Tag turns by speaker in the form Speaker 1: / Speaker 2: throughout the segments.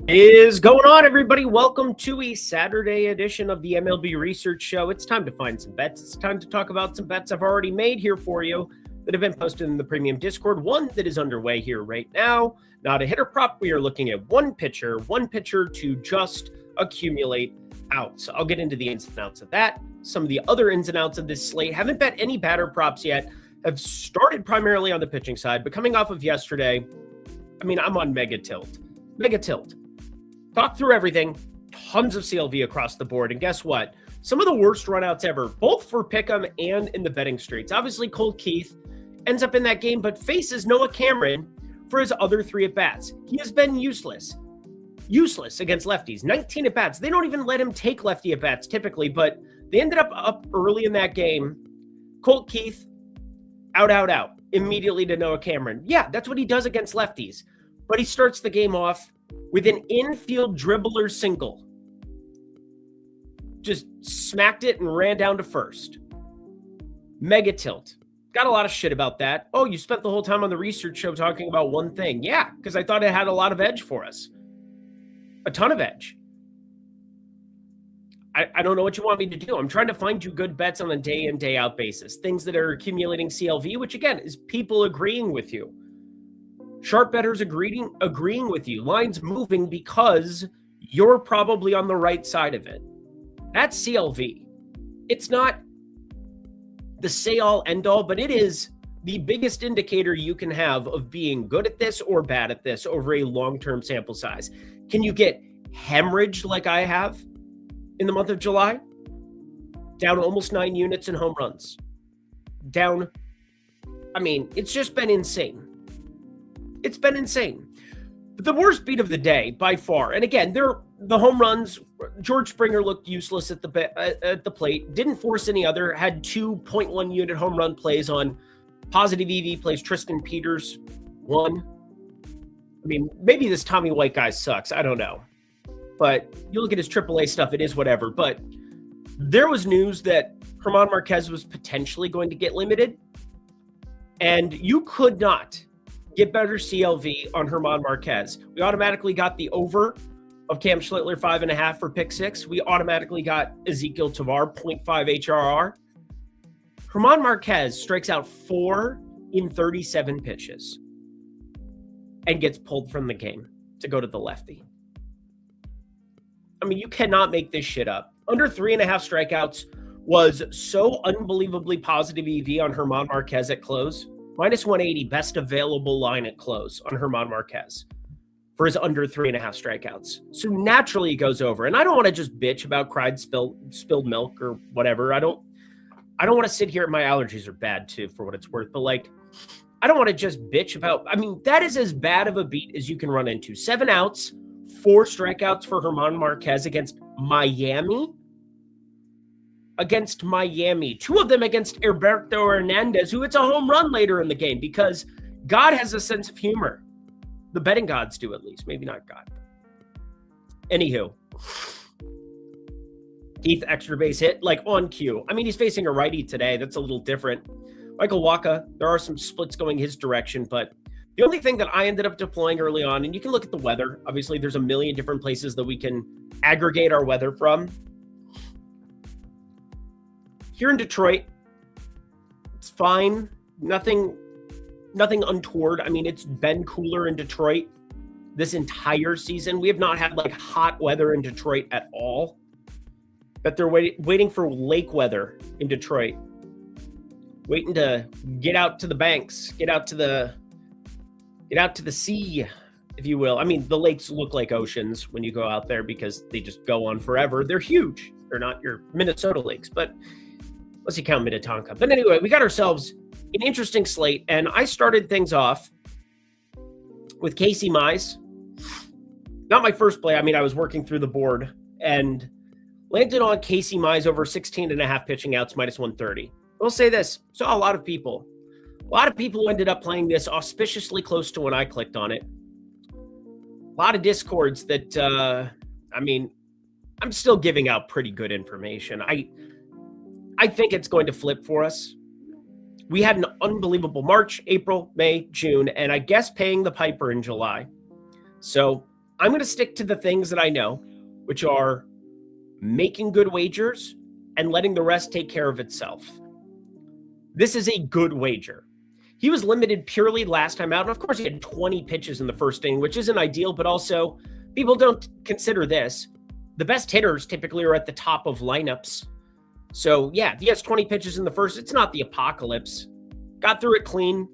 Speaker 1: Is going on, everybody? Welcome to a Saturday edition of the MLB Research Show. It's time to find some bets. It's time to talk about some bets I've already made here for you that have been posted in the premium Discord. One that is underway here right now. Not a hitter prop. We are looking at one pitcher to just accumulate outs. I'll get into the ins and outs of that. Some of the other ins and outs of this slate. Haven't bet any batter props yet. Have started primarily on the pitching side, but coming off of yesterday, I'm on mega tilt. Talk through everything, tons of CLV across the board. And guess what? Some of the worst runouts ever, both for Pick'em and in the betting streets. Obviously, Colt Keith ends up in that game, but faces Noah Cameron for his other 3 at-bats. He has been useless against lefties. 19 at-bats. They don't even let him take lefty at-bats typically, but they ended up early in that game. Colt Keith, out, immediately to Noah Cameron. Yeah, that's what he does against lefties. But he starts the game off with an infield dribbler single. Just smacked it and ran down to first. Mega tilt. Got a lot of shit about that. Oh, you spent the whole time on the research show talking about one thing. Yeah, because I thought it had a lot of edge for us. A ton of edge. I don't know what you want me to do. I'm trying to find you good bets on a day in, day out basis. Things that are accumulating CLV, which again is people agreeing with you. Sharp bettors agreeing with you. Lines moving because you're probably on the right side of it. That's CLV. It's not the say-all, end-all, but it is the biggest indicator you can have of being good at this or bad at this over a long-term sample size. Can you get hemorrhaged like I have in the month of July? Down almost 9 units in home runs. Down, it's just been insane. It's been insane. But the worst beat of the day by far, and again, the home runs, George Springer looked useless at the plate, didn't force any other, had 2.1 unit home run plays on positive EV plays. Tristan Peters, 1. Maybe this Tommy White guy sucks. I don't know. But you look at his AAA stuff, it is whatever. But there was news that German Marquez was potentially going to get limited, and you could not get better CLV on German Marquez. We automatically got the over of Cam Schlittler 5.5 for pick 6. We automatically got Ezekiel Tovar 0.5 HRR. German Marquez strikes out 4 in 37 pitches and gets pulled from the game to go to the lefty. You cannot make this shit up. Under 3.5 strikeouts was so unbelievably positive EV on German Marquez at close. Minus 180, best available line at close on German Marquez for his under 3.5 strikeouts. So naturally he goes over. And I don't want to just bitch about cried spilled milk or whatever. I don't want to sit here. My allergies are bad too, for what it's worth. But I don't want to just bitch about. That is as bad of a beat as you can run into. 7 outs, 4 strikeouts for German Marquez against Miami. 2 of them against Alberto Hernandez, who hits a home run later in the game because God has a sense of humor. The betting gods do, at least. Maybe not God. Anywho. Keith, extra base hit, on cue. He's facing a righty today. That's a little different. Michael Wacha, there are some splits going his direction, but the only thing that I ended up deploying early on, and you can look at the weather. Obviously, there's a million different places that we can aggregate our weather from. Here in Detroit, it's fine. Nothing untoward. It's been cooler in Detroit this entire season. We have not had hot weather in Detroit at all. But they're waiting for lake weather in Detroit. Waiting to get out to the banks, get out to the sea, if you will. The lakes look like oceans when you go out there because they just go on forever. They're huge. They're not your Minnesota lakes, but unless you count Minnetonka. But anyway, we got ourselves an interesting slate, and I started things off with Casey Mize. Not my first play. I was working through the board and landed on Casey Mize over 16.5 pitching outs, minus 130. I'll say this. Saw a lot of people ended up playing this auspiciously close to when I clicked on it. A lot of discords that, I'm still giving out pretty good information. I think it's going to flip for us. We had an unbelievable March, April, May, June, and I guess paying the piper in July. So I'm going to stick to the things that I know, which are making good wagers and letting the rest take care of itself. This is a good wager. He was limited purely last time out. And of course, he had 20 pitches in the first inning, which isn't ideal, but also people don't consider this. The best hitters typically are at the top of lineups. So yeah, if he has 20 pitches in the first, it's not the apocalypse. Got through it clean,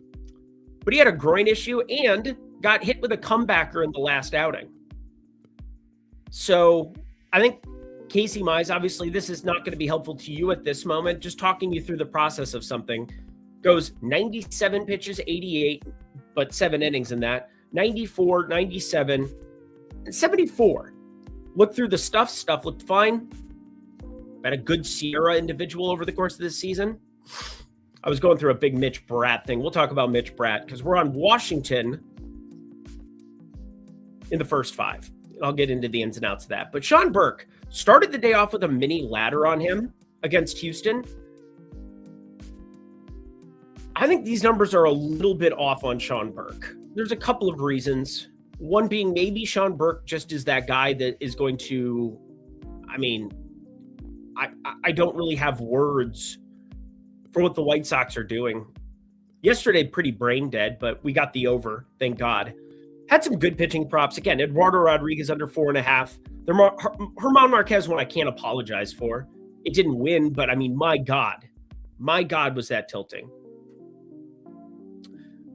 Speaker 1: but he had a groin issue and got hit with a comebacker in the last outing. So I think Casey Mize, obviously this is not going to be helpful to you at this moment, just talking you through the process of something. Goes 97 pitches, 88, but 7 innings in that. 94, 97, and 74. Look through the stuff. Stuff looked fine. Had a good Sierra individual over the course of this season. I was going through a big Mitch Bratt thing. We'll talk about Mitch Bratt because we're on Washington in the first 5. I'll get into the ins and outs of that. But Sean Burke started the day off with a mini ladder on him against Houston. I think these numbers are a little bit off on Sean Burke. There's a couple of reasons. One being maybe Sean Burke just is that guy that is going to, I don't really have words for what the White Sox are doing. Yesterday, pretty brain dead, but we got the over, thank God. Had some good pitching props. Again, Eduardo Rodriguez under 4.5. Herman Marquez one I can't apologize for. It didn't win, but my God was that tilting.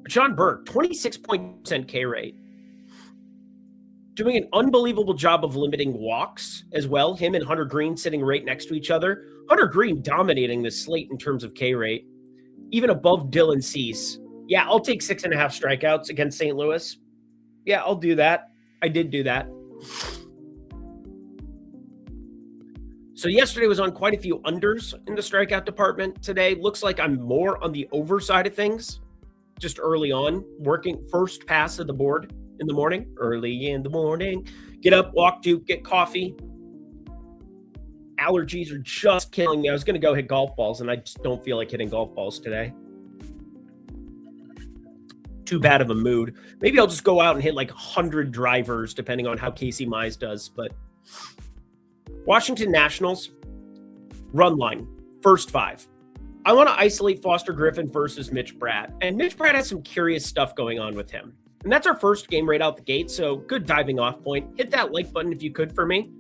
Speaker 1: But Sean Burke, 26% K rate. Doing an unbelievable job of limiting walks as well. Him and Hunter Green sitting right next to each other. Hunter Green dominating this slate in terms of K rate. Even above Dylan Cease. Yeah, I'll take 6.5 strikeouts against St. Louis. Yeah, I'll do that. I did do that. So yesterday was on quite a few unders in the strikeout department. Today looks like I'm more on the over side of things. Just early on, working first pass of the board in the morning, early in the morning. Get up, walk to, get coffee. Allergies are just killing me. I was going to go hit golf balls, and I just don't feel like hitting golf balls today. Too bad of a mood. Maybe I'll just go out and hit like 100 drivers, depending on how Casey Mize does. But Washington Nationals, run line, first 5. I want to isolate Foster Griffin versus Mitch Bratt. And Mitch Bratt has some curious stuff going on with him. And that's our first game right out the gate, so good diving off point. Hit that like button if you could for me.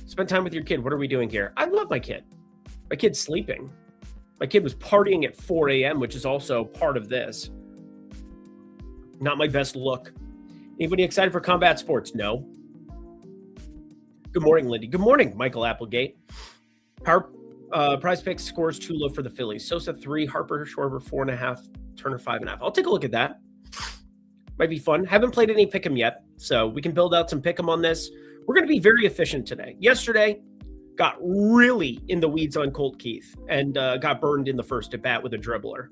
Speaker 1: Spend time with your kid. What are we doing here? I love my kid. My kid's sleeping. My kid was partying at 4 a.m., which is also part of this. Not my best look. Anybody excited for combat sports? No. Good morning, Lindy. Good morning, Michael Applegate. Prize Picks scores too low for the Phillies. Sosa 3, Harper, Schwarber 4.5, Turner 5.5. I'll take a look at that. Might be fun. Haven't played any Pick'em yet, so we can build out some Pick'em on this. We're going to be very efficient today. Yesterday, got really in the weeds on Colt Keith and got burned in the first at bat with a dribbler.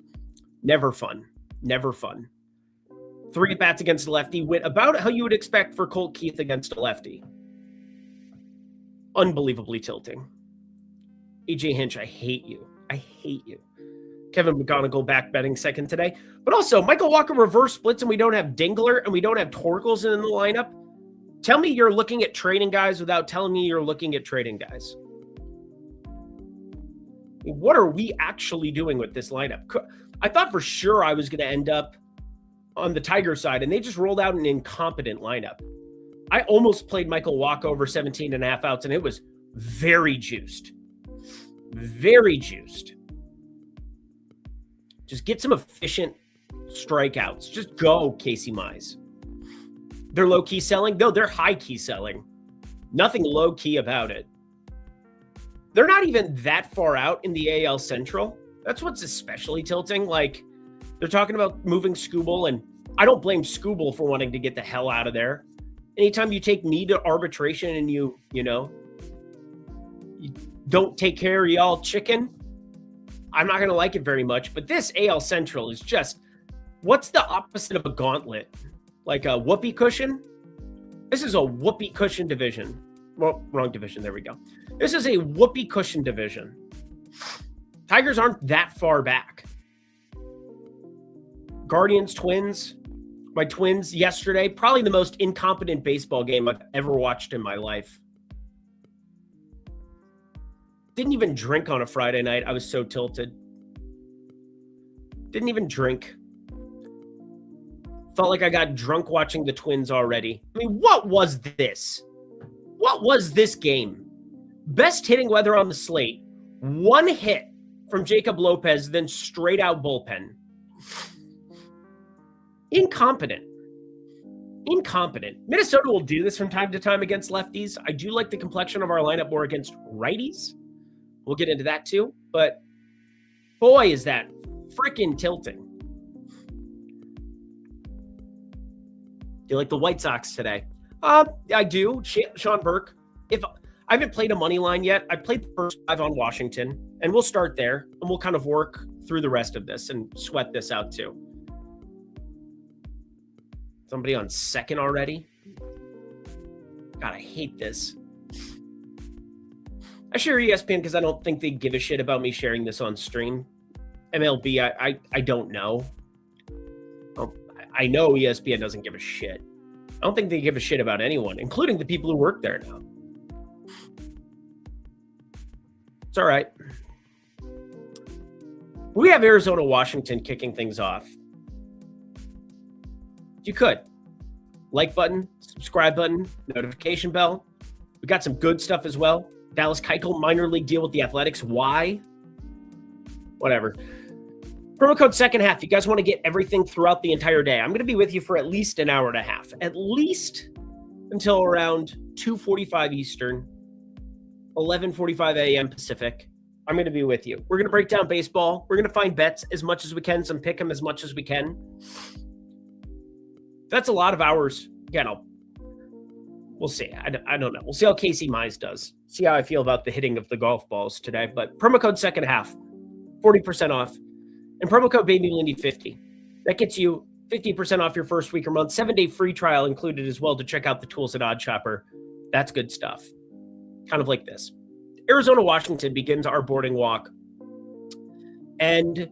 Speaker 1: Never fun. Never fun. 3 at bats against a lefty went about how you would expect for Colt Keith against a lefty. Unbelievably tilting. AJ Hinch, I hate you. I hate you. Kevin McGonigal back betting second today. But also, Michael Walker reverse splits and we don't have Dingler and we don't have Torkelson in the lineup. Tell me you're looking at trading guys without telling me you're looking at trading guys. What are we actually doing with this lineup? I thought for sure I was going to end up on the Tiger side, and they just rolled out an incompetent lineup. I almost played Michael Walker over 17.5 outs, and it was very juiced. Very juiced. Just get some efficient strikeouts. Just go, Casey Mize. They're low-key selling? No, they're high-key selling. Nothing low-key about it. They're not even that far out in the AL Central. That's what's especially tilting. Like, they're talking about moving Skubal, and I don't blame Skubal for wanting to get the hell out of there. Anytime you take me to arbitration and you don't take care of y'all chicken, I'm not going to like it very much. But this AL Central is just, what's the opposite of a gauntlet? Like a whoopee cushion? This is a whoopee cushion division. Well, wrong division. There we go. This is a whoopee cushion division. Tigers aren't that far back. Guardians, Twins, My Twins yesterday, probably the most incompetent baseball game I've ever watched in my life. Didn't even drink on a Friday night. I was so tilted. Didn't even drink. Felt like I got drunk watching the Twins already. I mean, what was this? What was this game? Best hitting weather on the slate. One hit from Jacob Lopez, then straight out bullpen. Incompetent. Minnesota will do this from time to time against lefties. I do like the complexion of our lineup more against righties. We'll get into that too. But boy, is that freaking tilting. Do you like the White Sox today? I do. Sean Burke. If I haven't played a money line yet, I played the first 5 on Washington, and we'll start there, and we'll kind of work through the rest of this and sweat this out too. Somebody on second already? God, I hate this. I share ESPN because I don't think they give a shit about me sharing this on stream. MLB, I don't know. I know ESPN doesn't give a shit. I don't think they give a shit about anyone, including the people who work there now. It's all right. We have Arizona, Washington kicking things off. You could. Like button, subscribe button, notification bell. We got some good stuff as well. Dallas Keuchel, minor league deal with the Athletics. Why? Whatever. Promo code second half. You guys want to get everything throughout the entire day. I'm going to be with you for at least an hour and a half. At least until around 2:45 Eastern, 11:45 a.m. Pacific. I'm going to be with you. We're going to break down baseball. We're going to find bets as much as we can, some pick 'em as much as we can. That's a lot of hours. Again, we'll see. I don't know. We'll see how Casey Mize does. See how I feel about the hitting of the golf balls today. But promo code second half, 40% off. And promo code BabyLindy50. That gets you 50% off your first week or month. 7-day free trial included as well to check out the tools at Odd Shopper. That's good stuff. Kind of like this. Arizona, Washington begins our boarding walk. And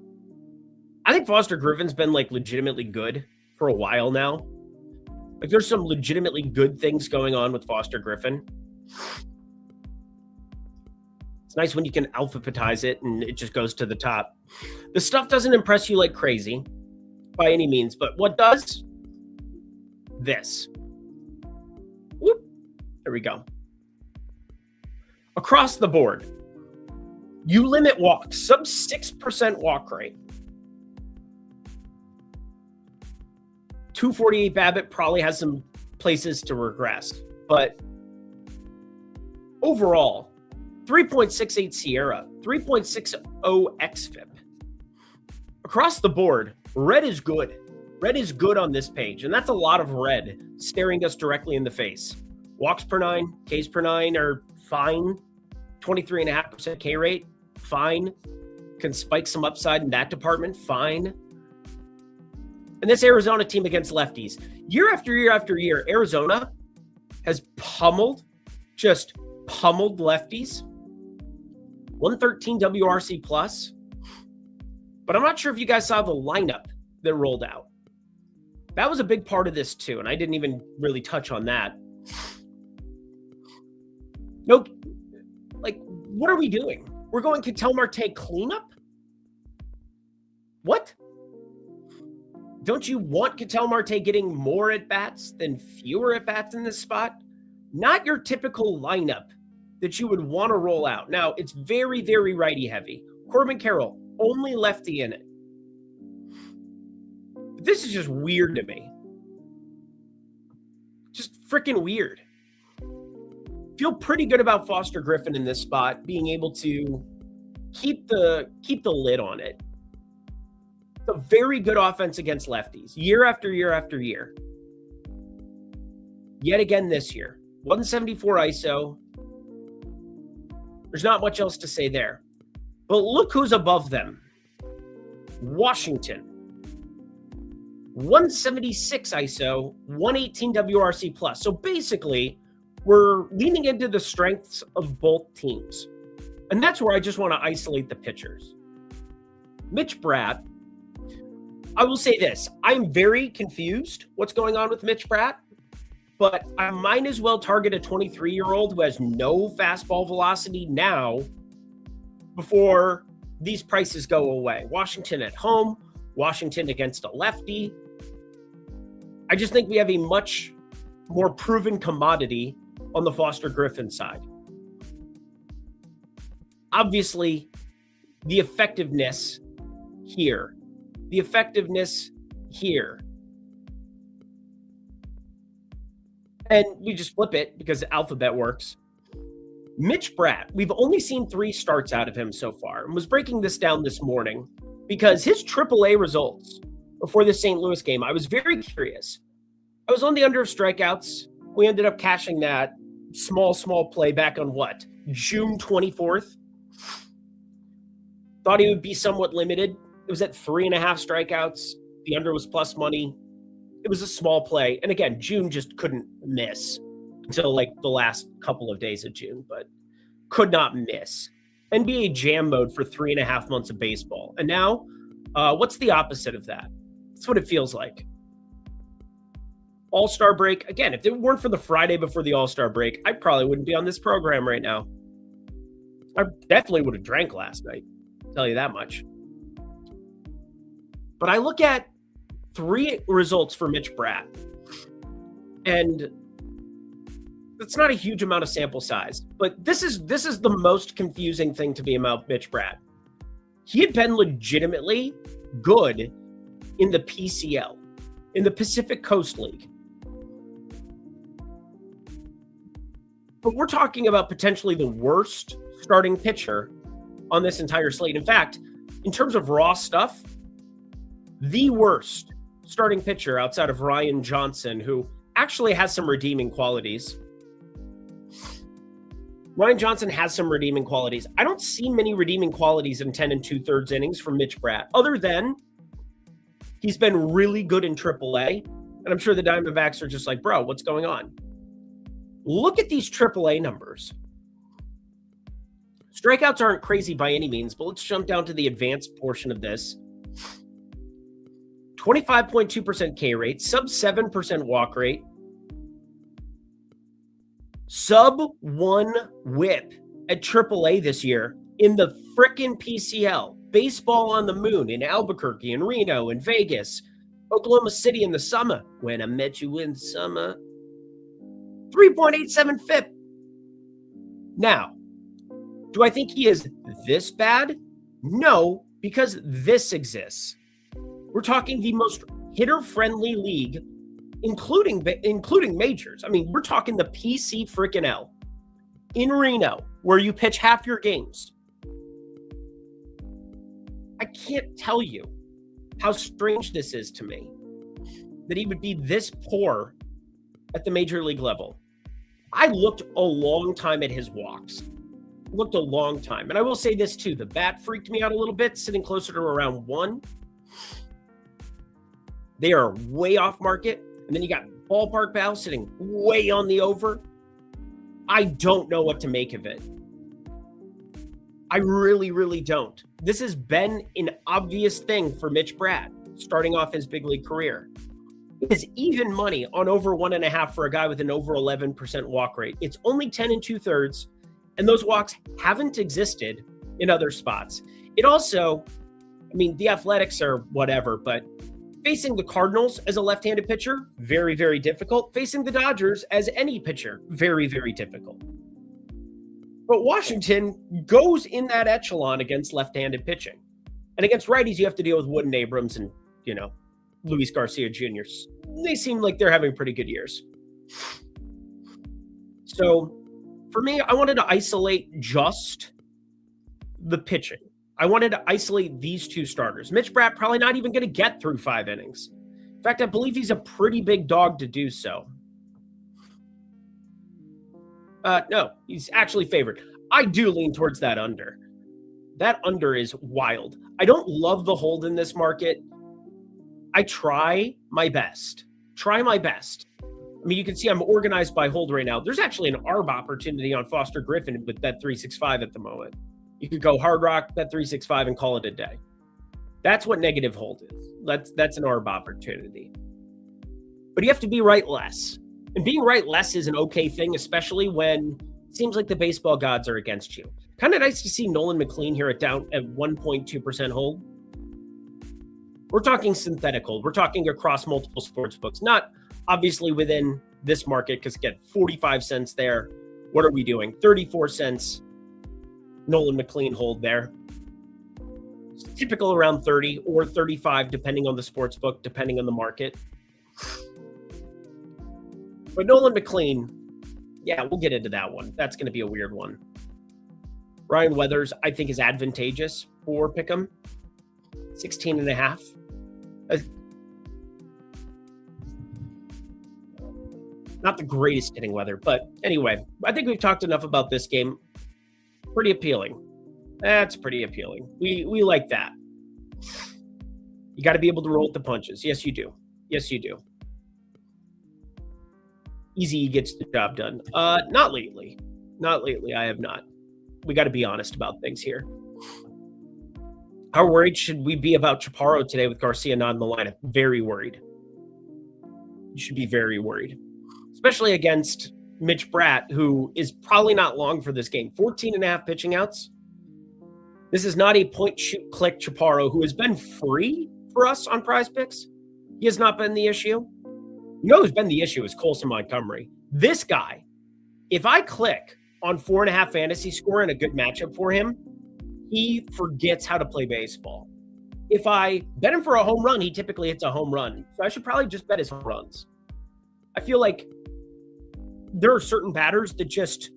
Speaker 1: I think Foster Griffin's been like legitimately good for a while now. Like there's some legitimately good things going on with Foster Griffin. It's nice when you can alphabetize it and it just goes to the top. The stuff doesn't impress you like crazy by any means, but what does? This. Whoop. There we go. Across the board, you limit walks, sub 6% walk rate. 248 BABIP probably has some places to regress, but overall, 3.68 Sierra, 3.60 XFIP. Across the board, red is good. Red is good on this page, and that's a lot of red staring us directly in the face. Walks per 9, Ks per 9 are fine. 23.5% K rate, fine. Can spike some upside in that department, fine. And this Arizona team against lefties, year after year after year, Arizona has just pummeled lefties. 113 WRC plus. But I'm not sure if you guys saw the lineup that rolled out. That was a big part of this too, and I didn't even really touch on that. Nope. Like, what are we doing? We're going Ketel Marte cleanup? What? Don't you want Ketel Marte getting more at-bats than fewer at-bats in this spot? Not your typical lineup that you would want to roll out. Now, it's very, very righty-heavy. Corbin Carroll, only lefty in it. But this is just weird to me. Just freaking weird. Feel pretty good about Foster Griffin in this spot, being able to keep the lid on it. It's a very good offense against lefties, year after year after year. Yet again this year, 174 ISO. There's not much else to say there. But look who's above them. Washington. 176 ISO, 118 WRC plus. So basically, we're leaning into the strengths of both teams. And that's where I just want to isolate the pitchers. Mitch Bratt, I will say this. I'm very confused what's going on with Mitch Bratt, but I might as well target a 23-year-old who has no fastball velocity now before these prices go away. Washington at home, Washington against a lefty. I just think we have a much more proven commodity on the Foster Griffin side. Obviously, the effectiveness here. And we just flip it because Alphabet works. Mitch Bratt, we've only seen 3 starts out of him so far, and was breaking this down this morning because his AAA results before the St. Louis game, I was very curious. I was on the under of strikeouts. We ended up cashing that small play back on what? June 24th. Thought he would be somewhat limited. It was at 3.5 strikeouts. The under was plus money. It was a small play. And again, June just couldn't miss until like the last couple of days of June, but could not miss. NBA jam mode for 3.5 months of baseball. And now, what's the opposite of that? That's what it feels like. All-Star break. Again, if it weren't for the Friday before the All-Star break, I probably wouldn't be on this program right now. I definitely would have drank last night. I'll tell you that much. But I look at 3 results for Mitch Bratt, and that's not a huge amount of sample size, but this is the most confusing thing to me about Mitch Bratt. He had been legitimately good in the PCL, in the Pacific Coast League. But we're talking about potentially the worst starting pitcher on this entire slate. In fact, in terms of raw stuff, the worst starting pitcher outside of Ryan Johnson, who actually has some redeeming qualities. Ryan Johnson has some redeeming qualities. I don't see many redeeming qualities in 10 2/3 innings from Mitch Bratt, other than he's been really good in AAA. And I'm sure the Diamondbacks are just like, bro, what's going on? Look at these AAA numbers. Strikeouts aren't crazy by any means, but let's jump down to the advanced portion of this. 25.2% K rate, sub 7% walk rate, sub 1 whip at AAA this year in the frickin' PCL. Baseball on the moon in Albuquerque and Reno and Vegas, Oklahoma City in the summer. When I met you in summer. 3.87 FIP. Now, do I think he is this bad? No, because this exists. We're talking the most hitter-friendly league, including majors. I mean, we're talking the PC frickin' L in Reno, where you pitch half your games. I can't tell you how strange this is to me, that he would be this poor at the major league level. I looked a long time at his walks. Looked a long time. And I will say this too, the bat freaked me out a little bit, sitting closer to around 1. They are way off market. And then you got ballpark Bow sitting way on the over. I don't know what to make of it. I really, really don't. This has been an obvious thing for Mitch Bratt, starting off his big league career. It is even money on over 1.5 for a guy with an over 11% walk rate. It's only 10 2/3, and those walks haven't existed in other spots. It also, I mean, the Athletics are whatever, but facing the Cardinals as a left-handed pitcher, very, very difficult. Facing the Dodgers as any pitcher, very, very difficult. But Washington goes in that echelon against left-handed pitching. And against righties, you have to deal with Wooden Abrams and, Luis Garcia Jr. They seem like they're having pretty good years. So for me, I wanted to isolate just the pitching. I wanted to isolate these 2 starters. Mitch Bratt probably not even going to get through 5 innings. In fact, I believe he's a pretty big dog to do so. No, he's actually favored. I do lean towards that under. That under is wild. I don't love the hold in this market. I try my best. I mean, you can see I'm organized by hold right now. There's actually an ARB opportunity on Foster Griffin with Bet 365 at the moment. You could go Hard Rock, Bet 365, and call it a day. That's what negative hold is. That's an ARB opportunity. But you have to be right less. And being right less is an okay thing, especially when it seems like the baseball gods are against you. Kind of nice to see Nolan McLean here at 1.2% hold. We're talking synthetic hold. We're talking across multiple sports books, not obviously within this market, because again, 45 cents there. What are we doing? 34 cents Nolan McLean hold there. It's typical around 30 or 35, depending on the sports book, depending on the market. But Nolan McLean, yeah, we'll get into that one. That's going to be a weird one. Ryan Weathers, I think, is advantageous for Pick'em. 16.5. Not the greatest hitting weather, but anyway, I think we've talked enough about this game. Pretty appealing. That's pretty appealing. We like that. You got to be able to roll with the punches. Yes, you do. Yes, you do. Easy gets the job done. Not lately. Not lately. I have not. We got to be honest about things here. How worried should we be about Chaparro today with Garcia not in the lineup? Very worried. You should be very worried. Especially against Mitch Bratt, who is probably not long for this game. 14.5 pitching outs. This is not a point-shoot-click Chaparro who has been free for us on Prize Picks. He has not been the issue. You know who's been the issue is Colson Montgomery. This guy, if I click on 4.5 fantasy score and a good matchup for him, he forgets how to play baseball. If I bet him for a home run, he typically hits a home run. So I should probably just bet his home runs. I feel like there are certain batters that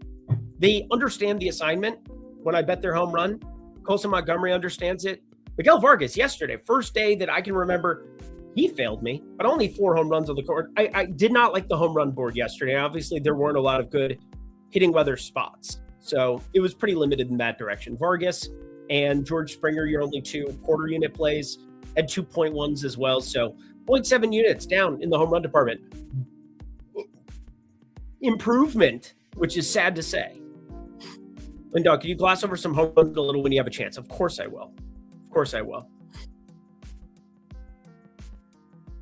Speaker 1: they understand the assignment when I bet their home run. Colson Montgomery understands it. Miguel Vargas yesterday, first day that I can remember, he failed me, but only 4 home runs on the court. I did not like the home run board yesterday. Obviously, there weren't a lot of good hitting weather spots. So it was pretty limited in that direction. Vargas and George Springer, your only 2 quarter unit plays, had 2.1s as well. So 0.7 units down in the home run department. Improvement, which is sad to say. Lindy, can you gloss over some home runs a little when you have a chance? Of course I will. Of course I will.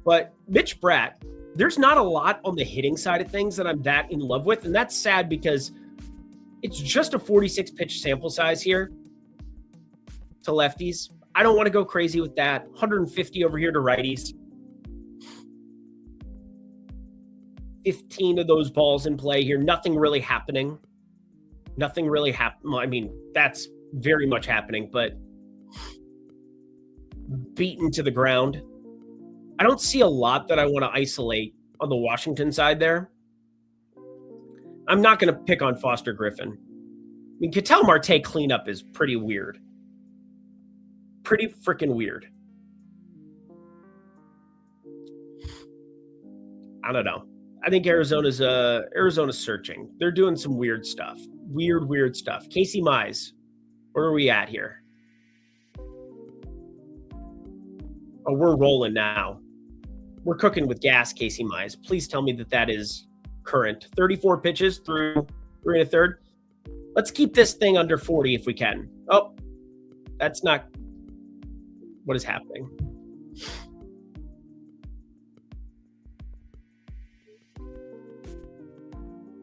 Speaker 1: But Mitch Bratt, there's not a lot on the hitting side of things that I'm that in love with. And that's sad because it's just a 46 pitch sample size here to lefties. I don't want to go crazy with that. 150 over here to righties. 15 of those balls in play here. Nothing really happening. Nothing really happened. I mean, that's very much happening, but beaten to the ground. I don't see a lot that I want to isolate on the Washington side there. I'm not going to pick on Foster Griffin. I mean, Ketel Marte cleanup is pretty weird. Pretty freaking weird. I don't know. I think Arizona's searching. They're doing some weird stuff. Weird stuff. Casey Mize, where are we at here? Oh, we're rolling now. We're cooking with gas, Casey Mize. Please tell me that is current. 34 pitches through 3 1/3. Let's keep this thing under 40 if we can. Oh, that's not what is happening.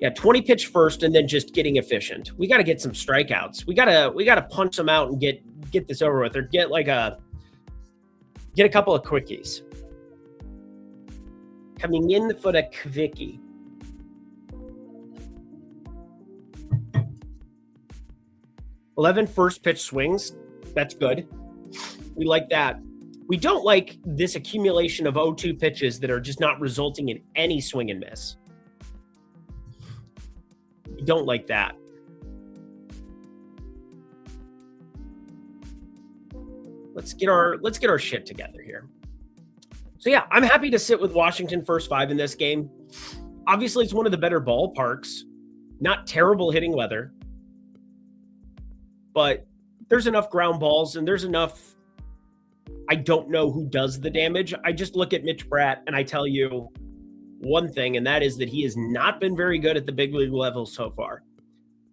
Speaker 1: Yeah, 20 pitch first and then just getting efficient. We got to get some strikeouts. We got to punch them out and get this over with, or get a couple of quickies. Coming in for the quickie. $11 first pitch swings. That's good. We like that. We don't like this accumulation of 0-2 pitches that are just not resulting in any swing and miss. We don't like that. Let's get our shit together here. So yeah, I'm happy to sit with Washington first 5 in this game. Obviously, it's one of the better ballparks. Not terrible hitting weather. But there's enough ground balls and there's enough. I don't know who does the damage. I just look at Mitch Bratt and I tell you one thing, and that is that he has not been very good at the big league level so far.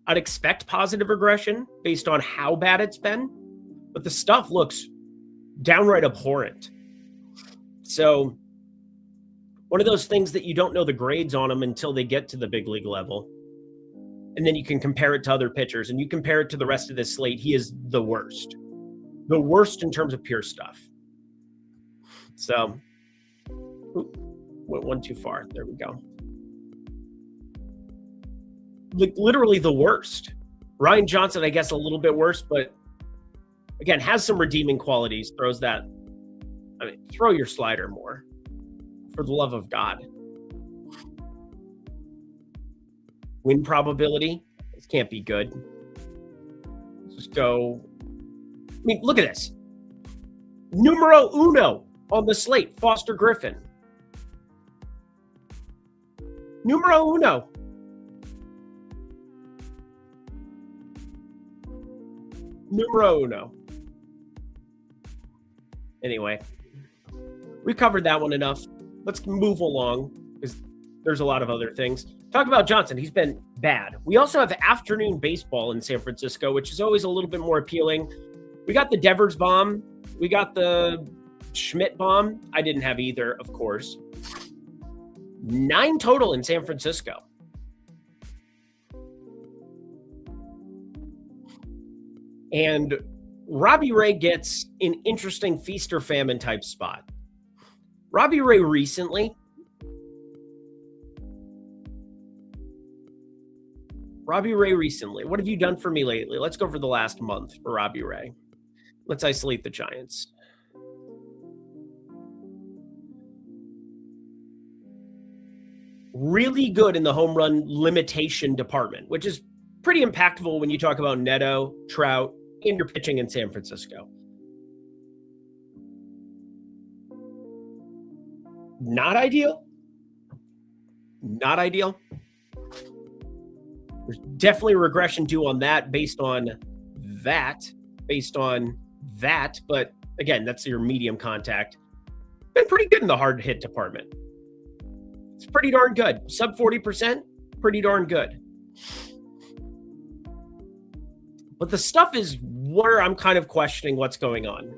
Speaker 1: I'd expect positive regression based on how bad it's been, but the stuff looks downright abhorrent. So one of those things that you don't know the grades on them until they get to the big league level. And then you can compare it to other pitchers, and you compare it to the rest of this slate. He is the worst. The worst in terms of pure stuff. So, went one too far. There we go. Like, literally the worst. Ryan Johnson, I guess, a little bit worse, but again, has some redeeming qualities. Throws that. I mean, throw your slider more. For the love of God. Win probability. This can't be good. Let's just go. I mean, look at this. Numero uno on the slate, Foster Griffin. Numero uno. Numero uno. Anyway, we covered that one enough. Let's move along because there's a lot of other things. Talk about Johnson. He's been bad. We also have afternoon baseball in San Francisco, which is always a little bit more appealing. We got the Devers bomb. We got the Schmidt bomb. I didn't have either, of course. 9 total in San Francisco. And Robbie Ray gets an interesting feast or famine type spot. Robbie Ray recently. What have you done for me lately? Let's go for the last month for Robbie Ray. Let's isolate the Giants. Really good in the home run limitation department, which is pretty impactful when you talk about Neto, Trout, and you're pitching in San Francisco. Not ideal. Not ideal. There's definitely regression due on that based on that. But again, that's your medium contact. Been pretty good in the hard hit department. It's pretty darn good. Sub 40%, pretty darn good. But the stuff is where I'm kind of questioning what's going on.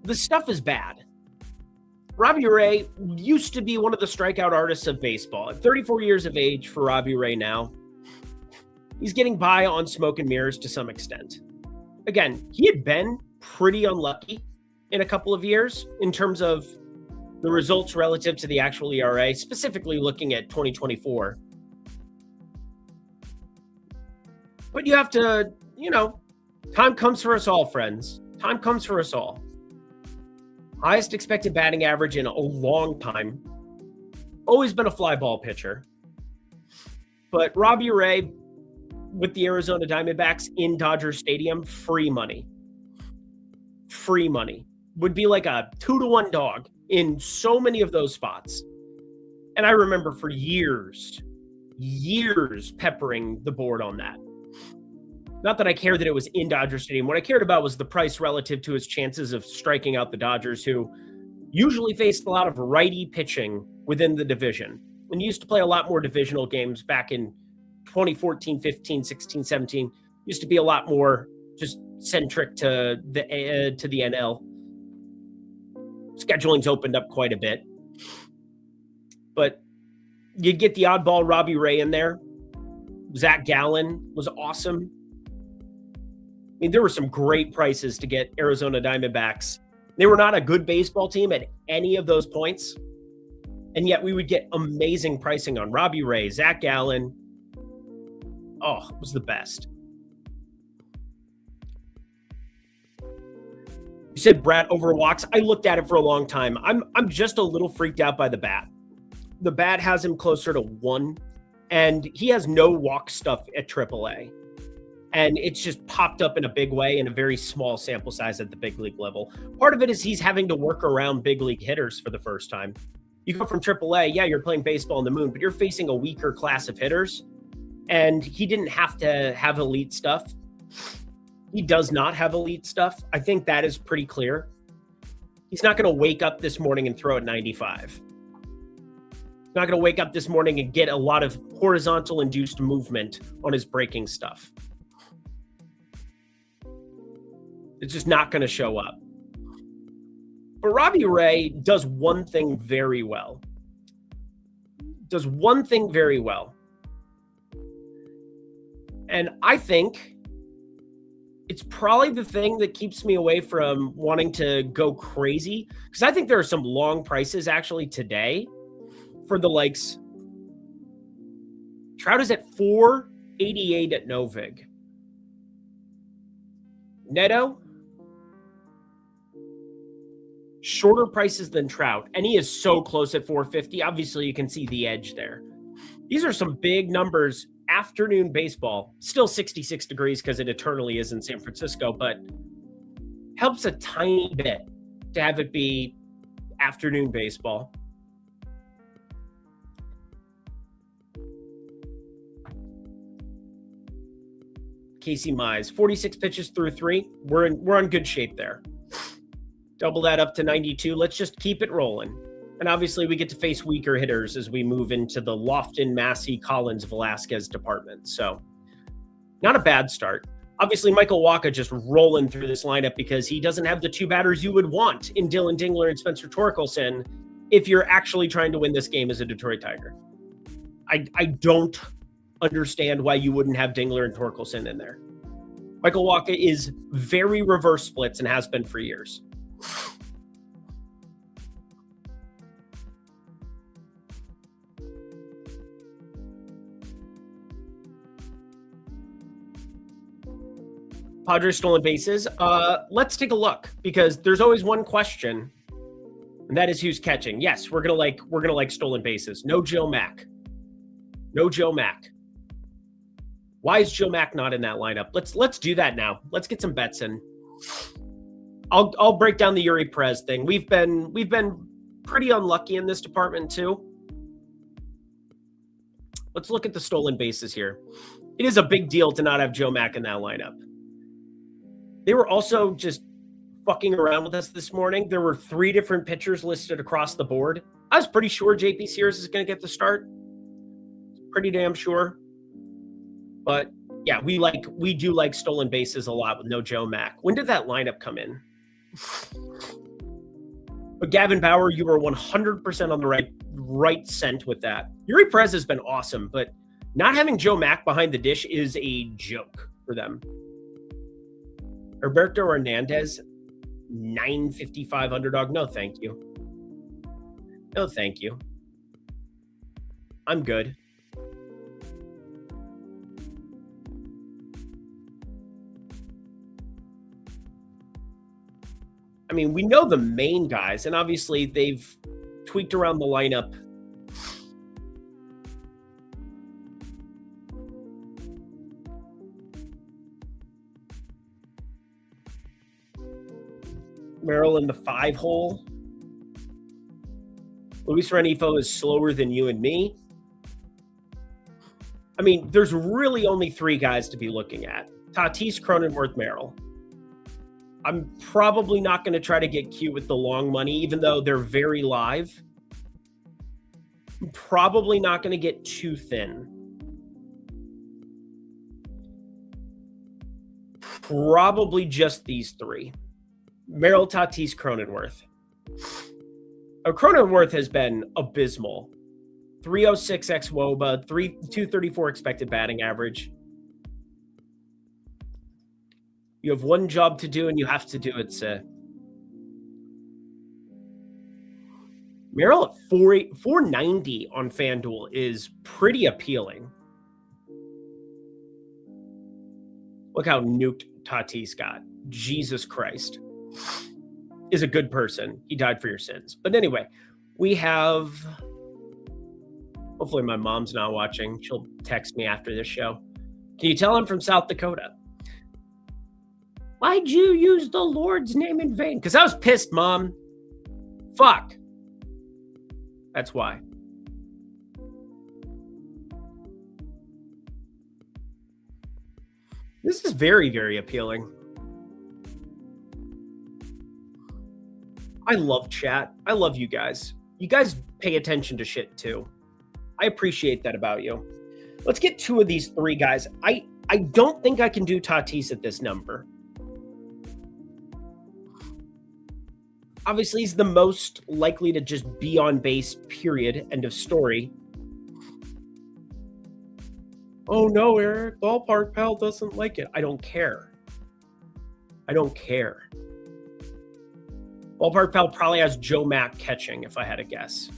Speaker 1: The stuff is bad. Robbie Ray used to be one of the strikeout artists of baseball. At 34 years of age for Robbie Ray now, he's getting by on smoke and mirrors to some extent. Again, he had been pretty unlucky in a couple of years in terms of the results relative to the actual ERA, specifically looking at 2024. But you have to, time comes for us all, friends. Time comes for us all. Highest expected batting average in a long time. Always been a fly ball pitcher. But Robbie Ray with the Arizona Diamondbacks in Dodger Stadium, free money. Free money. Would be like a 2-to-1 dog in so many of those spots. And I remember for years peppering the board on that. Not that I care that it was in Dodger Stadium. What I cared about was the price relative to his chances of striking out the Dodgers, who usually faced a lot of righty pitching within the division. And used to play a lot more divisional games back in 2014, 15, 16, 17. Used to be a lot more just centric to the NL. Scheduling's opened up quite a bit. But you'd get the oddball Robbie Ray in there. Zach Gallen was awesome. I mean, there were some great prices to get Arizona Diamondbacks. They were not a good baseball team at any of those points. And yet we would get amazing pricing on Robbie Ray, Zach Gallen. Oh, it was the best. You said Brad over walks. I looked at it for a long time. I'm just a little freaked out by the bat. The bat has him closer to 1, and he has no walk stuff at AAA. And it's just popped up in a big way in a very small sample size at the big league level. Part of it is he's having to work around big league hitters for the first time. You go from AAA, yeah, you're playing baseball on the moon, but you're facing a weaker class of hitters. And he didn't have to have elite stuff. He does not have elite stuff. I think that is pretty clear. He's not going to wake up this morning and throw at 95. He's not going to wake up this morning and get a lot of horizontal induced movement on his breaking stuff. It's just not going to show up. But Robbie Ray does one thing very well. And I think it's probably the thing that keeps me away from wanting to go crazy, because I think there are some long prices actually today for the likes. Trout is at 488 at Novig. Neto, shorter prices than Trout, and he is so close at 450. Obviously, you can see the edge there. These are some big numbers. Afternoon baseball, still 66 degrees because it eternally is in San Francisco, but helps a tiny bit to have it be afternoon baseball. Casey Mize, 46 pitches through 3. We're on good shape there. Double that up to 92. Let's just keep it rolling. And obviously, we get to face weaker hitters as we move into the Lofton, Massey, Collins, Velasquez department. So, not a bad start. Obviously, Michael Wacha just rolling through this lineup because he doesn't have the two batters you would want in Dylan Dingler and Spencer Torkelson if you're actually trying to win this game as a Detroit Tiger. I don't understand why you wouldn't have Dingler and Torkelson in there. Michael Wacha is very reverse splits and has been for years. Padres stolen bases. Let's take a look, because there's always one question, and that is who's catching. Yes, we're gonna like stolen bases. No Joe Mack. Why is Joe Mack not in that lineup? Let's do that now. Let's get some bets in. I'll break down the Yuri Perez thing. We've been pretty unlucky in this department too. Let's look at the stolen bases here. It is a big deal to not have Joe Mack in that lineup. They were also just fucking around with us this morning. There were 3 different pitchers listed across the board. I was pretty sure JP Sears is going to get the start. Pretty damn sure. But yeah, we do like stolen bases a lot with no Joe Mack. When did that lineup come in? But Gavin Bauer, you were 100% on the right scent with that. Yuri Perez has been awesome, but not having Joe Mack behind the dish is a joke for them. Roberto Hernandez, 955 underdog. No, thank you. I'm good. I mean, we know the main guys, and obviously they've tweaked around the lineup. Merrill in the 5 hole. Luis Renifo is slower than you and me. I mean, there's really only 3 guys to be looking at. Tatis, Cronenworth, Merrill. I'm probably not going to try to get cute with the long money, even though they're very live. I'm probably not going to get too thin. Probably just these 3. Merrill, Tatis, Cronenworth. Cronenworth has been abysmal. 306 ex-WOBA, 234 expected batting average. You have one job to do, and you have to do it, sir. Merrill at 490 on FanDuel is pretty appealing. Look how nuked Tatis got. Jesus Christ. Is a good person. He died for your sins. But anyway, we have... Hopefully my mom's not watching. She'll text me after this show. Can you tell I'm from South Dakota? Why'd you use the Lord's name in vain? Because I was pissed, Mom. Fuck. That's why. This is very, very appealing. I love chat. I love you guys. You guys pay attention to shit too. I appreciate that about you. Let's get 2 of these 3 guys. I don't think I can do Tatis at this number. Obviously, he's the most likely to just be on base, period. End of story. Oh no, Eric, Ballpark Pal doesn't like it. I don't care. I don't care. Ballpark Pal probably has Joe Mack catching, if I had to guess.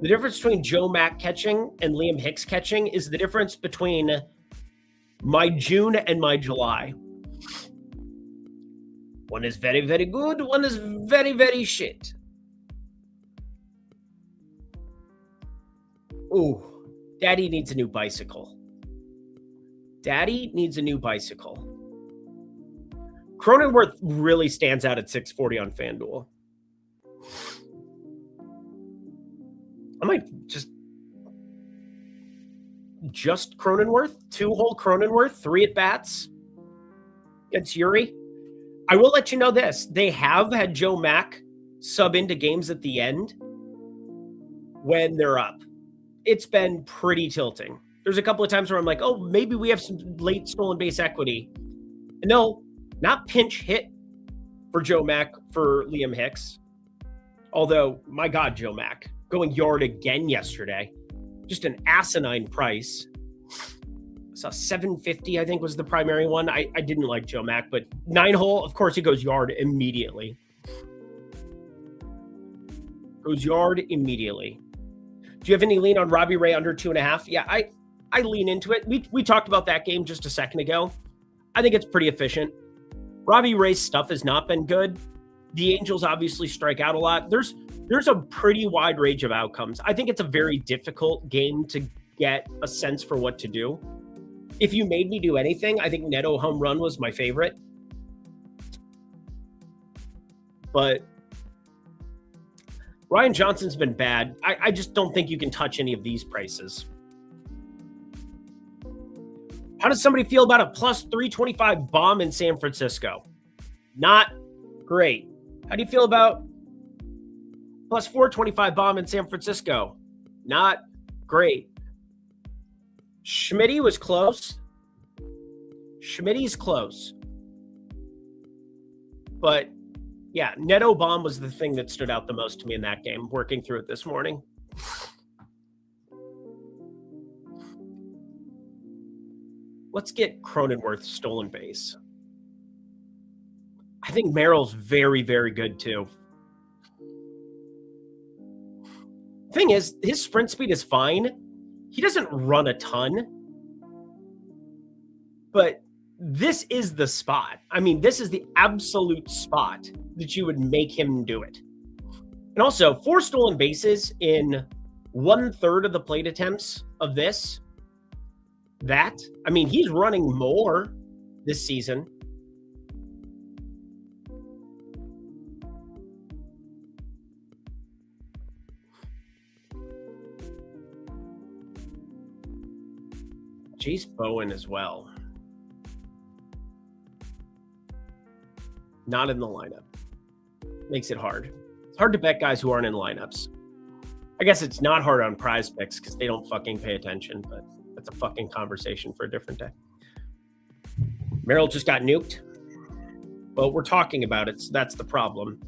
Speaker 1: The difference between Joe Mack catching and Liam Hicks catching is the difference between my June and my July. One is very, very good. One is very, very shit. Ooh, Daddy needs a new bicycle. Daddy needs a new bicycle. Cronenworth really stands out at 640 on FanDuel. I might just Cronenworth, 2-hole Cronenworth, 3 at bats against Yuri. I will let you know this. They have had Joe Mack sub into games at the end when they're up. It's been pretty tilting. There's a couple of times where I'm like, oh, maybe we have some late stolen base equity. And no, not pinch hit for Joe Mack for Liam Hicks. Although, my God, Joe Mack going yard again yesterday. Just an asinine price. I saw 750, I think, was the primary one. I didn't like Joe Mack, but 9-hole, of course, he goes yard immediately. Goes yard immediately. Do you have any lean on Robbie Ray under 2.5? Yeah, I lean into it. We talked about that game just a second ago. I think it's pretty efficient. Robbie Ray's stuff has not been good. The Angels obviously strike out a lot. There's a pretty wide range of outcomes. I think it's a very difficult game to get a sense for what to do. If you made me do anything, I think Neto home run was my favorite. But Ryan Johnson's been bad. I just don't think you can touch any of these prices. How does somebody feel about a plus 325 bomb in San Francisco? Not great. How do you feel about plus 425 bomb in San Francisco? Not great. Schmitty was close. Schmitty's close. But yeah, Neto bomb was the thing that stood out the most to me in that game, working through it this morning. Let's get Cronenworth stolen base. I think Merrill's very, very good too. Thing is, his sprint speed is fine. He doesn't run a ton. But this is the spot. I mean, this is the absolute spot that you would make him do it. And also, 4 stolen bases in 1/3 of the plate attempts of this. I mean, he's running more this season. Jace Bowen as well. Not in the lineup. Makes it hard. It's hard to bet guys who aren't in lineups. I guess it's not hard on Prize Picks because they don't fucking pay attention, but that's a fucking conversation for a different day. Merrill just got nuked. Well, we're talking about it, so that's the problem.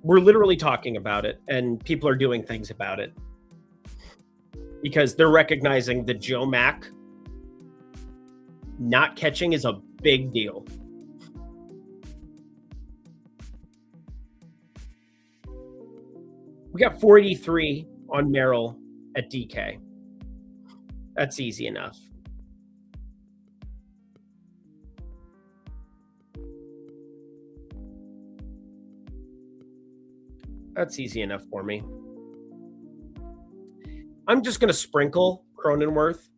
Speaker 1: We're literally talking about it, and people are doing things about it. Because they're recognizing that Joe Mack not catching is a big deal. We got 483 on Merrill at DK. That's easy enough. That's easy enough for me. I'm just going to sprinkle Cronenworth.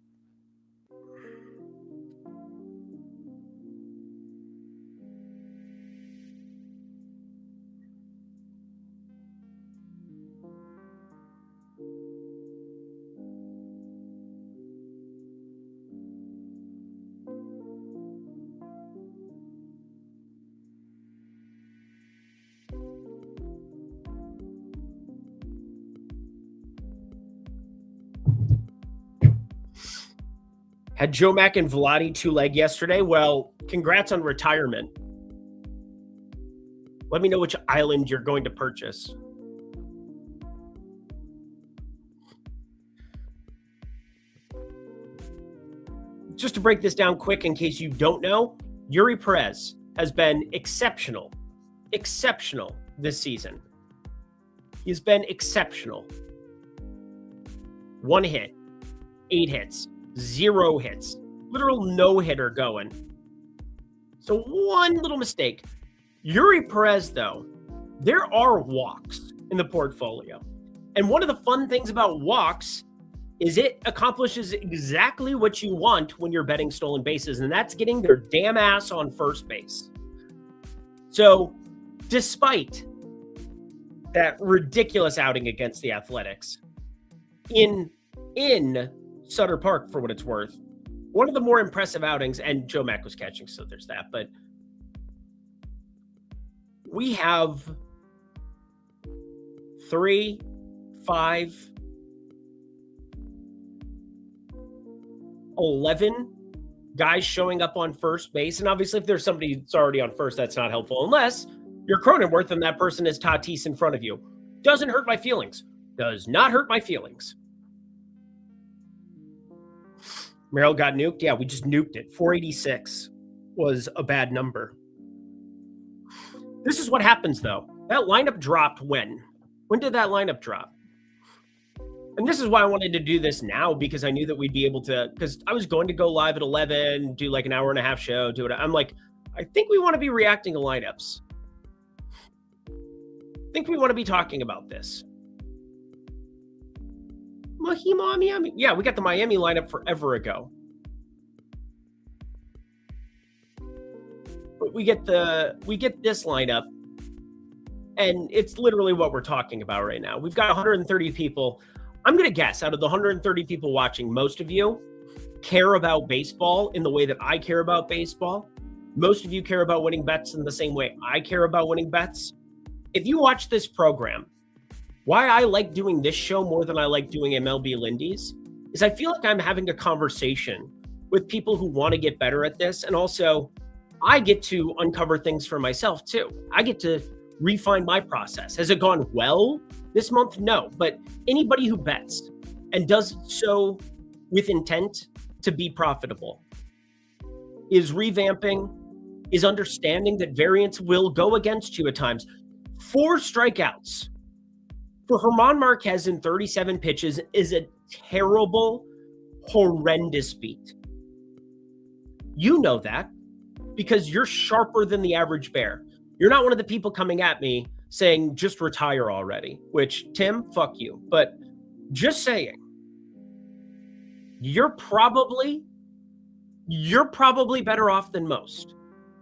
Speaker 1: Had Joe Mack and Vladi 2-leg yesterday. Well, congrats on retirement. Let me know which island you're going to purchase. Just to break this down quick in case you don't know, Yuri Perez has been exceptional this season. He's been exceptional. 1 hit, 8 hits, 0 hits, literal no-hitter going. So one little mistake. Yuri Perez, though, there are walks in the portfolio. And one of the fun things about walks is it accomplishes exactly what you want when you're betting stolen bases, and that's getting their damn ass on first base. So despite that ridiculous outing against the Athletics in Sutter Park, for what it's worth, one of the more impressive outings, and Joe Mack was catching, so there's that, but we have 3, 5, 11 guys showing up on first base. And obviously, if there's somebody that's already on first, that's not helpful, unless you're Cronenworth and that person is Tatis in front of you. Doesn't hurt my feelings. Does not hurt my feelings. Merrill got nuked. Yeah, we just nuked it. 486 was a bad number. This is what happens, though. That lineup dropped when? When did that lineup drop? And this is why I wanted to do this now, because I knew that we'd be able to, because I was going to go live at 11, do like an hour and a half show, do it. I'm like, I think we want to be reacting to lineups. I think we want to be talking about this. Miami. Yeah, we got the Miami lineup forever ago. But we get this lineup, and it's literally what we're talking about right now. We've got 130 people. I'm going to guess out of the 130 people watching, most of you care about baseball in the way that I care about baseball. Most of you care about winning bets in the same way I care about winning bets. If you watch this program, why I like doing this show more than I like doing MLB Lindy's is I feel like I'm having a conversation with people who want to get better at this. And also, I get to uncover things for myself too. I get to refine my process. Has it gone well this month? No. But anybody who bets and does so with intent to be profitable is revamping, is understanding that variance will go against you at times. 4 strikeouts for German Marquez in 37 pitches is a terrible, horrendous beat. You know that because you're sharper than the average bear. You're not one of the people coming at me saying, just retire already, which, Tim, fuck you. But just saying, you're probably better off than most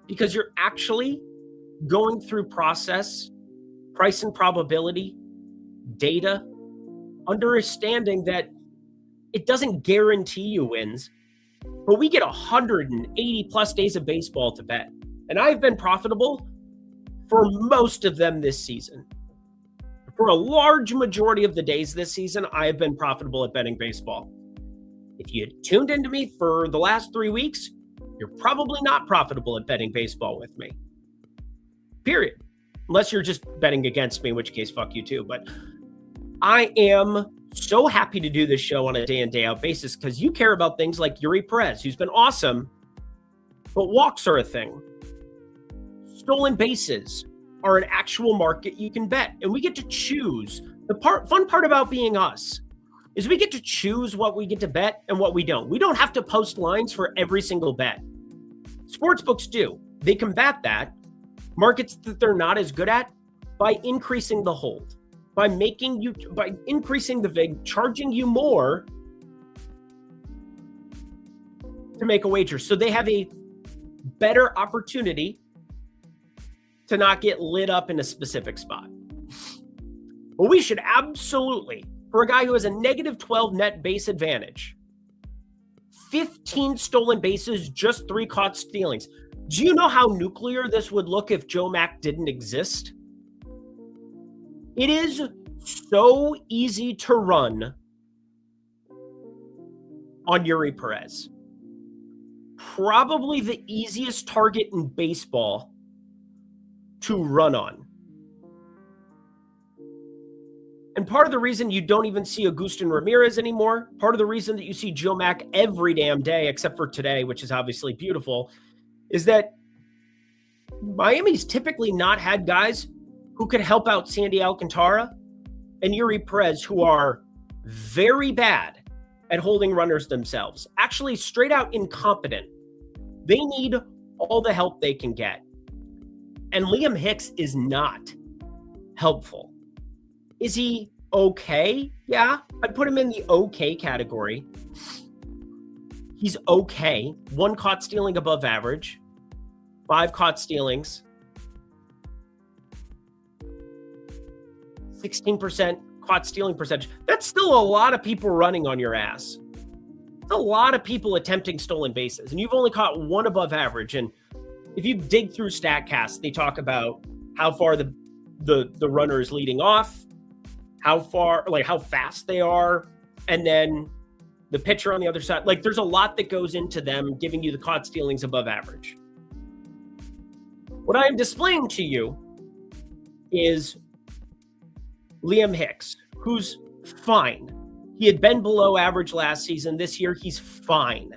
Speaker 1: because you're actually going through process, price and probability, data, understanding that it doesn't guarantee you wins, but we get 180 plus days of baseball to bet. And I've been profitable for most of them this season. For a large majority of the days this season, I have been profitable at betting baseball. If you tuned into me for the last 3 weeks, you're probably not profitable at betting baseball with me. Period. Unless you're just betting against me, in which case, fuck you too. But I am so happy to do this show on a day in, day out basis because you care about things like Yuri Perez, who's been awesome, but walks are a thing. Stolen bases are an actual market you can bet, and we get to choose. The fun part about being us is we get to choose what we get to bet and what we don't. We don't have to post lines for every single bet. Sportsbooks do. They combat that, markets that they're not as good at, by increasing the hold, by increasing the vig, charging you more to make a wager. So they have a better opportunity to not get lit up in a specific spot. Well, we should absolutely, for a guy who has a negative 12 net base advantage, 15 stolen bases, just 3 caught stealings. Do you know how nuclear this would look if Joe Mack didn't exist? It is so easy to run on Yuri Perez. Probably the easiest target in baseball to run on. And part of the reason you don't even see Agustin Ramirez anymore, part of the reason that you see Joe Mack every damn day, except for today, which is obviously beautiful, is that Miami's typically not had guys who could help out Sandy Alcantara and Yuri Perez, who are very bad at holding runners themselves, actually straight out incompetent. They need all the help they can get. And Liam Hicks is not helpful. Is he okay? Yeah, I'd put him in the okay category. He's okay. 1 caught stealing above average. 5 caught stealings. 16% caught stealing percentage. That's still a lot of people running on your ass. It's a lot of people attempting stolen bases, and you've only caught 1 above average. And if you dig through StatCast, they talk about how far the runner is leading off, how fast they are, and then the pitcher on the other side. Like, there's a lot that goes into them giving you the caught stealings above average. What I am displaying to you is Liam Hicks, who's fine. He had been below average last season. This year, he's fine.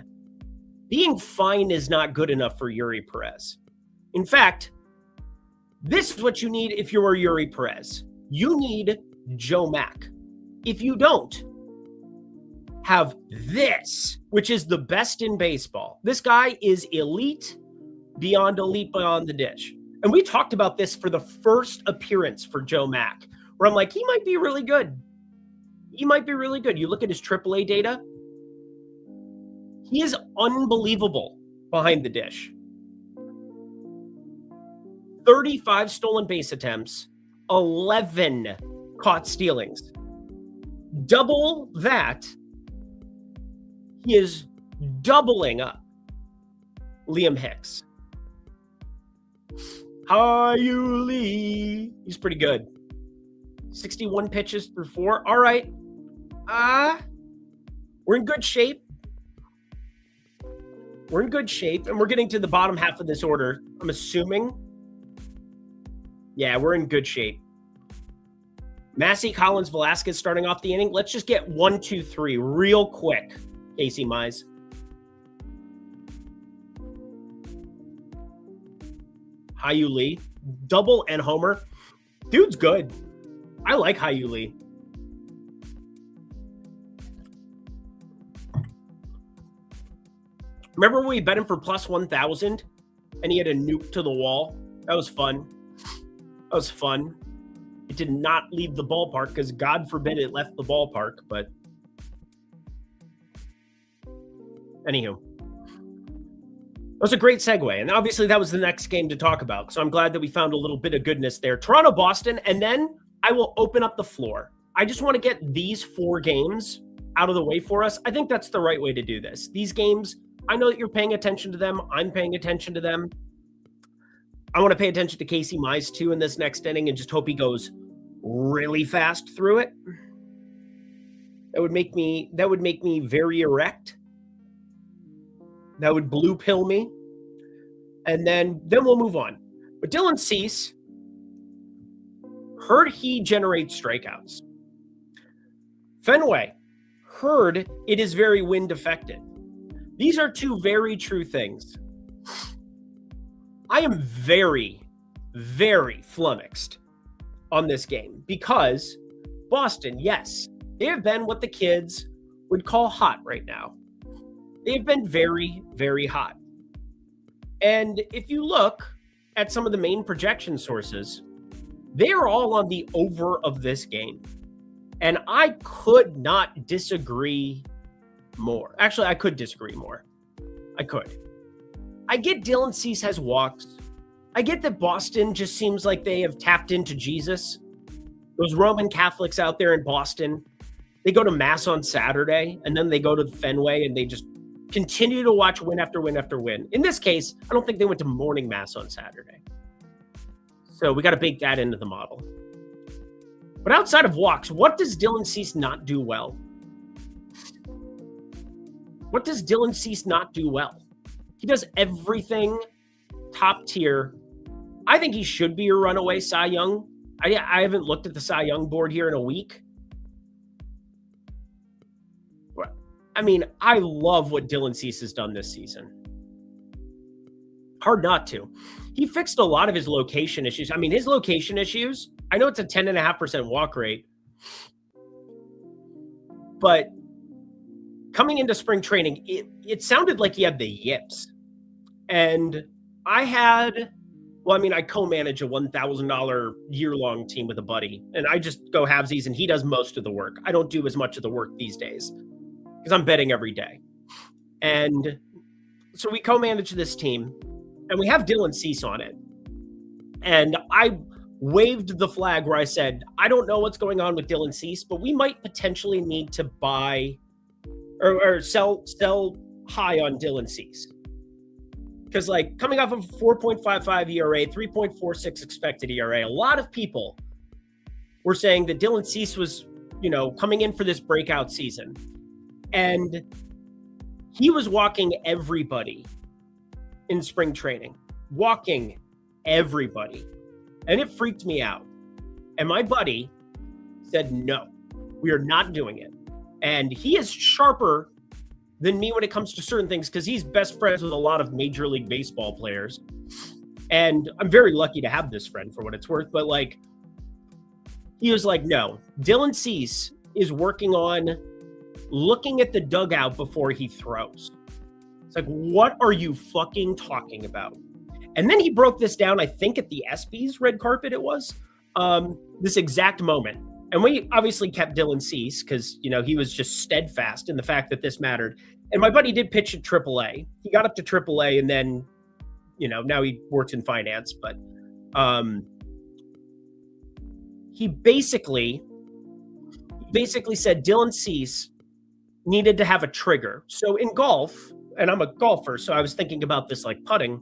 Speaker 1: Being fine is not good enough for Yuri Perez. In fact, this is what you need if you're Yuri Perez. You need Joe Mack. If you don't have this, which is the best in baseball, this guy is elite beyond the dish. And we talked about this for the first appearance for Joe Mack, where I'm like, he might be really good. He might be really good. You look at his AAA data, he is unbelievable behind the dish. 35 stolen base attempts, 11 caught stealings. Double that, he is doubling up Liam Hicks. Lee. He's pretty good. 61 pitches through 4. All right. We're in good shape. We're in good shape, and we're getting to the bottom half of this order, I'm assuming. Yeah, we're in good shape. Massey, Collins, Velasquez starting off the inning. Let's just get 1, 2, 3 real quick, Casey Mize. Lee, double and homer. Dude's good. I like Lee. Remember when we bet him for plus 1,000 and he had a nuke to the wall? That was fun. That was fun. It did not leave the ballpark because God forbid it left the ballpark, but anywho. That was a great segue, and obviously that was the next game to talk about, so I'm glad that we found a little bit of goodness there. Toronto, Boston, and then I will open up the floor. I just want to get these 4 games out of the way for us. I think that's the right way to do this. These games, I know that you're paying attention to them. I'm paying attention to them. I want to pay attention to Casey Mize, too, in this next inning and just hope he goes really fast through it. That would make me very erect. That would blue pill me. And then we'll move on. But Dylan Cease, heard he generates strikeouts. Fenway, heard it is very wind affected. These are 2 very true things. I am very, very flummoxed on this game because Boston, yes, they have been what the kids would call hot right now. They've been very, very hot. And if you look at some of the main projection sources, they are all on the over of this game. And I could not disagree more. Actually, I could disagree more. I could. I get Dylan Cease has walks. I get that Boston just seems like they have tapped into Jesus. Those Roman Catholics out there in Boston, they go to Mass on Saturday, and then they go to Fenway, and they just continue to watch win after win after win. In this case, I don't think they went to morning Mass on Saturday. So we got to bake that into the model. But outside of walks, what does Dylan Cease not do well? What does Dylan Cease not do well? He does everything top tier I think he should be a runaway Cy Young. I haven't looked at the Cy Young board here in a week. I mean, I love what Dylan Cease has done this season. Hard not to. He fixed a lot of his location issues. I mean, his location issues, I know it's a 10.5% walk rate, but coming into spring training, it sounded like he had the yips. And I co-manage a $1,000 year-long team with a buddy, and I just go halvesies, and he does most of the work. I don't do as much of the work these days because I'm betting every day. And so we co-manage this team, and we have Dylan Cease on it. And I waved the flag where I said, I don't know what's going on with Dylan Cease, but we might potentially need to buy or sell high on Dylan Cease. Because, like, coming off of 4.55 ERA, 3.46 expected ERA, a lot of people were saying that Dylan Cease was, coming in for this breakout season. And he was walking everybody in spring training. Walking everybody. And it freaked me out. And my buddy said, no, we are not doing it. And he is sharper than me when it comes to certain things because he's best friends with a lot of Major League Baseball players. And I'm very lucky to have this friend for what it's worth. But, like, he was like, no, Dylan Cease is working on looking at the dugout before he throws. It's like, what are you fucking talking about? And then he broke this down, I think at the ESPYs red carpet it was, this exact moment. And we obviously kept Dylan Cease because, he was just steadfast in the fact that this mattered. And my buddy did pitch at AAA. He got up to AAA and then, now he works in finance. But he basically said Dylan Cease needed to have a trigger. So in golf, and I'm a golfer, so I was thinking about this like putting.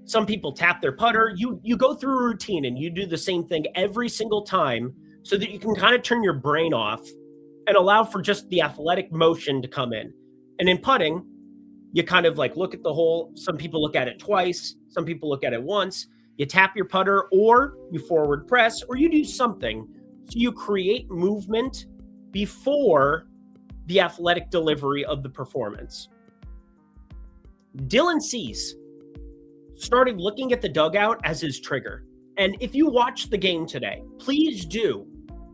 Speaker 1: Some people tap their putter. You go through a routine and you do the same thing every single time, so that you can kind of turn your brain off and allow for just the athletic motion to come in. And in putting, you kind of like look at the hole. Some people look at it twice. Some people look at it once. You tap your putter or you forward press or you do something. So you create movement before the athletic delivery of the performance. Dylan Cease started looking at the dugout as his trigger. And if you watch the game today, please do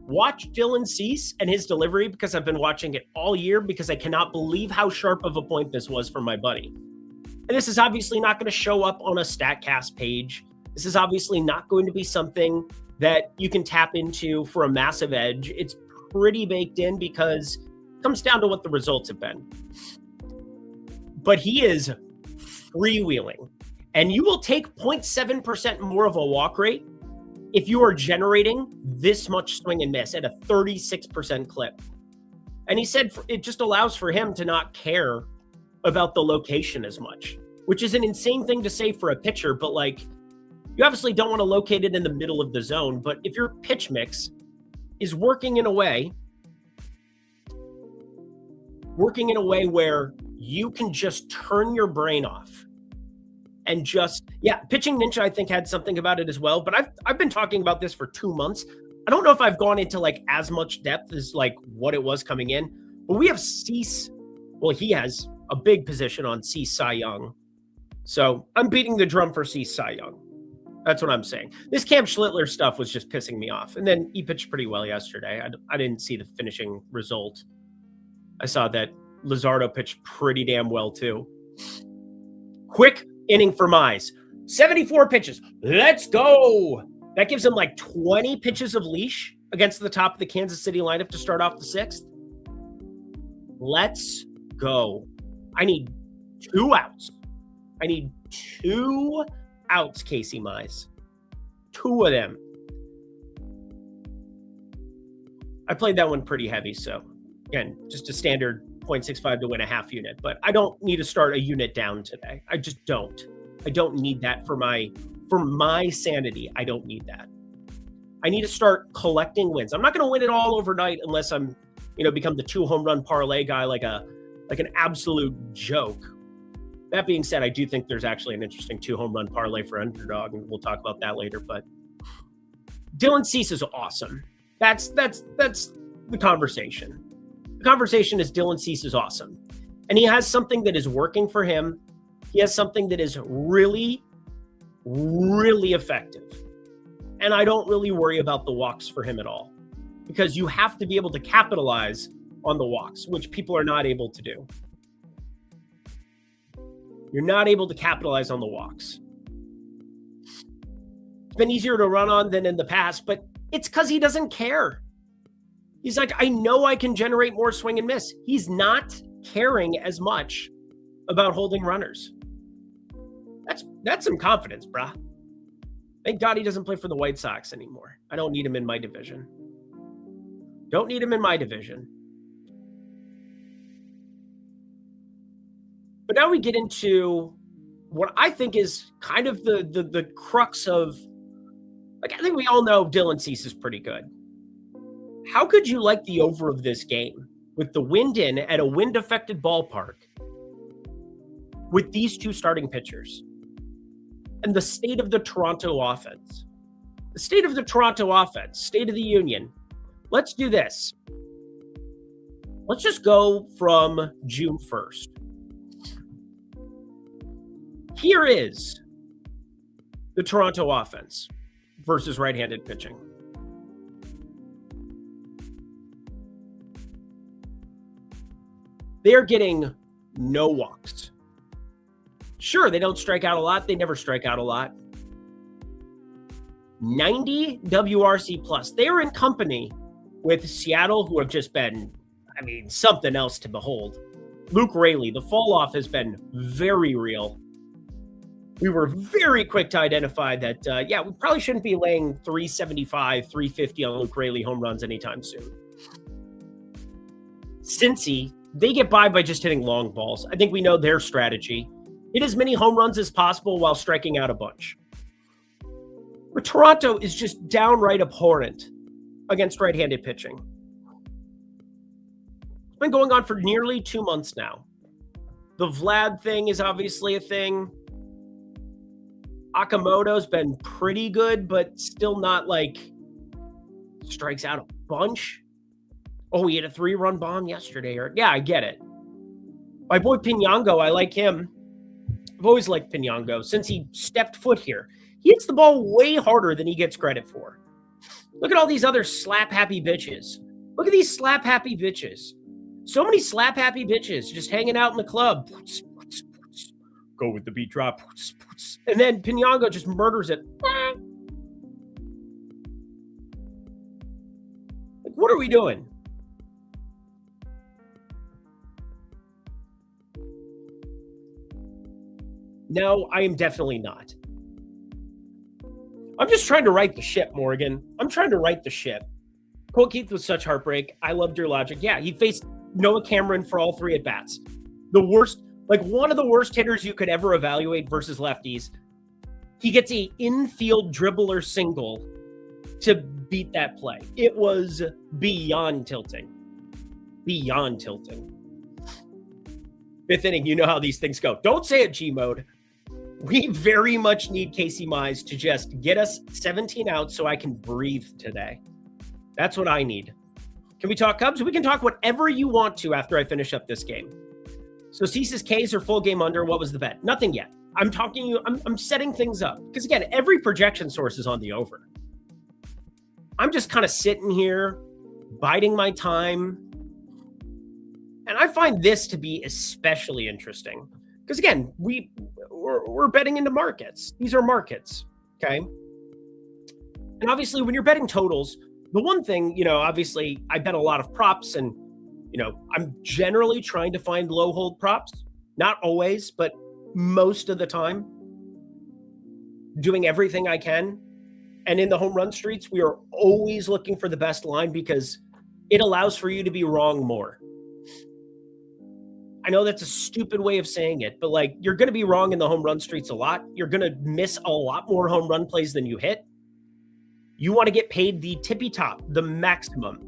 Speaker 1: watch Dylan Cease and his delivery, because I've been watching it all year because I cannot believe how sharp of a point this was for my buddy. And this is obviously not going to show up on a StatCast page. This is obviously not going to be something that you can tap into for a massive edge. It's pretty baked in because it comes down to what the results have been. But he is freewheeling. And you will take 0.7% more of a walk rate if you are generating this much swing and miss at a 36% clip. And he said it just allows for him to not care about the location as much, which is an insane thing to say for a pitcher. But, like, you obviously don't want to locate it in the middle of the zone. But if your pitch mix is working in a way where you can just turn your brain off, and just, Pitching Ninja, I think, had something about it as well. But I've been talking about this for 2 months. I don't know if I've gone into like as much depth as like what it was coming in. But we have Cease. Well, he has a big position on Cease Cy Young. So I'm beating the drum for Cease Cy Young. That's what I'm saying. This Cam Schlittler stuff was just pissing me off. And then he pitched pretty well yesterday. I didn't see the finishing result. I saw that Luzardo pitched pretty damn well too. Quick inning for Mize. 74 pitches. Let's go. That gives him like 20 pitches of leash against the top of the Kansas City lineup to start off the sixth. Let's go. I need 2 outs. I need 2 outs, Casey Mize. 2 of them. I played that one pretty heavy, so again, just a standard 0.65 to win a half unit, but I don't need to start a unit down today. I just don't. I don't need that for my sanity. I don't need that. I need to start collecting wins. I'm not going to win it all overnight unless I'm, become the 2 home run parlay guy like an absolute joke. That being said, I do think there's actually an interesting 2-home run parlay for underdog, and we'll talk about that later. But Dylan Cease is awesome. That's the conversation. The conversation is Dylan Cease is awesome. And he has something that is working for him. He has something that is really, really effective. And I don't really worry about the walks for him at all, because you have to be able to capitalize on the walks, which people are not able to do. You're not able to capitalize on the walks. It's been easier to run on than in the past, but it's because he doesn't care. He's like, I know I can generate more swing and miss. He's not caring as much about holding runners. That's some confidence, brah. Thank God he doesn't play for the White Sox anymore. I don't need him in my division. Don't need him in my division. But now we get into what I think is kind of the crux of, like, I think we all know Dylan Cease is pretty good. How could you like the over of this game with the wind in at a wind-affected ballpark with these two starting pitchers and the state of the Toronto offense? The state of the Toronto offense, State of the Union. Let's do this. Let's just go from June 1st. Here is the Toronto offense versus right-handed pitching. They're getting no walks. Sure, they don't strike out a lot. They never strike out a lot. 90 WRC plus. They are in company with Seattle, who have just been, something else to behold. Luke Raley, the fall off has been very real. We were very quick to identify that, we probably shouldn't be laying 375, 350 on Luke Raley home runs anytime soon. Cincy, they get by just hitting long balls. I think we know their strategy. Hit as many home runs as possible while striking out a bunch. But Toronto is just downright abhorrent against right-handed pitching. It's been going on for nearly 2 months now. The Vlad thing is obviously a thing. Akamoto's been pretty good, but still not like strikes out a bunch. Oh, he hit a 3-run bomb yesterday. I get it. My boy Pinango, I like him. I've always liked Pinango since he stepped foot here. He hits the ball way harder than he gets credit for. Look at all these other slap-happy bitches. Look at these slap-happy bitches. So many slap-happy bitches just hanging out in the club. Go with the beat drop. And then Pinango just murders it. Like, what are we doing? No, I am definitely not. I'm just trying to right the ship, Morgan. I'm trying to right the ship. Cole Keith with such heartbreak. I loved your logic. Yeah, he faced Noah Cameron for all 3 at-bats. The worst, one of the worst hitters you could ever evaluate versus lefties. He gets an infield dribbler single to beat that play. It was beyond tilting. Beyond tilting. 5th inning, you know how these things go. Don't say it, G-mode. We very much need Casey Mize to just get us 17 outs so I can breathe today. That's what I need. Can we talk Cubs? We can talk whatever you want to after I finish up this game. So Cease's Ks are full game under. What was the bet? Nothing yet. I'm setting things up. Because again, every projection source is on the over. I'm just kind of sitting here, biding my time. And I find this to be especially interesting. Because again, we're betting into markets. These are markets, okay? And obviously, when you're betting totals, the one thing, obviously, I bet a lot of props, and, I'm generally trying to find low hold props. Not always, but most of the time. Doing everything I can. And in the home run streets, we are always looking for the best line because it allows for you to be wrong more. I know that's a stupid way of saying it, but you're going to be wrong in the home run streets a lot. You're going to miss a lot more home run plays than you hit. You want to get paid the tippy top, the maximum.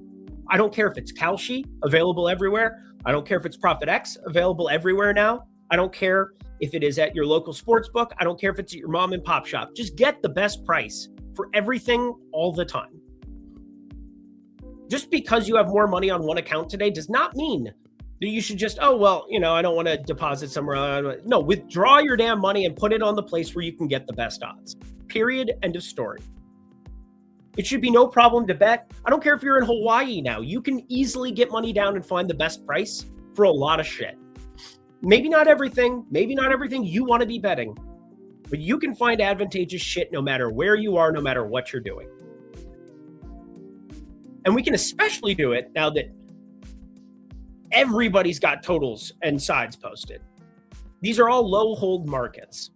Speaker 1: I don't care if it's Kalshi, available everywhere. I don't care if it's Profit X, available everywhere now. I don't care if it is at your local sports book. I don't care if it's at your mom and pop shop. Just get the best price for everything all the time. Just because you have more money on one account today does not mean that you should just, oh, well, I don't want to deposit somewhere. No, withdraw your damn money and put it on the place where you can get the best odds. Period. End of story. It should be no problem to bet. I don't care if you're in Hawaii now. You can easily get money down and find the best price for a lot of shit. Maybe not everything you want to be betting, but you can find advantageous shit no matter where you are, no matter what you're doing. And we can especially do it now that everybody's got totals and sides posted. These are all low hold markets.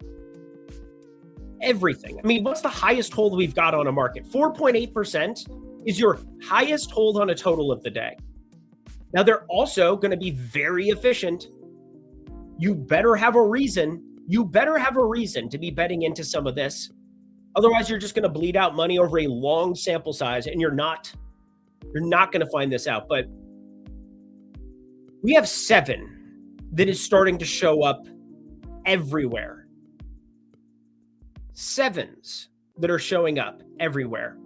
Speaker 1: Everything. I mean, what's the highest hold we've got on a market? 4.8% is your highest hold on a total of the day. Now, they're also going to be very efficient. You better have a reason. You better have a reason to be betting into some of this. Otherwise, you're just going to bleed out money over a long sample size, and you're not going to find this out. But we have 7 that is starting to show up everywhere. 7s that are showing up everywhere.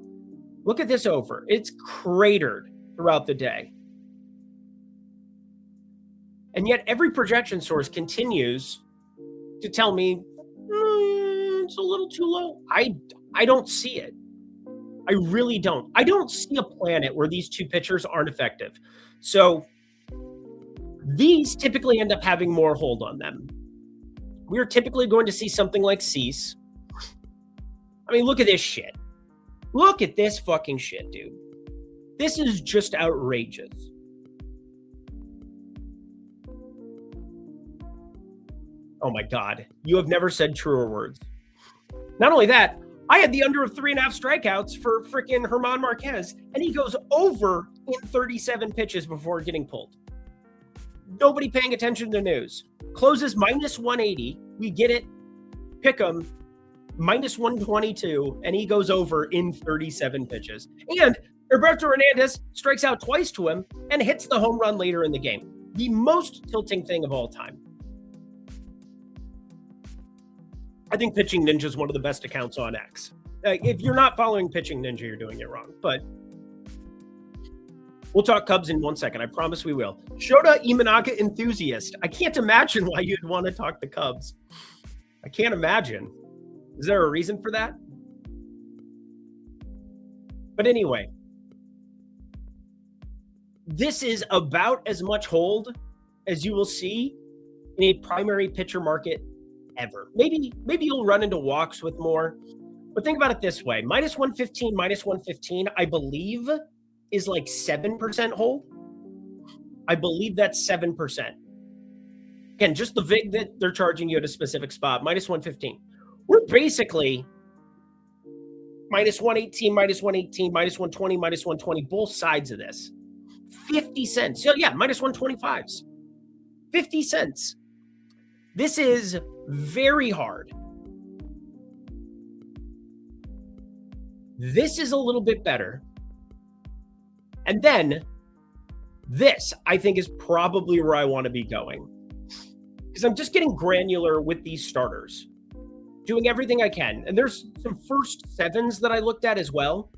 Speaker 1: Look at this over. It's cratered throughout the day. And yet every projection source continues to tell me it's a little too low. I don't see it. I really don't. I don't see a planet where these two pitchers aren't effective. So these typically end up having more hold on them. We're typically going to see something like Cease. I mean, look at this shit. Look at this fucking shit, dude. This is just outrageous. Oh my God. You have never said truer words. Not only that, I had the under of 3.5 strikeouts for freaking German Marquez, and he goes over in 37 pitches before getting pulled. Nobody paying attention to the news. Closes minus 180. We get it. Pick him. Minus 122, and he goes over in 37 pitches. And Roberto Hernandez strikes out twice to him and hits the home run later in the game. The most tilting thing of all time. I think Pitching Ninja is one of the best accounts on X. If you're not following Pitching Ninja, you're doing it wrong. But we'll talk Cubs in 1 second. I promise we will. Shota Imanaga enthusiast. I can't imagine why you'd want to talk the Cubs. I can't imagine. Is there a reason for that? But anyway, this is about as much hold as you will see in a primary pitcher market ever. Maybe you'll run into walks with more, but think about it this way. Minus 115, I believe is like 7% hold. I believe that's 7%. Again, just the VIG that they're charging you at a specific spot, minus 115. We're basically minus 118, minus 118, minus 120, minus 120, both sides of this. 50 cents. So yeah, minus 125s. 50 cents. This is very hard. This is a little bit better. And then this, I think, is probably where I want to be going. Because I'm just getting granular with these starters. Doing everything I can. And there's some first 7s that I looked at as well.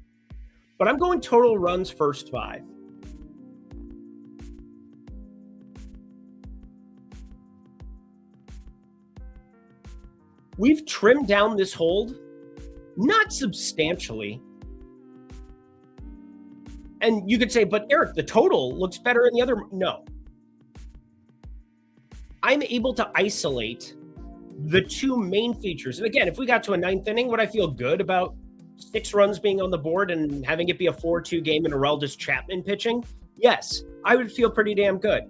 Speaker 1: But I'm going total runs first 5. We've trimmed down this hold, not substantially. And you could say, but Eric, the total looks better in the other. No. I'm able to isolate the two main features. And again, if we got to a 9th inning, would I feel good about 6 runs being on the board and having it be a 4-2 game and Aroldis Chapman pitching? Yes, I would feel pretty damn good.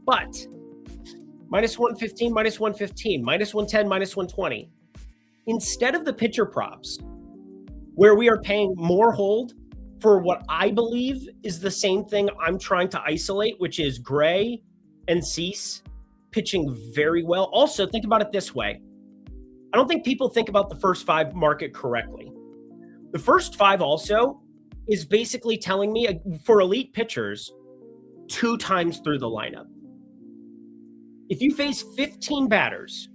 Speaker 1: But minus 115, minus 115, minus 110, minus 120. Instead of the pitcher props, where we are paying more hold for what I believe is the same thing I'm trying to isolate, which is Gray and Cease pitching very well. Also, think about it this way. I don't think people think about the first 5 market correctly. The first 5 also is basically telling me, for elite pitchers, 2 times through the lineup. If you face 15 batters,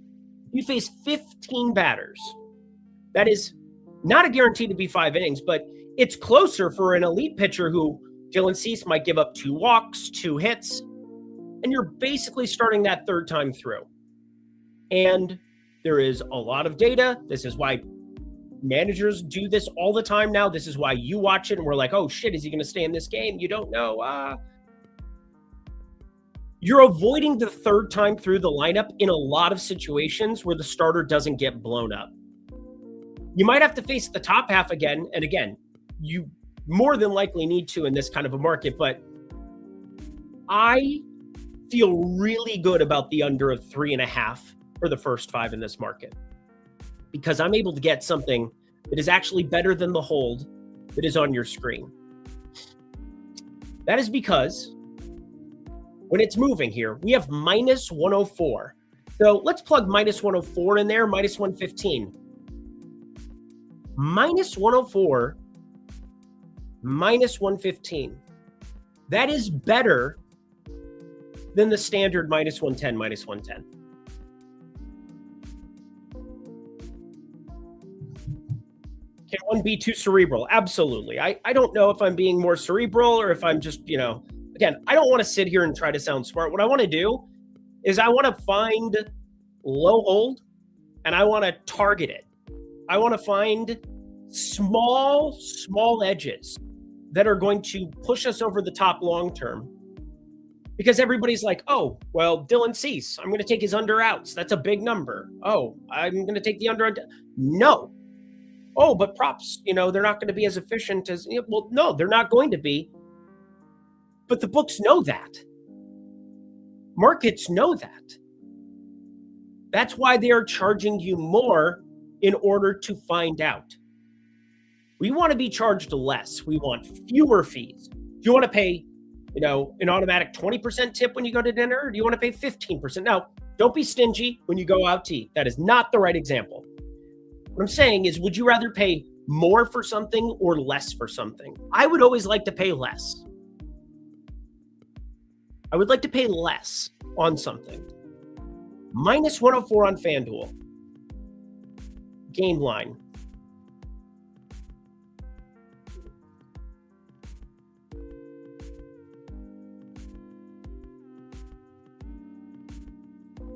Speaker 1: that is not a guarantee to be 5 innings, but it's closer for an elite pitcher who Dylan Cease might give up 2 walks, 2 hits, and you're basically starting that 3rd time through. And there is a lot of data. This is why managers do this all the time now. This is why you watch it and we're like, oh shit, is he going to stay in this game? You don't know. You're avoiding the 3rd time through the lineup in a lot of situations where the starter doesn't get blown up. You might have to face the top half again. And again, you more than likely need to in this kind of a market, but I feel really good about the under of 3.5 for the first 5 in this market, because I'm able to get something that is actually better than the hold that is on your screen. That is because when it's moving here, we have minus 104. So let's plug minus 104 in there, minus 115. Minus 104, minus 115. That is better than the standard minus 110, minus 110. Can one be too cerebral? Absolutely. I don't know if I'm being more cerebral or if I'm just, again, I don't want to sit here and try to sound smart. What I want to do is I want to find low hold and I want to target it. I want to find small edges that are going to push us over the top long term. Because everybody's like, oh, well, Dylan Cease, I'm going to take his under outs. That's a big number. Oh, I'm going to take the under. No. Oh, but props, they're not going to be as efficient as, well, no, they're not going to be. But the books know that. Markets know that. That's why they are charging you more in order to find out. We want to be charged less. We want fewer fees. Do you want to pay, an automatic 20% tip when you go to dinner? Or do you want to pay 15%? Now, don't be stingy when you go out to eat. That is not the right example. What I'm saying is, would you rather pay more for something or less for something? I would always like to pay less. I would like to pay less on something. Minus 104 on FanDuel. Game line.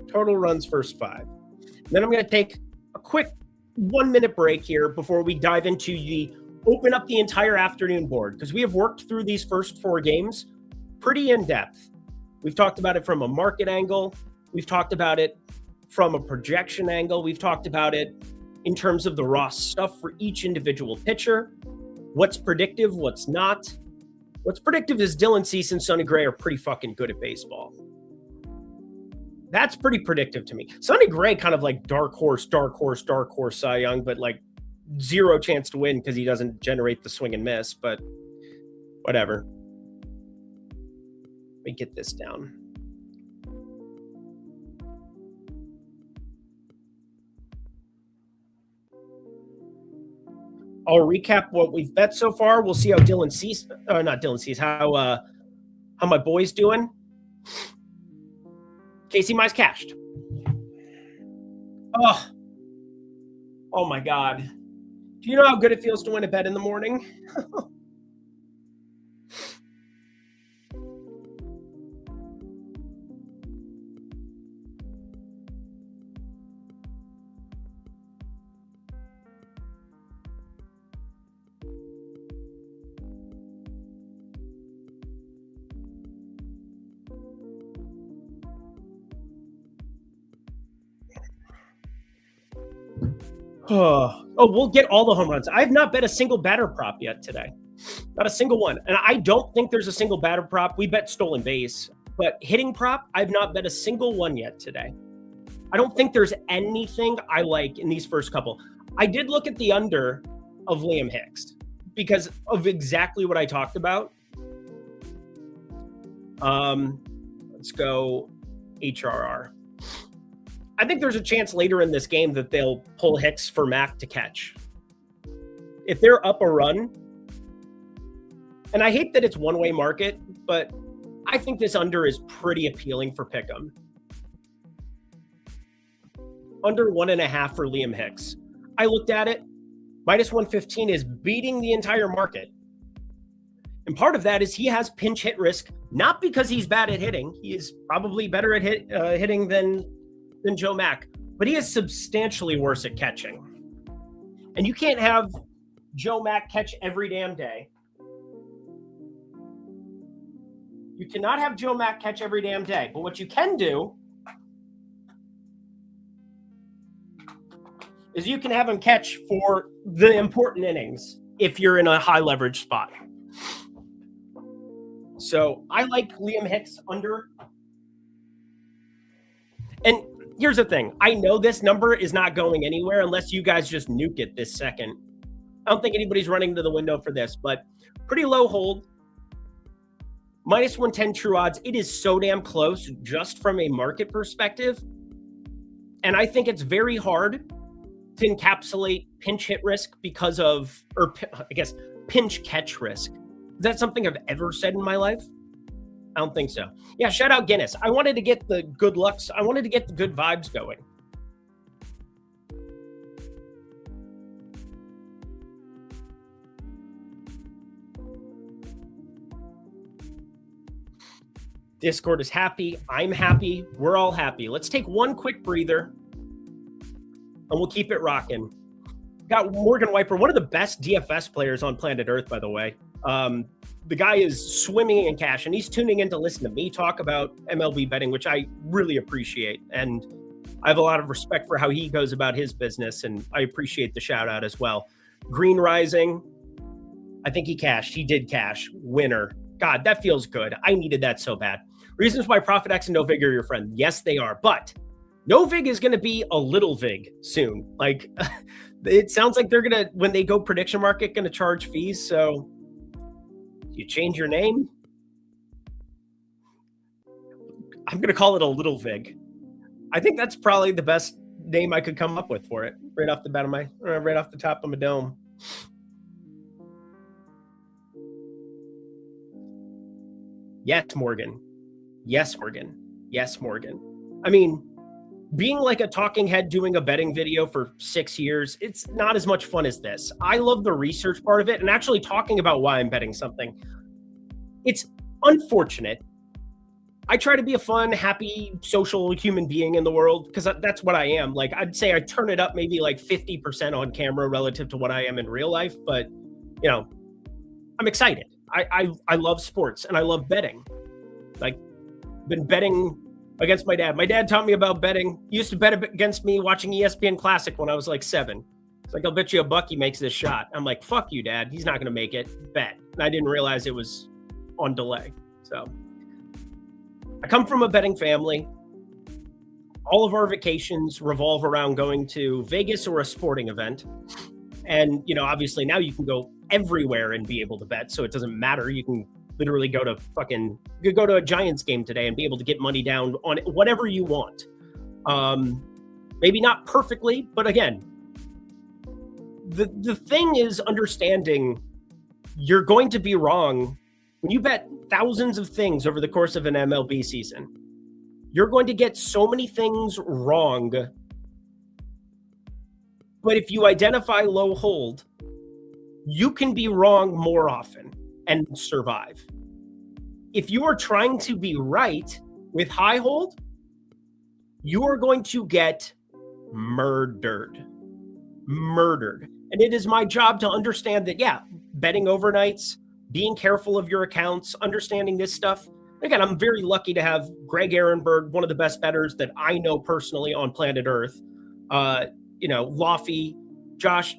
Speaker 1: Total runs first 5. Then I'm going to take a quick 1-minute break here before we dive into open up the entire afternoon board, because we have worked through these first 4 games pretty in depth. We've talked about it from a market angle. We've talked about it from a projection angle. We've talked about it in terms of the raw stuff for each individual pitcher. What's predictive, what's not. What's predictive is Dylan Cease and Sonny Gray are pretty fucking good at baseball. That's pretty predictive to me. Sonny Gray kind of like dark horse Cy Young, but like 0 chance to win because he doesn't generate the swing and miss, but whatever. Let me get this down. I'll recap what we've bet so far. We'll see how how my boy's doing. Casey Mize cashed. Oh my God. Do you know how good it feels to win a bet in the morning? We'll get all the home runs. I've not bet a single batter prop yet today. Not a single one. And I don't think there's a single batter prop. We bet stolen base. But hitting prop, I've not bet a single one yet today. I don't think there's anything I like in these first couple. I did look at the under of Liam Hicks because of exactly what I talked about. Let's go HRR. I think there's a chance later in this game that they'll pull Hicks for Mac to catch. If they're up a run, and I hate that it's one-way market, but I think this under is pretty appealing for Pick'em. Under 1.5 for Liam Hicks. I looked at it. Minus 115 is beating the entire market. And part of that is he has pinch hit risk, not because he's bad at hitting. He is probably better at hitting than Joe Mack, but he is substantially worse at catching. And you can't have Joe Mack catch every damn day. You cannot have Joe Mack catch every damn day. But what you can do is you can have him catch for the important innings if you're in a high leverage spot. So I like Liam Hicks under. And here's the thing. I know this number is not going anywhere unless you guys just nuke it this second. I don't think anybody's running to the window for this, but pretty low hold. Minus 110 true odds. It is so damn close just from a market perspective. And I think it's very hard to encapsulate pinch hit risk because of, or I guess, pinch catch risk. Is that something I've ever said in my life? I don't think so. Yeah, shout out Guinness. I wanted to get the good lucks. I wanted to get the good vibes going. Discord is happy. I'm happy. We're all happy. Let's take one quick breather and we'll keep it rocking. Got Morgan Wiper, one of the best DFS players on planet Earth, by the way. The guy is swimming in cash, and he's tuning in to listen to me talk about MLB betting, which I really appreciate. And I have a lot of respect for how he goes about his business, and I appreciate the shout out as well. Green Rising, I think he cashed. He did cash. Winner. God, that feels good. I needed that so bad. Reasons why ProfitX and NoVig are your friend. Yes, they are. But NoVig is going to be a little Vig soon. Like, it sounds like they're going to, when they go prediction market, going to charge fees. So you change your name. I'm going to call it a little Vig. I think that's probably the best name I could come up with for it. Right off the top of my dome. Yes, Morgan. Yes, Morgan. Yes, Morgan. I mean, being like a talking head doing a betting video for 6 years, it's not as much fun as this. I love the research part of it and actually talking about why I'm betting something. It's unfortunate. I try to be a fun, happy, social human being in the world because that's what I am. Like, I'd say I turn it up maybe like 50% on camera relative to what I am in real life. But, you know, I'm excited. I love sports and I love betting. Like, been betting against my dad. My dad taught me about betting. He used to bet against me watching ESPN Classic when I was like 7. It's like, I'll bet you $1 he makes this shot. I'm like, fuck you, Dad. He's not going to make it. Bet. And I didn't realize it was on delay. So I come from a betting family. All of our vacations revolve around going to Vegas or a sporting event. And, you know, obviously now you can go everywhere and be able to bet. So it doesn't matter. You can literally go to a Giants game today and be able to get money down on whatever you want. Maybe not perfectly, but again, the thing is understanding you're going to be wrong. When you bet thousands of things over the course of an MLB season, you're going to get so many things wrong. But if you identify low hold, you can be wrong more often and survive. If you are trying to be right with high hold, you are going to get murdered. And it is my job to understand that, yeah, betting overnights, being careful of your accounts, understanding this stuff. Again, I'm very lucky to have Greg Ehrenberg, one of the best bettors that I know personally on planet Earth. You know, Laffy, Josh,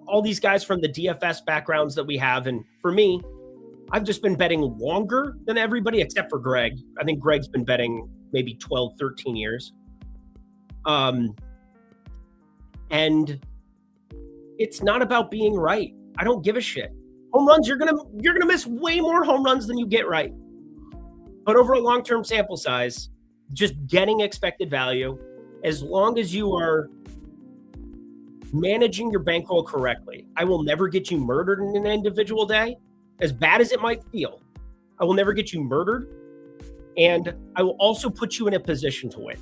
Speaker 1: all these guys from the DFS backgrounds that we have. And for me, I've just been betting longer than everybody except for Greg. I think Greg's been betting maybe 12, 13 years. And it's not about being right. I don't give a shit. Home runs, you're gonna miss way more home runs than you get right. But over a long-term sample size, just getting expected value, as long as you are managing your bankroll correctly, I will never get you murdered in an individual day. As bad as it might feel, I will never get you murdered. And I will also put you in a position to win.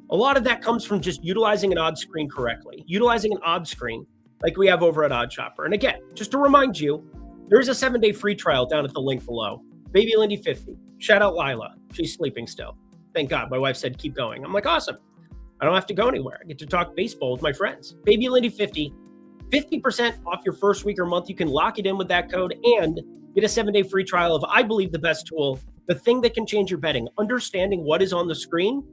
Speaker 1: A lot of that comes from just utilizing an odd screen correctly, utilizing an odd screen like we have over at Odd Shopper. And again, just to remind you, there's a 7-day free trial down at the link below. Baby Lindy 50. Shout out Lila. She's sleeping still. Thank God. My wife said, keep going. I'm like, awesome. I don't have to go anywhere. I get to talk baseball with my friends. Baby Lindy 50. 50% off your first week or month. You can lock it in with that code and get a 7-day free trial of, I believe, the best tool, the thing that can change your betting. Understanding what is on the screen,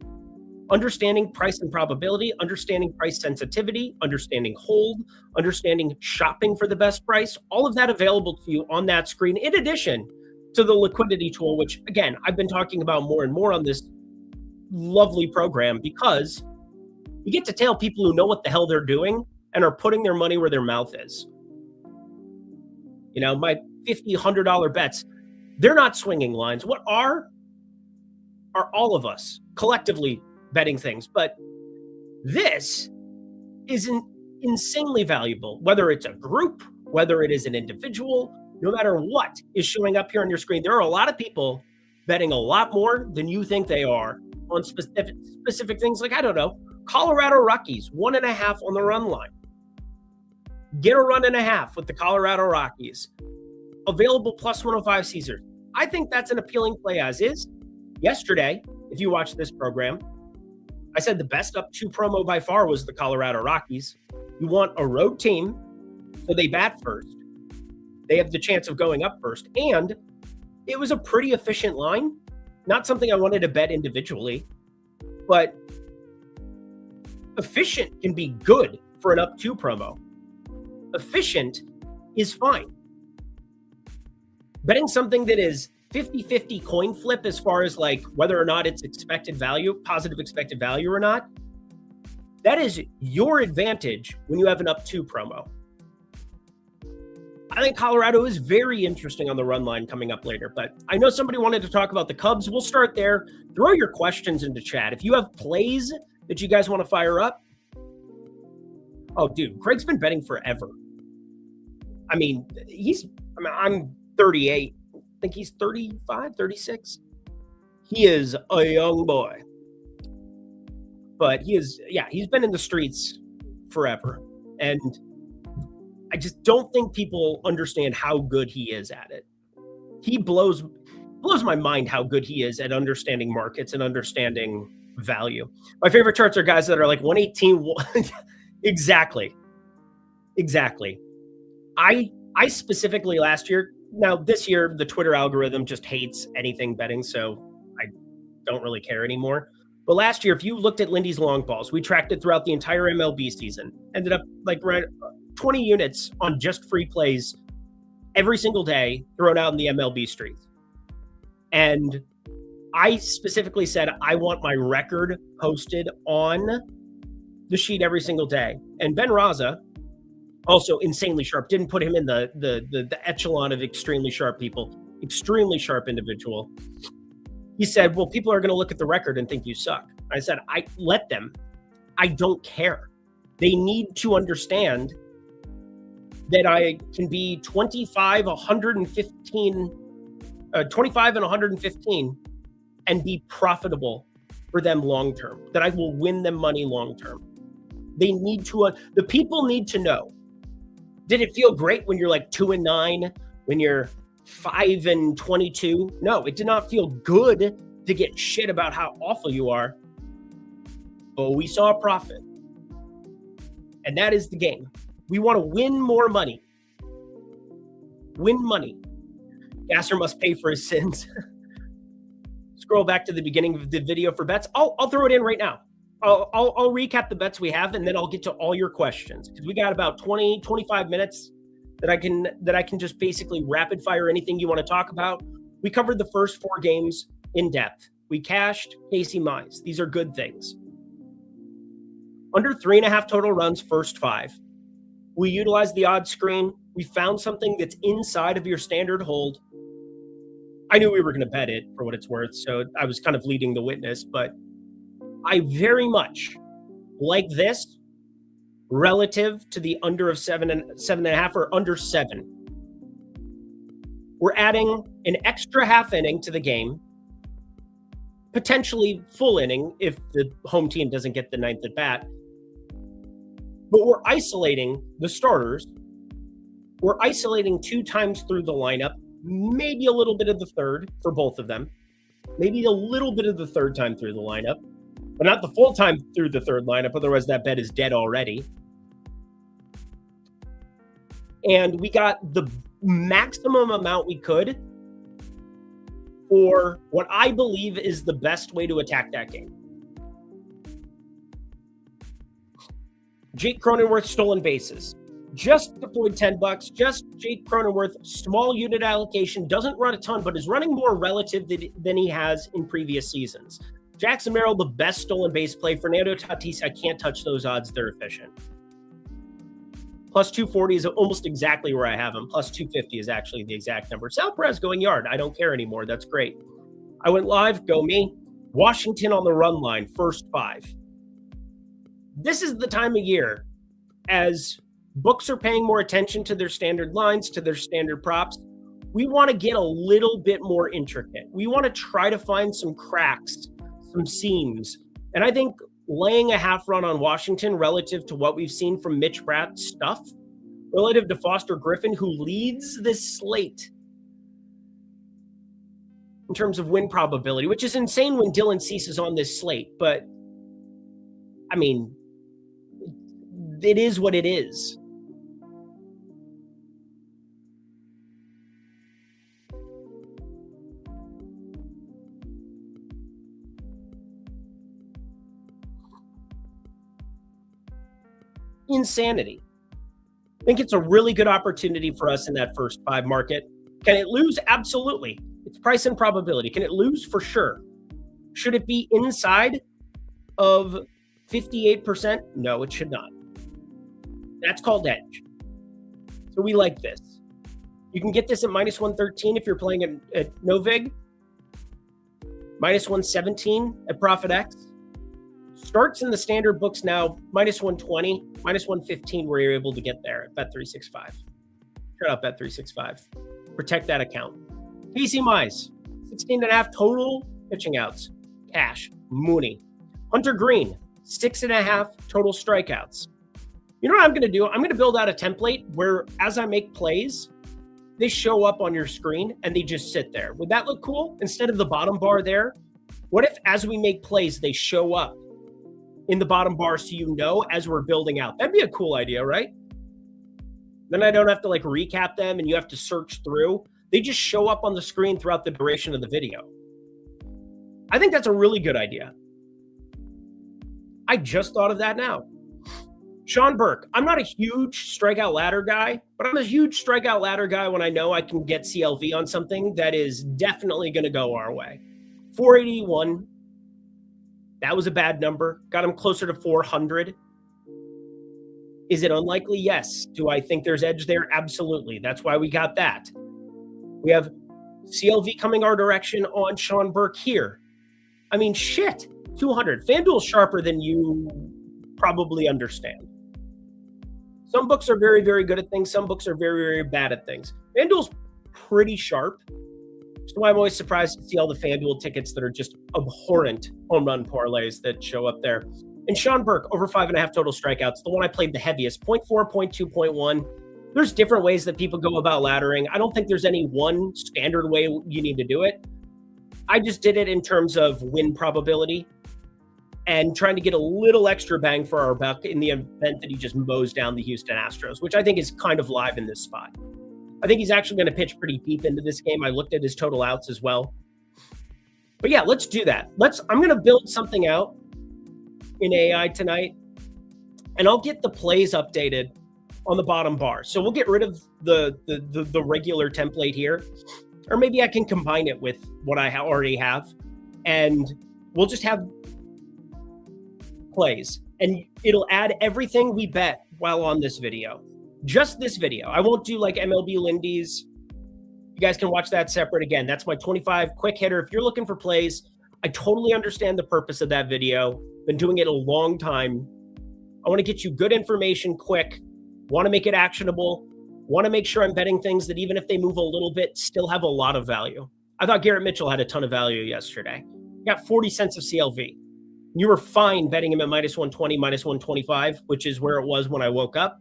Speaker 1: understanding price and probability, understanding price sensitivity, understanding hold, understanding shopping for the best price, all of that available to you on that screen, in addition to the liquidity tool, which, again, I've been talking about more and more on this lovely program, because you get to tell people who know what the hell they're doing and are putting their money where their mouth is. You know, my $50, $100 bets, they're not swinging lines. What are all of us collectively betting things? But this is insanely valuable, whether it's a group, whether it is an individual, no matter what is showing up here on your screen. There are a lot of people betting a lot more than you think they are on specific things, like, I don't know, Colorado Rockies, 1.5 on the run line. Get a run and a half with the Colorado Rockies. Available plus 105 Caesars. I think that's an appealing play as is. Yesterday, if you watched this program, I said the best up 2 promo by far was the Colorado Rockies. You want a road team, so they bat first. They have the chance of going up first. And it was a pretty efficient line. Not something I wanted to bet individually, but efficient can be good for an up 2 promo. Efficient is fine. Betting something that is 50-50 coin flip as far as like whether or not it's expected value, positive expected value or not, that is your advantage when you have an up 2 promo. I think Colorado is very interesting on the run line coming up later, but I know somebody wanted to talk about the Cubs. We'll start there. Throw your questions into chat. If you have plays that you guys want to fire up. Oh, dude, Craig's been betting forever. I mean, I'm 38. I think he's 35, 36. He is a young boy. But he's been in the streets forever. And I just don't think people understand how good he is at it. He blows my mind how good he is at understanding markets and understanding value. My favorite charts are guys that are like 118. Exactly. I specifically last year, now this year, the Twitter algorithm just hates anything betting, so I don't really care anymore. But last year, if you looked at Lindy's long balls, we tracked it throughout the entire MLB season. Ended up like right 20 units on just free plays every single day thrown out in the MLB streets. And I specifically said, I want my record posted on the sheet every single day. And Ben Raza, also insanely sharp, didn't put him in the echelon of extremely sharp people, extremely sharp individual. He said, well, people are going to look at the record and think you suck. I said, I let them. I don't care. They need to understand that I can be 25 and 115 and be profitable for them long term, that I will win them money long term. They need to, the people need to know. Did it feel great when you're like 2-9, when you're 5-22? No, it did not feel good to get shit about how awful you are. But we saw a profit. And that is the game. We want to win more money. Win money. Gasser must pay for his sins. Scroll back to the beginning of the video for bets. I'll throw it in right now. I'll recap the bets we have, and then I'll get to all your questions, because we got about 20-25 minutes that I can just basically rapid fire anything you want to talk about. We covered the first 4 games in depth. We cashed Casey Mize. These are good things. Under 3.5 total runs, first 5. We utilized the odd screen. We found something that's inside of your standard hold. I knew we were going to bet it for what it's worth, so I was kind of leading the witness, but I very much like this relative to the under of 7.5 or under 7. We're adding an extra half inning to the game, potentially full inning if the home team doesn't get the ninth at bat. But we're isolating the starters. We're isolating 2 times through the lineup, maybe a little bit of the third for both of them, maybe a little bit of the third time through the lineup, but not the full time through the third lineup. Otherwise, that bet is dead already. And we got the maximum amount we could for what I believe is the best way to attack that game. Jake Cronenworth stolen bases. Just deployed $10. Just Jake Cronenworth, small unit allocation, doesn't run a ton, but is running more relative than he has in previous seasons. Jackson Merrill, the best stolen base play. Fernando Tatis, I can't touch those odds. They're efficient. Plus 240 is almost exactly where I have him. Plus 250 is actually the exact number. Sal Perez going yard. I don't care anymore. That's great. I went live. Go me. Washington on the run line. First 5. This is the time of year as books are paying more attention to their standard lines, to their standard props. We want to get a little bit more intricate. We want to try to find some cracks, some seams. And I think laying a half run on Washington relative to what we've seen from Mitch Bratt's stuff, relative to Foster Griffin, who leads this slate in terms of win probability, which is insane when Dylan Cease is on this slate. But, I mean, it is what it is. Insanity. I think it's a really good opportunity for us in that first 5 market. Can it lose? Absolutely. It's price and probability. Can it lose? For sure. Should it be inside of 58%? No, it should not. That's called edge. So we like this. You can get this at minus 113 if you're playing at Novig. Minus 117 at ProfitX. Starts in the standard books now, minus 120, minus 115, where you're able to get there at Bet365. Shout out Bet365. Protect that account. PC Mize, 16.5 total pitching outs. Cash, Mooney. Hunter Green, 6.5 total strikeouts. You know what I'm going to do? I'm going to build out a template where as I make plays, they show up on your screen and they just sit there. Would that look cool? Instead of the bottom bar there, what if as we make plays, they show up in the bottom bar so you know as we're building out? That'd be a cool idea, right? Then I don't have to like recap them and you have to search through. They just show up on the screen throughout the duration of the video. I think that's a really good idea. I just thought of that now. Sean Burke. I'm not a huge strikeout ladder guy, but I'm a huge strikeout ladder guy when I know I can get CLV on something that is definitely going to go our way. 481. That was a bad number. Got him closer to 400. Is it unlikely? Yes. Do I think there's edge there? Absolutely. That's why we got that. We have CLV coming our direction on Sean Burke here. I mean, shit. 200. FanDuel's sharper than you probably understand. Some books are very, very good at things. Some books are very, very bad at things. FanDuel's pretty sharp. So I'm always surprised to see all the FanDuel tickets that are just abhorrent home run parlays that show up there. And Sean Burke, over 5.5 total strikeouts, the one I played the heaviest, 0.4, 0.2, 0.1. There's different ways that people go about laddering. I don't think there's any one standard way you need to do it. I just did it in terms of win probability and trying to get a little extra bang for our buck in the event that he just mows down the Houston Astros, which I think is kind of live in this spot. I think he's actually going to pitch pretty deep into this game. I looked at his total outs as well. But yeah, let's do that. I'm going to build something out in AI tonight, and I'll get the plays updated on the bottom bar. So we'll get rid of the regular template here, or maybe I can combine it with what I already have, and we'll just have plays, and it'll add everything we bet while on this video. Just this video. I won't do like MLB Lindy's. You guys can watch that separate. Again, that's my 25 quick hitter. If you're looking for plays, I totally understand the purpose of that video. Been doing it a long time. I want to get you good information quick. Want to make it actionable. Want to make sure I'm betting things that even if they move a little bit, still have a lot of value. I thought Garrett Mitchell had a ton of value yesterday. He got 40 cents of CLV. You were fine betting him at minus 120, minus 125, which is where it was when I woke up.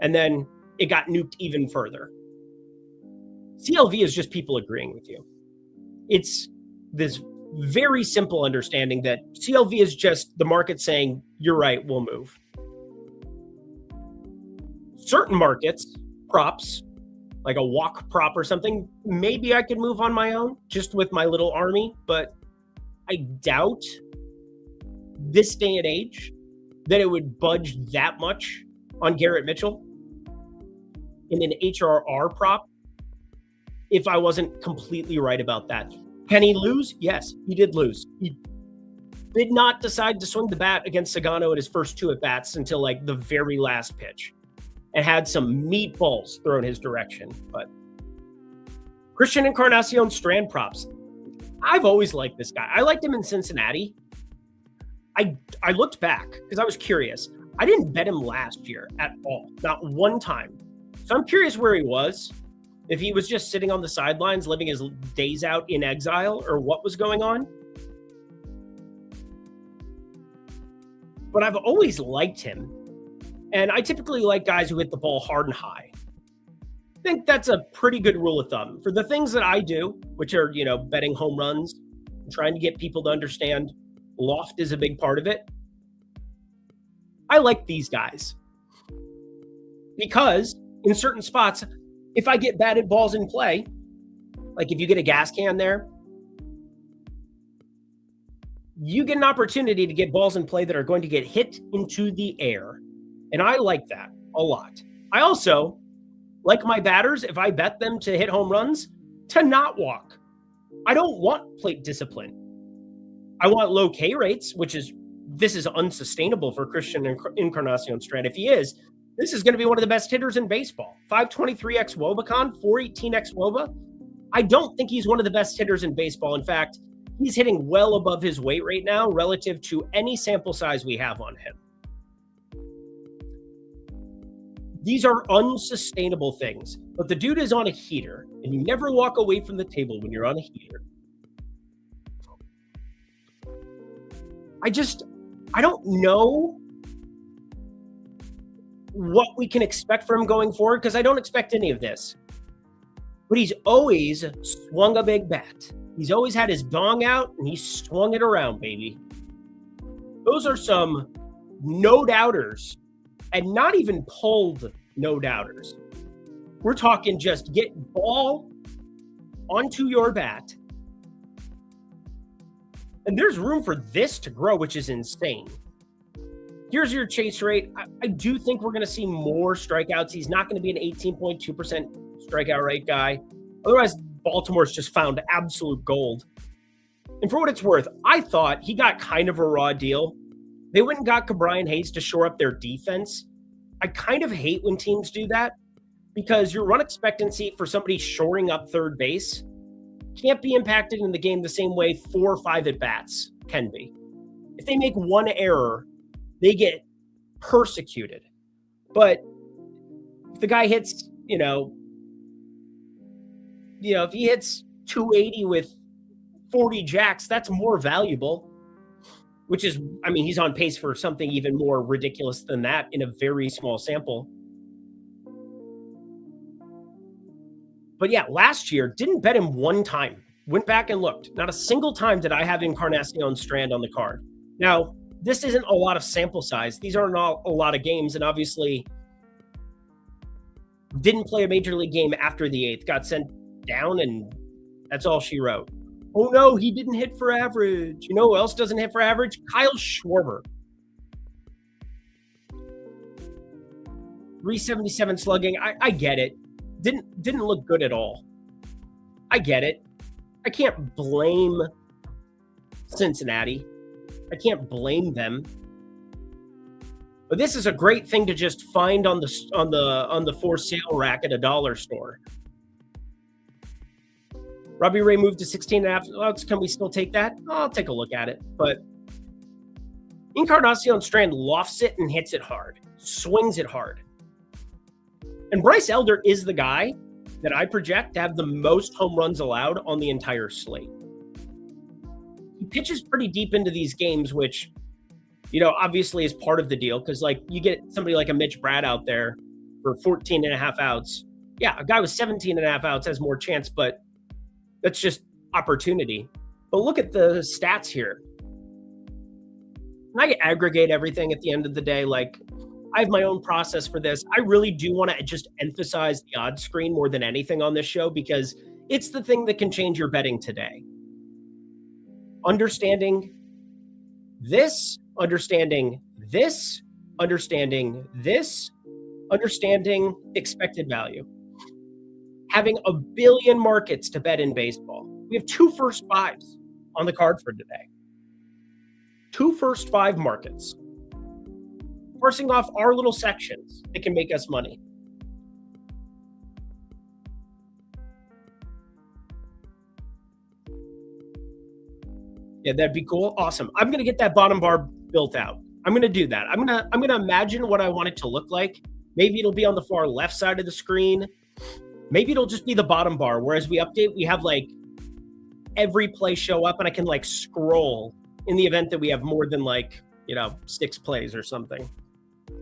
Speaker 1: And then it got nuked even further. CLV is just people agreeing with you. It's this very simple understanding that CLV is just the market saying, you're right, we'll move. Certain markets, props, like a walk prop or something, maybe I could move on my own just with my little army, but I doubt this day and age that it would budge that much on Garrett Mitchell in an HRR prop if I wasn't completely right about that. Can he lose? Yes, he did lose. He did not decide to swing the bat against Sagano at his first two at-bats until like the very last pitch and had some meatballs thrown his direction. But Christian Encarnacion Strand props. I've always liked this guy. I liked him in Cincinnati. I looked back because I was curious. I didn't bet him last year at all, not one time. So I'm curious where he was, if he was just sitting on the sidelines, living his days out in exile, or what was going on. But I've always liked him. And I typically like guys who hit the ball hard and high. I think that's a pretty good rule of thumb. For the things that I do, which are, betting home runs, trying to get people to understand loft is a big part of it. I like these guys. Because in certain spots, if I get batted balls in play, like if you get a gas can there, you get an opportunity to get balls in play that are going to get hit into the air. And I like that a lot. I also like my batters, if I bet them to hit home runs, to not walk. I don't want plate discipline. I want low K rates, this is unsustainable for Christian Encarnacion Strand. If he is, this is going to be one of the best hitters in baseball. 523 x Wobacon, 418 x Woba. I don't think he's one of the best hitters in baseball. In fact, he's hitting well above his weight right now relative to any sample size we have on him. These are unsustainable things, but the dude is on a heater, and you never walk away from the table when you're on a heater. I don't know what we can expect from him going forward, because I don't expect any of this. But he's always swung a big bat. He's always had his dong out, and he swung it around, baby. Those are some no-doubters, and not even pulled no-doubters. We're talking just get ball onto your bat. And there's room for this to grow, which is insane. Here's your chase rate. I do think we're going to see more strikeouts. He's not going to be an 18.2% strikeout rate guy. Otherwise, Baltimore's just found absolute gold. And for what it's worth, I thought he got kind of a raw deal. They went and got Brian Hayes to shore up their defense. I kind of hate when teams do that, because your run expectancy for somebody shoring up third base can't be impacted in the game the same way 4 or 5 at-bats can be. If they make one error, they get persecuted. But if the guy hits, if he hits 280 with 40 jacks, that's more valuable, which is, he's on pace for something even more ridiculous than that in a very small sample. But yeah, last year, didn't bet him one time. Went back and looked. Not a single time did I have Encarnacion Strand on the card. Now, this isn't a lot of sample size. These are not a lot of games, and obviously didn't play a major league game after the 8th. Got sent down, and that's all she wrote. Oh no, he didn't hit for average. You know who else doesn't hit for average? Kyle Schwarber. 377 slugging. I get it. Didn't look good at all. I get it. I can't blame Cincinnati. I can't blame them. But this is a great thing to just find on the for sale rack at a dollar store. Robbie Ray moved to 16.5. Can we still take that? I'll take a look at it. But Encarnacion Strand lofts it and hits it hard. Swings it hard. And Bryce Elder is the guy that I project to have the most home runs allowed on the entire slate. He pitches pretty deep into these games, which, obviously is part of the deal, because like you get somebody like a Mitch Brad out there for 14 and a half outs. Yeah, a guy with 17 and a half outs has more chance, but that's just opportunity. But look at the stats here. And I aggregate everything at the end of the day. Like, I have my own process for this. I really do want to just emphasize the odds screen more than anything on this show, because it's the thing that can change your betting today. Understanding this, understanding this, understanding this, understanding expected value. Having a billion markets to bet in baseball. We have 2 first fives on the card for today. 2 first 5 markets. Parsing off our little sections that can make us money. Yeah, that'd be cool. Awesome. I'm going to get that bottom bar built out. I'm going to do that. I'm going to imagine what I want it to look like. Maybe it'll be on the far left side of the screen. Maybe it'll just be the bottom bar. Whereas we update, we have like every play show up, and I can like scroll in the event that we have more than like, 6 plays or something.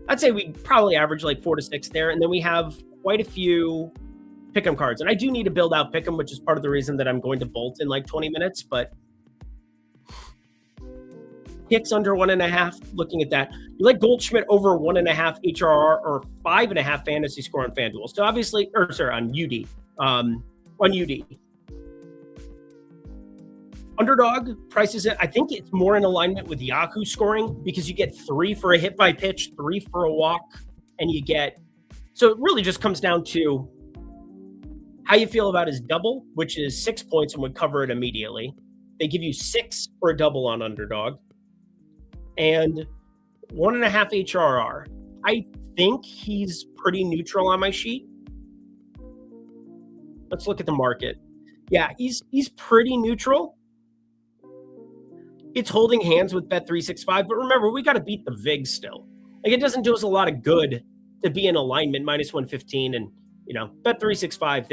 Speaker 1: I'd say we probably average like 4 to 6 there. And then we have quite a few pick'em cards. And I do need to build out pick'em, which is part of the reason that I'm going to bolt in like 20 minutes, but hits under 1.5, looking at that. You like Goldschmidt over 1.5 HRR or 5.5 fantasy score on FanDuel. So obviously, on UD. On UD. Underdog prices it. I think it's more in alignment with Yahoo scoring, because you get 3 for a hit by pitch, 3 for a walk, and you get. So it really just comes down to how you feel about his double, which is 6 points and would cover it immediately. They give you 6 for a double on Underdog. And 1.5 HRR. I think he's pretty neutral on my sheet. Let's look at the market. Yeah, he's pretty neutral. It's holding hands with Bet365, but remember, we got to beat the VIG still. Like, it doesn't do us a lot of good to be in alignment -115, and Bet365,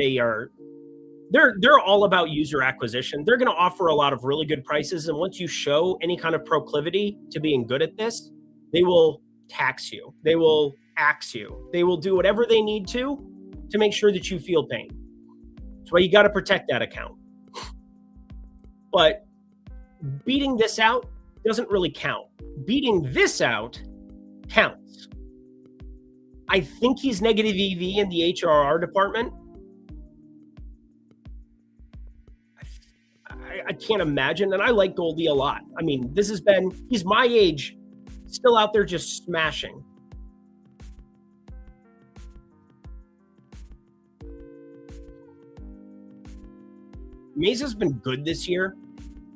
Speaker 1: they're all about user acquisition. They're going to offer a lot of really good prices, and once you show any kind of proclivity to being good at this, they will tax you. They will axe you. They will do whatever they need to make sure that you feel pain. That's why you got to protect that account. But beating this out doesn't really count. Beating this out counts. I think he's negative EV in the HRR department. I can't imagine. And I like Goldie a lot. I mean, he's my age, still out there just smashing. Mesa's been good this year,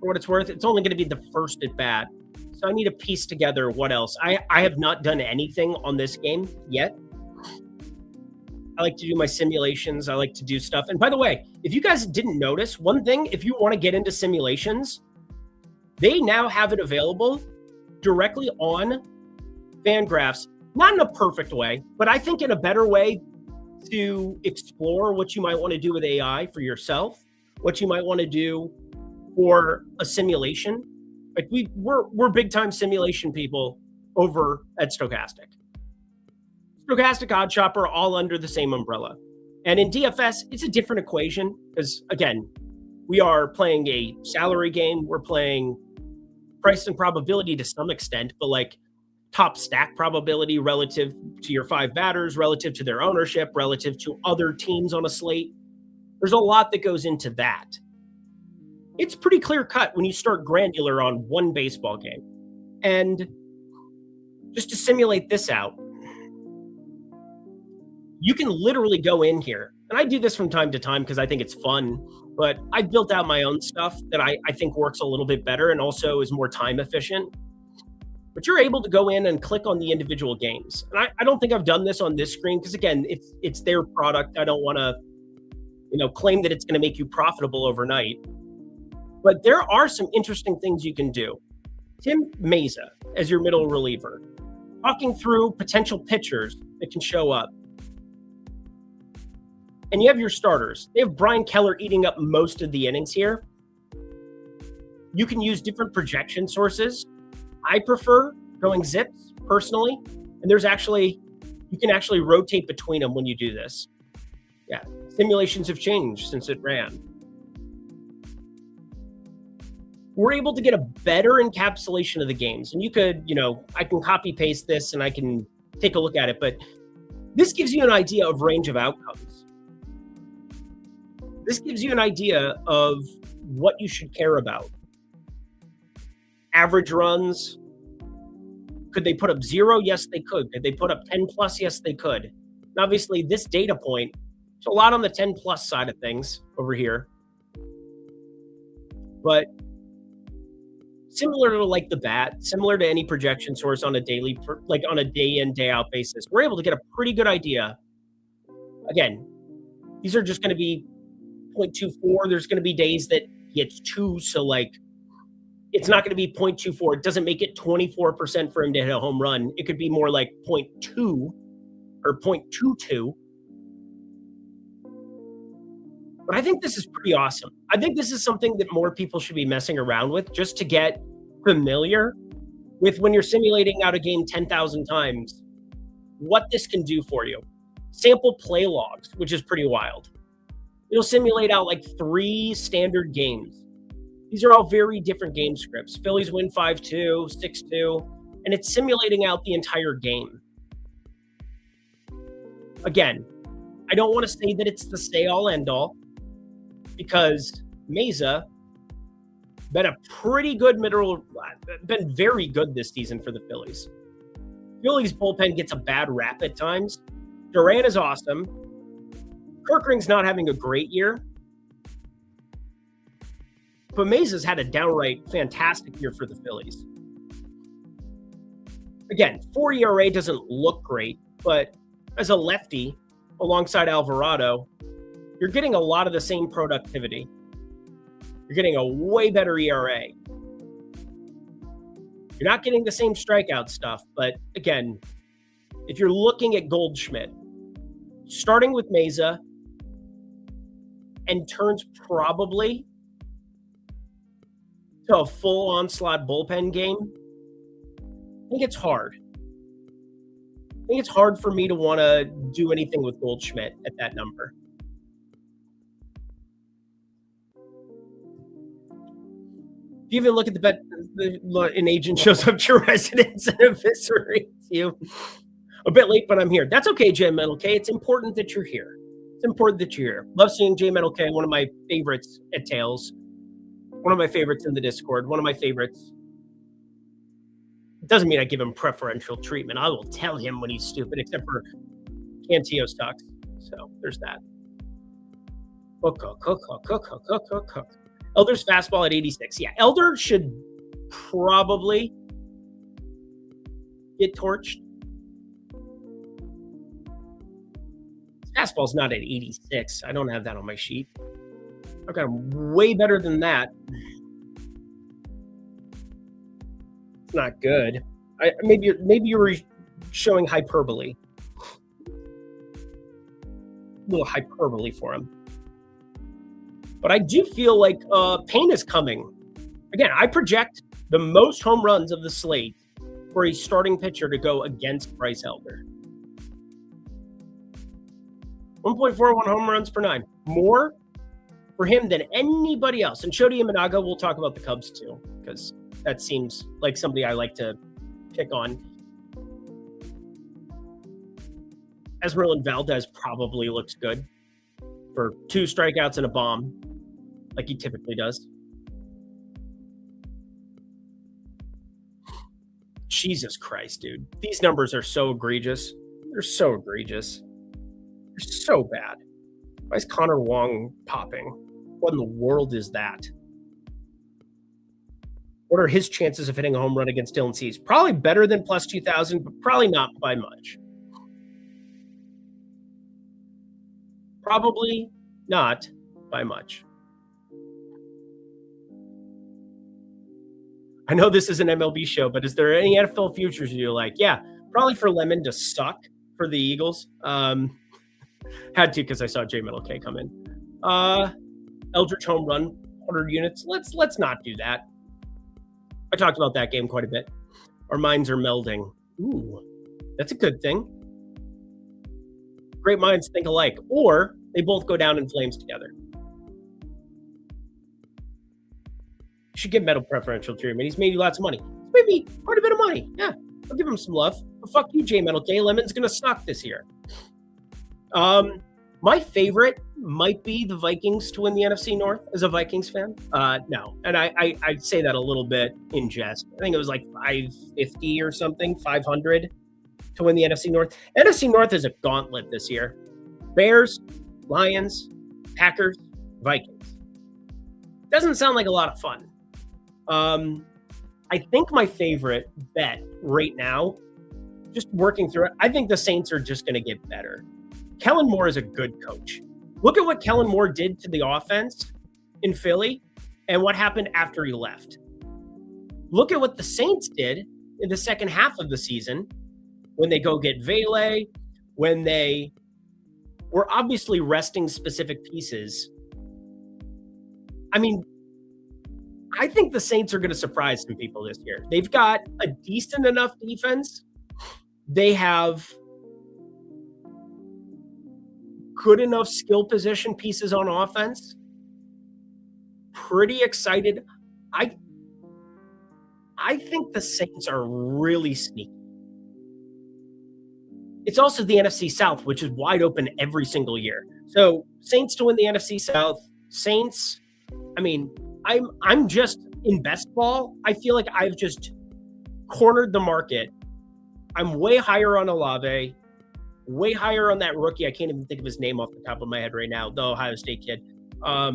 Speaker 1: for what it's worth. It's only going to be the first at bat. So I need to piece together what else. I have not done anything on this game yet. I like to do my simulations. I like to do stuff. And by the way, if you guys didn't notice, one thing, if you want to get into simulations, they now have it available directly on Fangraphs. Not in a perfect way, but I think in a better way to explore what you might want to do with AI for yourself, what you might want to do for a simulation. Like we're big time simulation people over at Stochastic. Stochastic, OddsShopper, all under the same umbrella. And in DFS, it's a different equation because, again, we are playing a salary game. We're playing price and probability to some extent, but like top stack probability relative to your 5 batters, relative to their ownership, relative to other teams on a slate. There's a lot that goes into that. It's pretty clear cut when you start granular on one baseball game. And just to simulate this out, you can literally go in here, and I do this from time to time because I think it's fun, but I built out my own stuff that I think works a little bit better and also is more time efficient. But you're able to go in and click on the individual games. And I don't think I've done this on this screen because, again, it's their product. I don't want to claim that it's going to make you profitable overnight. But there are some interesting things you can do. Tim Mesa as your middle reliever, talking through potential pitchers that can show up. and you have your starters. They have Brian Keller eating up most of the innings here. You can use different projection sources. I prefer going zips personally, and you can actually rotate between them when you do this. Yeah, simulations have changed since it ran. We're able to get a better encapsulation of the games. And you could, I can copy paste this and I can take a look at it, but this gives you an idea of range of outcomes. This gives you an idea of what you should care about. Average runs. Could they put up 0? Yes, they could. Could they put up 10 plus? Yes, they could. And obviously, this data point, there's a lot on the 10 plus side of things over here. But similar to like the bat, similar to any projection source on a daily, like on a day in, day out basis, we're able to get a pretty good idea. Again, these are just going to be 0.24. There's going to be days that he hits 2. So like, it's not going to be 0.24. It doesn't make it 24% for him to hit a home run. It could be more like 0.2 or 0.22. But I think this is pretty awesome. I think this is something that more people should be messing around with just to get familiar with when you're simulating out a game 10,000 times, what this can do for you. Sample play logs, which is pretty wild. It'll simulate out like 3 standard games. These are all very different game scripts. Phillies win 5-2, 6-2, and it's simulating out the entire game. Again, I don't want to say that it's the say-all, end-all, because Mesa been a pretty good been very good this season for the Phillies. Phillies bullpen gets a bad rap at times. Duran is awesome. Kerkering's not having a great year. But Mesa's had a downright fantastic year for the Phillies. Again, 4 ERA doesn't look great, but as a lefty alongside Alvarado, you're getting a lot of the same productivity. You're getting a way better ERA. You're not getting the same strikeout stuff, but again, if you're looking at Goldschmidt, starting with Mesa and turns probably to a full onslaught bullpen game, I think it's hard. I think it's hard for me to want to do anything with Goldschmidt at that number. If you even look at the bet, an agent shows up to your residence and eviscerates you. A bit late, but I'm here. That's okay, J Metal K. It's important that you're here. It's important that you're here. Love seeing J Metal K, one of my favorites at Tails. One of my favorites in the Discord. One of my favorites. It doesn't mean I give him preferential treatment. I will tell him when he's stupid, except for Cantillo sucks. So there's that. Cook. Elder's fastball at 86. Yeah, Elder should probably get torched. His fastball's not at 86. I don't have that on my sheet. I've got him way better than that. It's not good. Maybe you were showing hyperbole. A little hyperbole for him. But I do feel like Payne is coming. Again, I project the most home runs of the slate for a starting pitcher to go against Bryce Elder. 1.41 home runs per 9. More for him than anybody else. And Shodi Imanaga, we'll talk about the Cubs too, because that seems like somebody I like to pick on. Esmeralda Valdez probably looks good for 2 strikeouts and a bomb, like he typically does. Jesus Christ, dude. These numbers are so egregious. They're so egregious. They're so bad. Why is Connor Wong popping? What in the world is that? What are his chances of hitting a home run against T&Cs? Probably better than plus 2,000, but probably not by much. Probably not by much. I know this is an MLB show, but is there any NFL futures you like? Yeah, probably for Lemon to suck for the Eagles. Had to because I saw J Metal K come in. Eldritch home run, 100 units. Let's not do that. I talked about that game quite a bit. Our minds are melding. Ooh, that's a good thing. Great minds think alike, or they both go down in flames together. You should give Metal preferential treatment. He's made you lots of money. He's made me quite a bit of money. Yeah, I'll give him some love. But fuck you, J Metal K. Lemon's gonna suck this year. My favorite might be the Vikings to win the NFC North as a Vikings fan. No, and I say that a little bit in jest. I think it was like 550 or something, 500 to win the NFC North. NFC North is a gauntlet this year. Bears, Lions, Packers, Vikings. Doesn't sound like a lot of fun. I think my favorite bet right now, just working through it, I think the Saints are just going to get better. Kellen Moore is a good coach. Look at what Kellen Moore did to the offense in Philly and what happened after he left. Look at what the Saints did in the second half of the season when they go get Vele, when they were obviously resting specific pieces. I mean, I think the Saints are going to surprise some people this year. They've got a decent enough defense. They have good enough skill position pieces on offense. Pretty excited. I think the Saints are really sneaky. It's also the NFC South, which is wide open every single year. So Saints to win the NFC South. Saints, I mean, I'm just in best ball. I feel like I've just cornered the market. I'm way higher on Olave, way higher on that rookie. I can't even think of his name off the top of my head right now, the Ohio State kid. I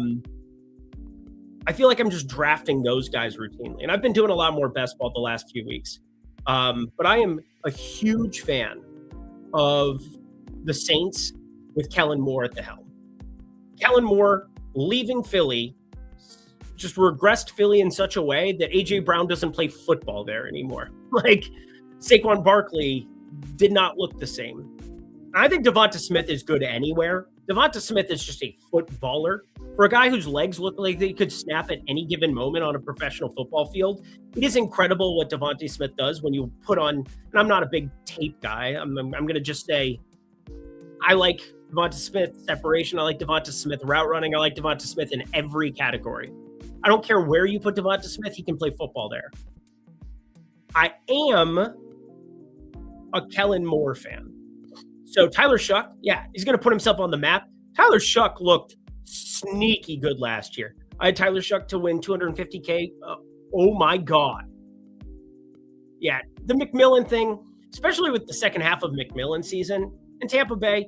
Speaker 1: feel like I'm just drafting those guys routinely. And I've been doing a lot more best ball the last few weeks. But I am a huge fan of the Saints with Kellen Moore at the helm. Kellen Moore leaving Philly just regressed Philly in such a way that A.J. Brown doesn't play football there anymore. Like, Saquon Barkley did not look the same. I think Devonta Smith is good anywhere. Devonta Smith is just a footballer. For a guy whose legs look like they could snap at any given moment on a professional football field, it is incredible what Devonta Smith does when you put on, and I'm not a big tape guy. I'm going to just say, I like Devonta Smith separation. I like Devonta Smith route running. I like Devonta Smith in every category. I don't care where you put Devonta Smith. He can play football there. I am a Kellen Moore fan. So Tyler Shuck, yeah, he's going to put himself on the map. Tyler Shuck looked sneaky good last year. I had Tyler Shuck to win $250K. Oh my God. Yeah, the McMillan thing, especially with the second half of McMillan's season in Tampa Bay,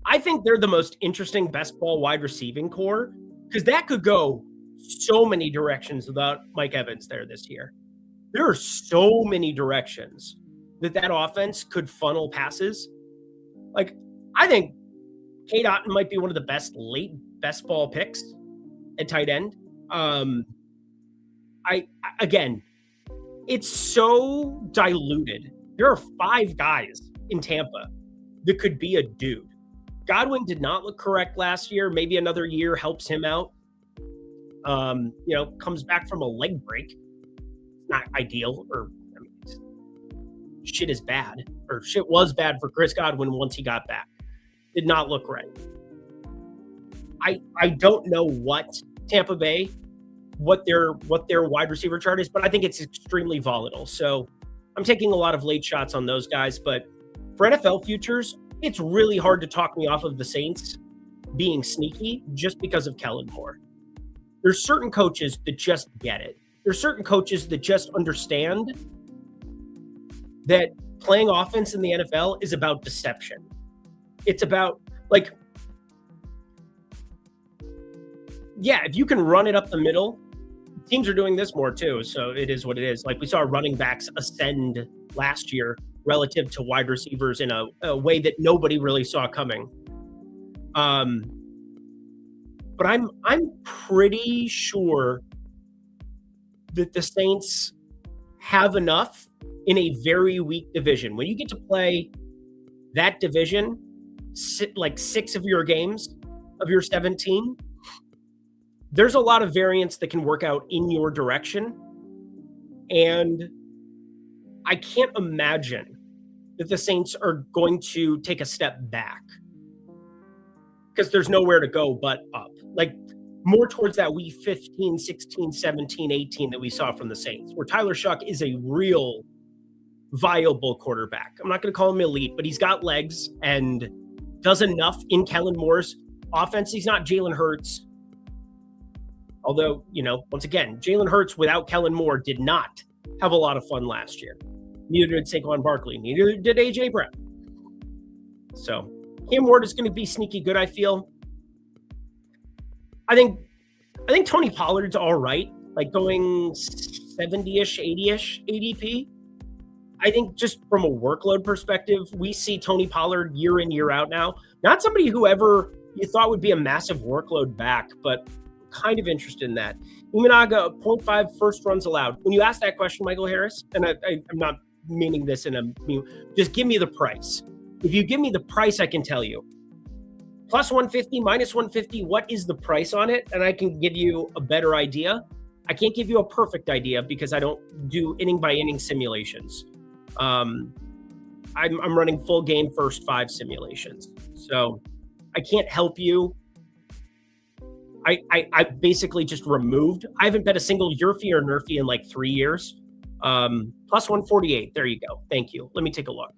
Speaker 1: I think they're the most interesting best ball wide receiving core because that could go so many directions without Mike Evans there this year. There are so many directions that offense could funnel passes. Like, I think Kate Otten might be one of the best late best ball picks at tight end. Again, it's so diluted. There are 5 guys in Tampa that could be a dude. Godwin did not look correct last year. Maybe another year helps him out. Comes back from a leg break. Not ideal, or shit is bad, or shit was bad for Chris Godwin once he got back. Did not look right. I don't know what Tampa Bay, what their wide receiver chart is, but I think it's extremely volatile. So I'm taking a lot of late shots on those guys. But for NFL futures, it's really hard to talk me off of the Saints being sneaky just because of Kellen Moore. There's certain coaches that just get it. There's certain coaches that just understand that playing offense in the NFL is about deception. It's about, like, yeah, if you can run it up the middle, teams are doing this more too, so it is what it is. Like, we saw running backs ascend last year relative to wide receivers in a way that nobody really saw coming. But I'm pretty sure that the Saints have enough in a very weak division. When you get to play that division, like 6 of your games of your 17, there's a lot of variance that can work out in your direction. And I can't imagine that the Saints are going to take a step back because there's nowhere to go but up. Like more towards that week 15, 16, 17, 18 that we saw from the Saints, where Tyler Shuck is a real viable quarterback. I'm not going to call him elite, but he's got legs and does enough in Kellen Moore's offense. He's not Jalen Hurts. Although, once again, Jalen Hurts without Kellen Moore did not have a lot of fun last year. Neither did Saquon Barkley. Neither did A.J. Brown. So Cam Ward is going to be sneaky good, I feel. I think Tony Pollard's all right, like going 70-ish, 80-ish ADP. I think just from a workload perspective, we see Tony Pollard year in, year out now. Not somebody who ever you thought would be a massive workload back, but kind of interested in that. Imanaga, 0.5 first runs allowed. When you ask that question, Michael Harris, and I'm not meaning this just give me the price. If you give me the price, I can tell you. Plus 150, minus 150, what is the price on it? And I can give you a better idea. I can't give you a perfect idea because I don't do inning by inning simulations. I'm running full game first 5 simulations. So I can't help you. I basically just removed. I haven't bet a single Yerfie or Nerfie in like 3 years. Plus 148. There you go. Thank you. Let me take a look.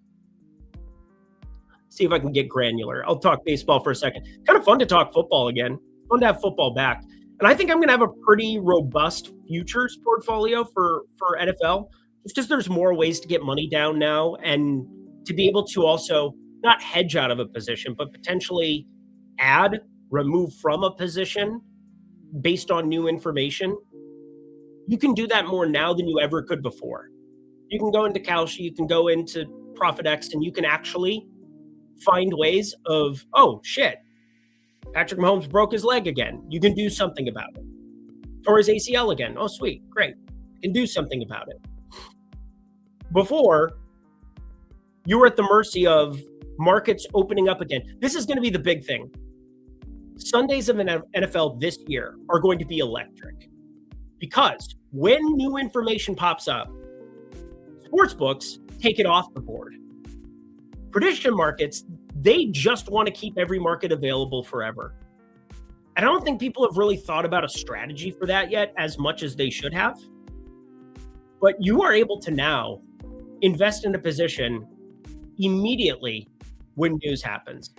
Speaker 1: See if I can get granular. I'll talk baseball for a second. Kind of fun to talk football again. Fun to have football back. And I think I'm going to have a pretty robust futures portfolio for NFL, just because there's more ways to get money down now and to be able to also not hedge out of a position, but potentially remove from a position based on new information. You can do that more now than you ever could before. You can go into Kalshi, you can go into ProfitX, and you can actually find ways of, oh, shit, Patrick Mahomes broke his leg again. You can do something about it. Or his ACL again. Oh, sweet. Great. You can do something about it. Before, you were at the mercy of markets opening up again. This is going to be the big thing. Sundays of an NFL this year are going to be electric because when new information pops up, sportsbooks take it off the board. Prediction markets, they just want to keep every market available forever. I don't think people have really thought about a strategy for that yet as much as they should have. But you are able to now invest in a position immediately when news happens.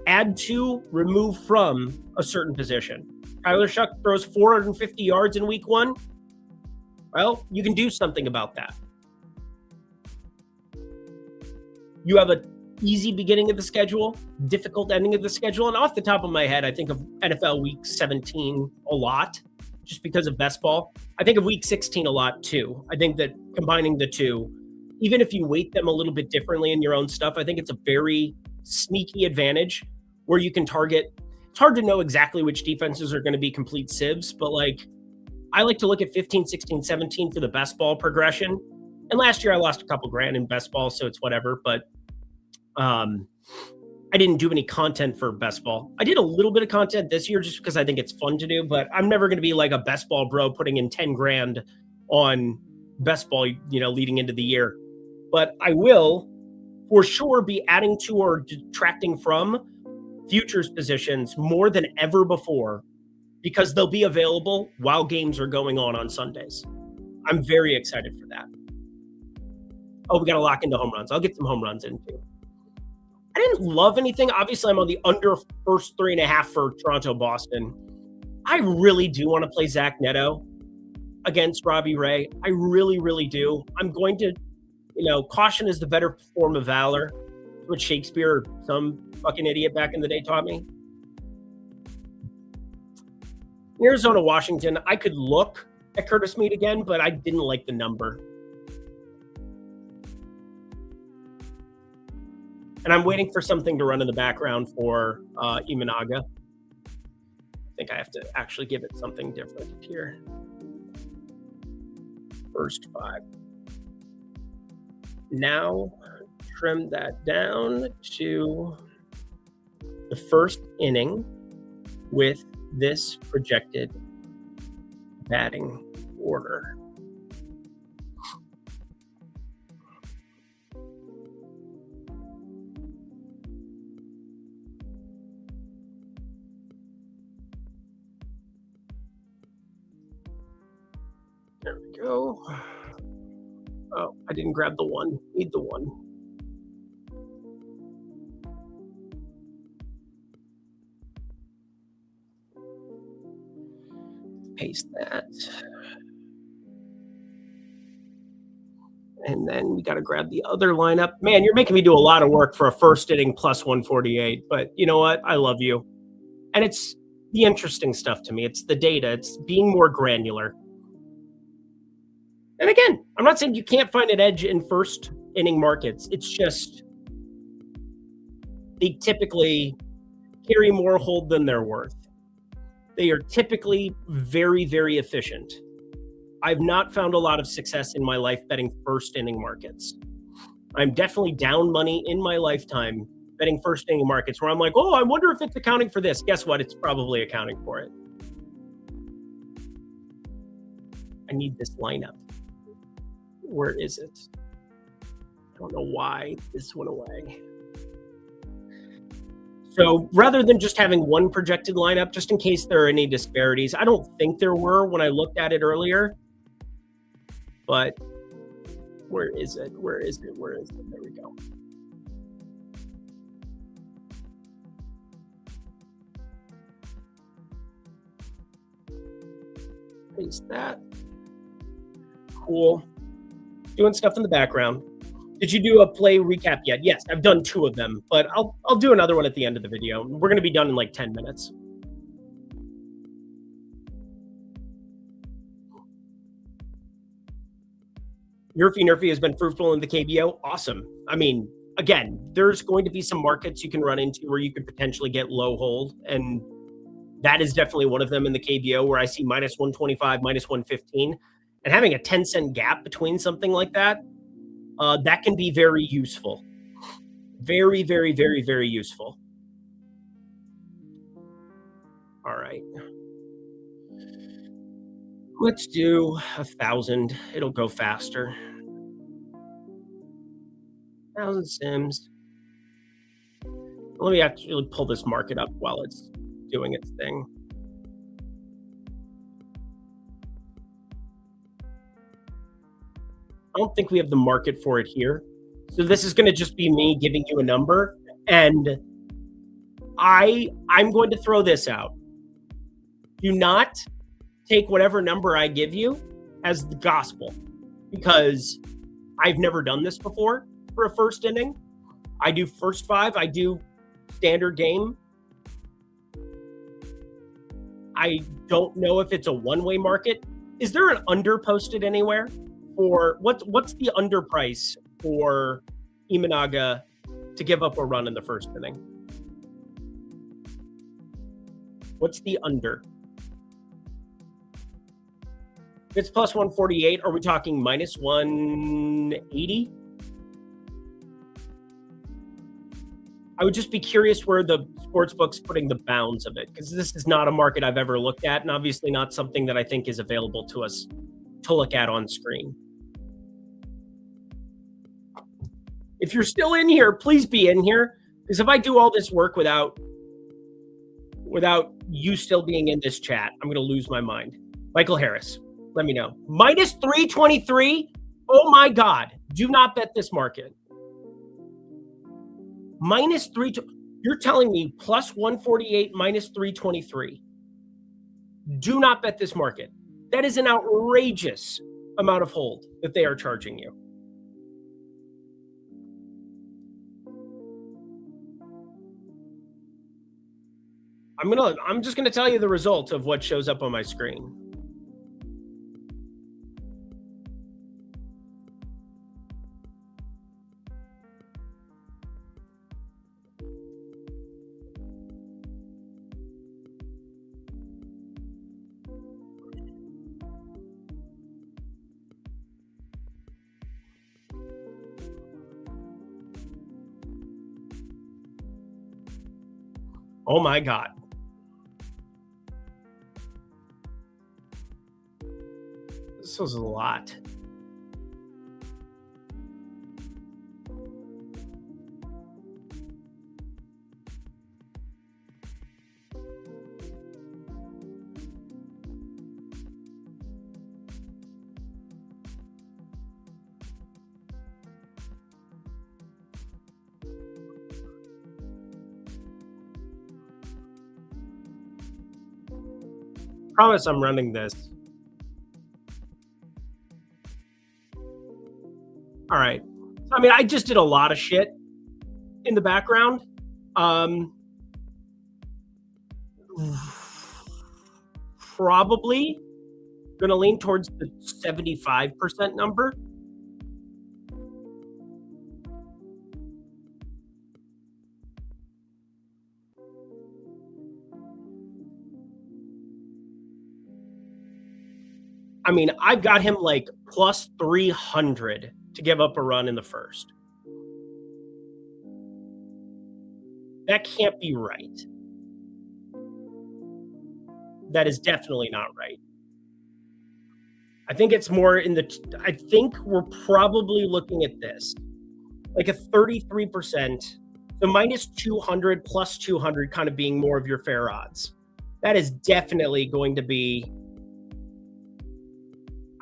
Speaker 1: Add to, remove from a certain position. Tyler Shuck throws 450 yards in week 1. Well, you can do something about that. You have an easy beginning of the schedule, difficult ending of the schedule. And off the top of my head, I think of NFL week 17 a lot just because of best ball. I think of week 16 a lot too. I think that combining the two, even if you weight them a little bit differently in your own stuff, I think it's a very sneaky advantage where you can target. It's hard to know exactly which defenses are going to be complete sieves, but I like to look at 15, 16, 17 for the best ball progression. And last year I lost a couple grand in best ball, so it's whatever. But I didn't do any content for best ball. I did a little bit of content this year just because I think it's fun to do, but I'm never going to be like a best ball bro putting in 10 grand on best ball, leading into the year. But I will for sure be adding to or detracting from futures positions more than ever before because they'll be available while games are going on Sundays. I'm very excited for that. Oh, we got to lock into home runs. I'll get some home runs in too. I didn't love anything. Obviously, I'm on the under first 3.5 for Toronto-Boston. I really do want to play Zach Neto against Robbie Ray. I really, really do. I'm going to, caution is the better form of valor. That's what Shakespeare, some fucking idiot back in the day, taught me. Arizona, Washington, I could look at Curtis Mead again, but I didn't like the number. And I'm waiting for something to run in the background for Imanaga. I think I have to actually give it something different here. First 5. Now, trim that down to the first inning with this projected batting order. There we go. Oh, I didn't grab the one. Need the one. Paste that. And then we got to grab the other lineup. Man, you're making me do a lot of work for a first inning plus 148. But you know what? I love you. And it's the interesting stuff to me. It's the data. It's being more granular. And again, I'm not saying you can't find an edge in first inning markets. It's just they typically carry more hold than they're worth. They are typically very, very efficient. I've not found a lot of success in my life betting first inning markets. I'm definitely down money in my lifetime betting first inning markets where I'm like, oh, I wonder if it's accounting for this. Guess what? It's probably accounting for it. I need this lineup. Where is it? I don't know why this went away. So rather than just having one projected lineup, just in case there are any disparities, I don't think there were when I looked at it earlier. But where is it? Where is it? Where is it? There we go. Paste that. Cool. Doing stuff in the background. Did you do a play recap yet? Yes, I've done 2 of them, but I'll do another one at the end of the video. We're going to be done in like 10 minutes. Nerfy has been fruitful in the KBO. Awesome. I mean, again, there's going to be some markets you can run into where you could potentially get low hold, and that is definitely one of them in the KBO where I see minus 125, minus 115, and having a 10-cent gap between something like that, that can be very useful. Very, very, very, very useful. All right. Let's do 1,000. It'll go faster. 1,000 sims. Let me actually pull this market up while it's doing its thing. I don't think we have the market for it here. So this is going to just be me giving you a number. And I'm going to throw this out. Do not take whatever number I give you as the gospel, because I've never done this before for a first inning. I do first 5. I do standard game. I don't know if it's a one-way market. Is there an under posted anywhere? Or what's the under price for Imanaga to give up a run in the first inning? What's the under? If it's plus 148, are we talking minus 180? I would just be curious where the sportsbook's putting the bounds of it, because this is not a market I've ever looked at, and obviously not something that I think is available to us to look at on screen. If you're still in here, please be in here, because if I do all this work without you still being in this chat, I'm going to lose my mind. Michael Harris, let me know. Minus 323? Oh my God. Do not bet this market. Minus 3. You're telling me plus 148, minus 323. Do not bet this market. That is an outrageous amount of hold that they are charging you. I'm just gonna tell you the result of what shows up on my screen. Oh my God. This was a lot. Promise I'm running this. All right. I mean, I just did a lot of shit in the background. Probably gonna lean towards the 75% number. I mean, I've got him like plus 300 to give up a run in the first. That can't be right. That is definitely not right. I think it's more in the, I think we're probably looking at this like a 33%. So minus 200 plus 200 kind of being more of your fair odds. That is definitely going to be.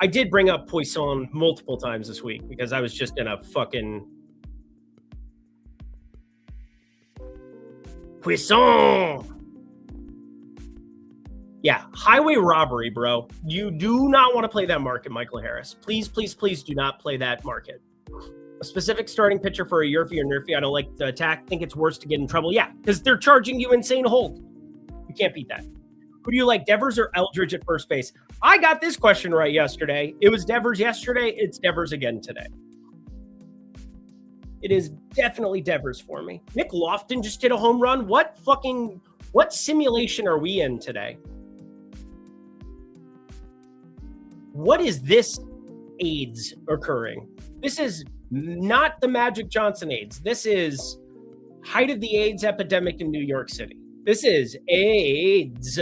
Speaker 1: I did bring up Poisson multiple times this week because I was just in a fucking Poisson. Yeah, highway robbery, bro. You do not want to play that market, Michael Harris. Please, please, please do not play that market. A specific starting pitcher for a Yerfy or Nerfy I don't like to attack. Think it's worse to get in trouble. Yeah, because they're charging you insane hold. You can't beat that. Who do you like, Devers or Eldridge at first base? I got this question right yesterday. It was Devers yesterday. It's Devers again today. It is definitely Devers for me. Nick Lofton just hit a home run. What simulation are we in today? What is this AIDS occurring? This is not the Magic Johnson AIDS. This is height of the AIDS epidemic in New York City. This is AIDS.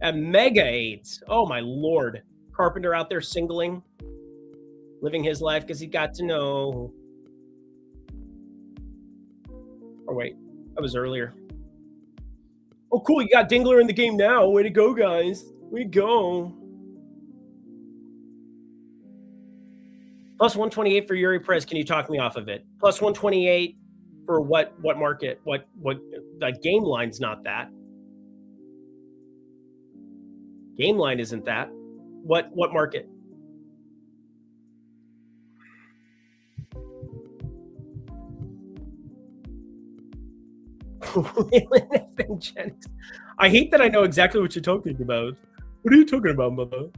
Speaker 1: A mega AIDS. Oh, my Lord. Carpenter out there singling, living his life because he got to know. Oh, wait. That was earlier. Oh, cool. You got Dingler in the game now. Way to go, guys. Way to go. Plus 128 for Yuri Perez. Can you talk me off of it? Plus 128 for what market? What the game line's not that. Game line isn't that. What market? I hate that I know exactly what you're talking about. What are you talking about, mother?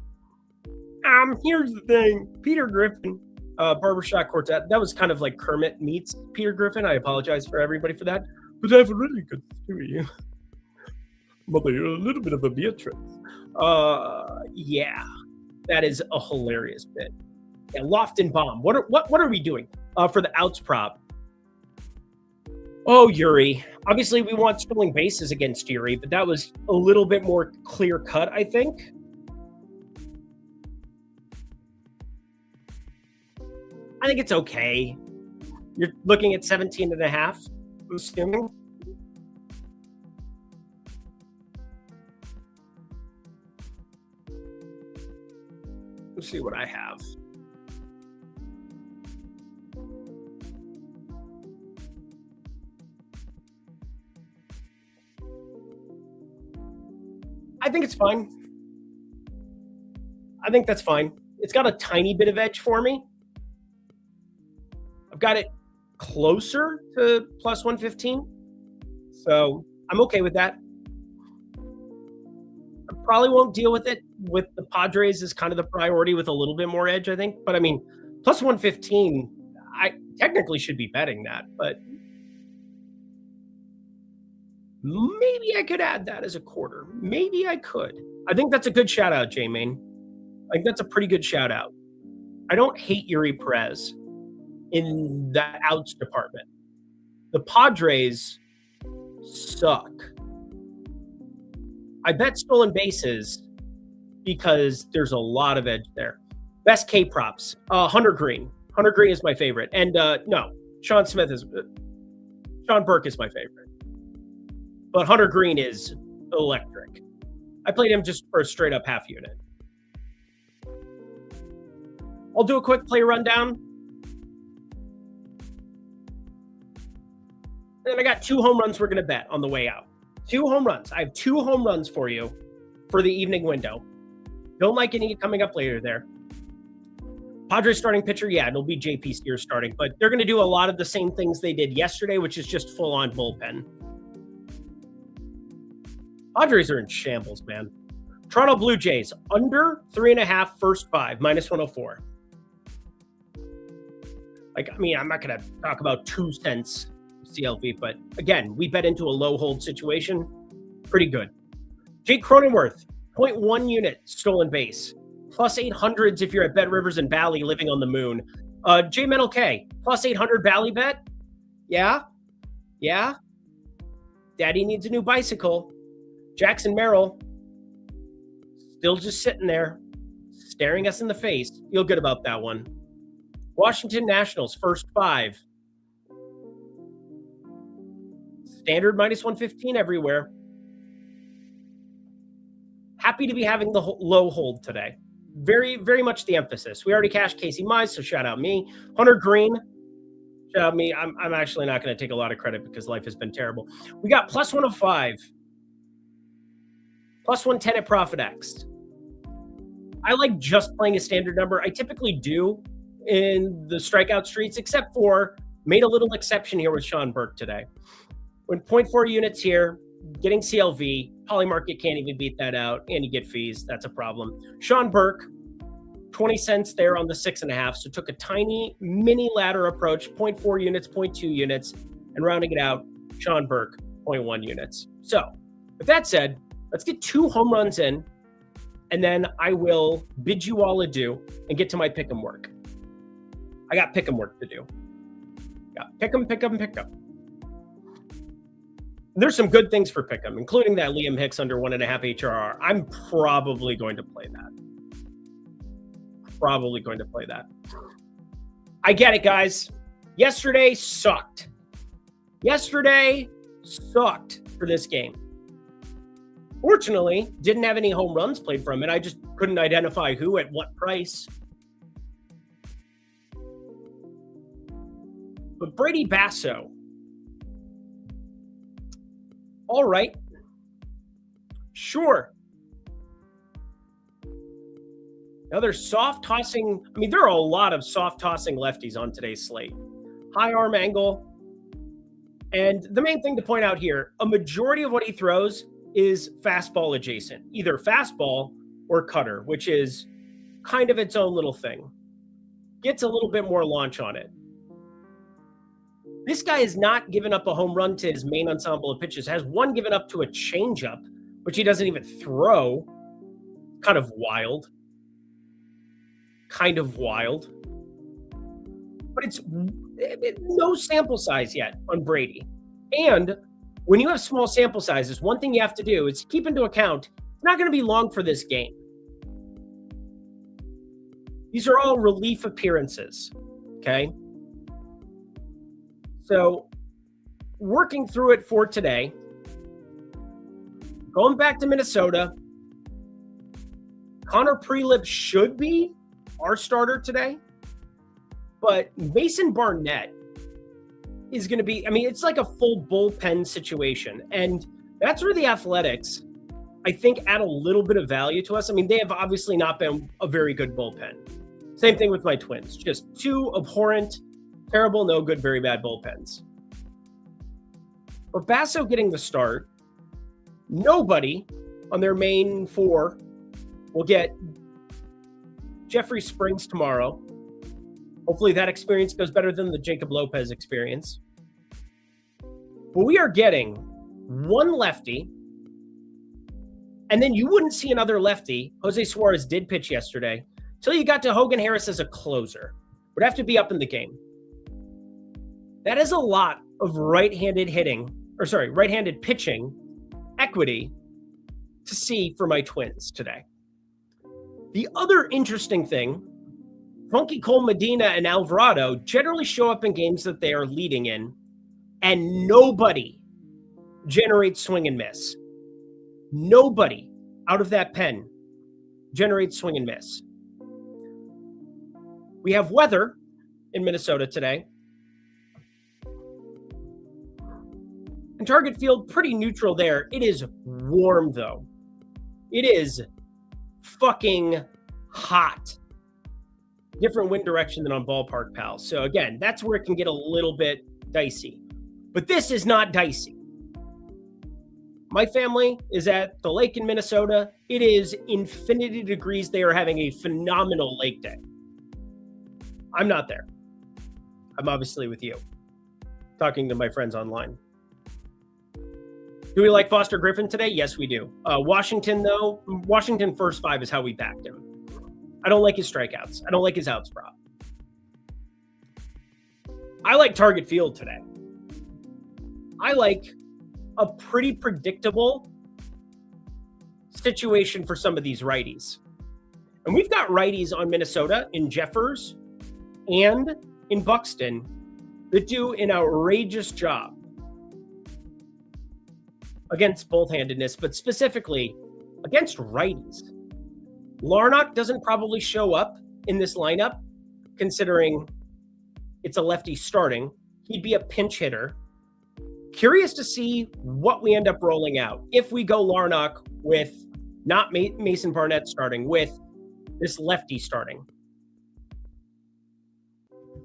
Speaker 1: Here's the thing. Peter Griffin, Barbershop Quartet. That was kind of like Kermit meets Peter Griffin. I apologize for everybody for that. But I have a really good theory. Mother, you're a little bit of a Beatrice. Yeah. That is a hilarious bit. Yeah, Lofton Bomb. What are we doing? For the outs prop. Oh, Yuri. Obviously, we want stealing bases against Yuri, but that was a little bit more clear cut, I think. I think it's okay. You're looking at 17 and a half, I'm assuming. Let's see what I have. I think it's fine. I think that's fine. It's got a tiny bit of edge for me. I've got it closer to plus 115. So I'm okay with that. I probably won't deal with it with the Padres as kind of the priority with a little bit more edge, I think. But I mean, plus 115, I technically should be betting that, but maybe I could add that as a quarter. Maybe I could. I think that's a good shout out, J-Main. I think that's a pretty good shout out. I don't hate Yuri Perez in the outs department. The Padres suck. I bet stolen bases because there's a lot of edge there. Best K props, Hunter Green. Hunter Green is my favorite. And no, Sean Burke is my favorite. But Hunter Green is electric. I played him just for a straight up half unit. I'll do a quick play rundown. And I got 2 home runs we're going to bet on the way out. 2 home runs. I have 2 home runs for you for the evening window. Don't like any coming up later there. Padres starting pitcher, yeah, it'll be JP Steers starting, but they're going to do a lot of the same things they did yesterday, which is just full-on bullpen. Padres are in shambles, man. Toronto Blue Jays, under 3.5, first 5, -104. I'm not going to talk about 2 cents CLV, but again, we bet into a low hold situation. Pretty good. Jake Cronenworth, 0.1 unit stolen base. +800s if you're at Bet Rivers and Bally living on the moon. J Metal K, +800 Bally bet. Yeah. Daddy needs a new bicycle. Jackson Merrill, still just sitting there, staring us in the face. Feel good about that one. Washington Nationals, first 5. Standard -115 everywhere. Happy to be having the low hold today. Very, very much the emphasis. We already cashed Casey Mize, so shout out me. Hunter Green, shout out me. I'm actually not going to take a lot of credit because life has been terrible. We got +105. +110 at Profit X. I like just playing a standard number. I typically do in the strikeout streets, except for made a little exception here with Sean Burke today. When 0.4 units here, getting CLV, Polymarket can't even beat that out, and you get fees. That's a problem. Sean Burke, 20 cents there on the 6.5, so took a tiny mini ladder approach, 0.4 units, 0.2 units, and rounding it out, Sean Burke, 0.1 units. So with that said, let's get 2 home runs in, and then I will bid you all adieu and get to my pick'em work. I got pick'em work to do. Got pick'em. There's some good things for pick'em, including that Liam Hicks under 1.5 HRR. I'm probably going to play that. I get it, guys. Yesterday sucked for this game. Fortunately, didn't have any home runs played from it. I just couldn't identify who at what price. But Brady Basso. All right. Sure. Now they're soft tossing. I mean, there are a lot of soft tossing lefties on today's slate. High arm angle. And the main thing to point out here, a majority of what he throws is fastball adjacent, either fastball or cutter, which is kind of its own little thing. Gets a little bit more launch on it. This guy has not given up a home run to his main ensemble of pitches, has one given up to a changeup, which he doesn't even throw. Kind of wild. But it's no sample size yet on Brady. And when you have small sample sizes, one thing you have to do is keep into account, it's not going to be long for this game. These are all relief appearances, okay? So, working through it for today, going back to Minnesota, Connor Prelip should be our starter today, but Mason Barnett is going to be, I mean, it's like a full bullpen situation, and that's where the Athletics, I think, add a little bit of value to us. I mean, they have obviously not been a very good bullpen. Same thing with my Twins, just 2 abhorrent, terrible, no good, very bad bullpens. But Basso getting the start, nobody on their main 4 will get Jeffrey Springs tomorrow. Hopefully that experience goes better than the Jacob Lopez experience. But we are getting 1 lefty, and then you wouldn't see another lefty. Jose Suarez did pitch yesterday, till you got to Hogan Harris as a closer. Would have to be up in the game. That is a lot of right-handed hitting right-handed pitching equity to see for my Twins today. The other interesting thing, Funky Cole Medina and Alvarado generally show up in games that they are leading in, and nobody generates swing and miss. Nobody out of that pen generates swing and miss. We have weather in Minnesota today. And Target Field, pretty neutral there. It is warm, though. It is fucking hot. Different wind direction than on Ballpark Pals. So again, that's where it can get a little bit dicey. But this is not dicey. My family is at the lake in Minnesota. It is infinity degrees. They are having a phenomenal lake day. I'm not there. I'm obviously with you, talking to my friends online. Do we like Foster Griffin today? Yes, we do. Washington, though, Washington first five is how we backed him. I don't like his strikeouts. I don't like his outs prop. I like Target Field today. I like a pretty predictable situation for some of these righties. And we've got righties on Minnesota in Jeffers and in Buxton that do an outrageous job against both-handedness, but specifically against righties. Larnach doesn't probably show up in this lineup, considering it's a lefty starting. He'd be a pinch hitter. Curious to see what we end up rolling out. If we go Larnach with not Mason Barnett starting, with this lefty starting.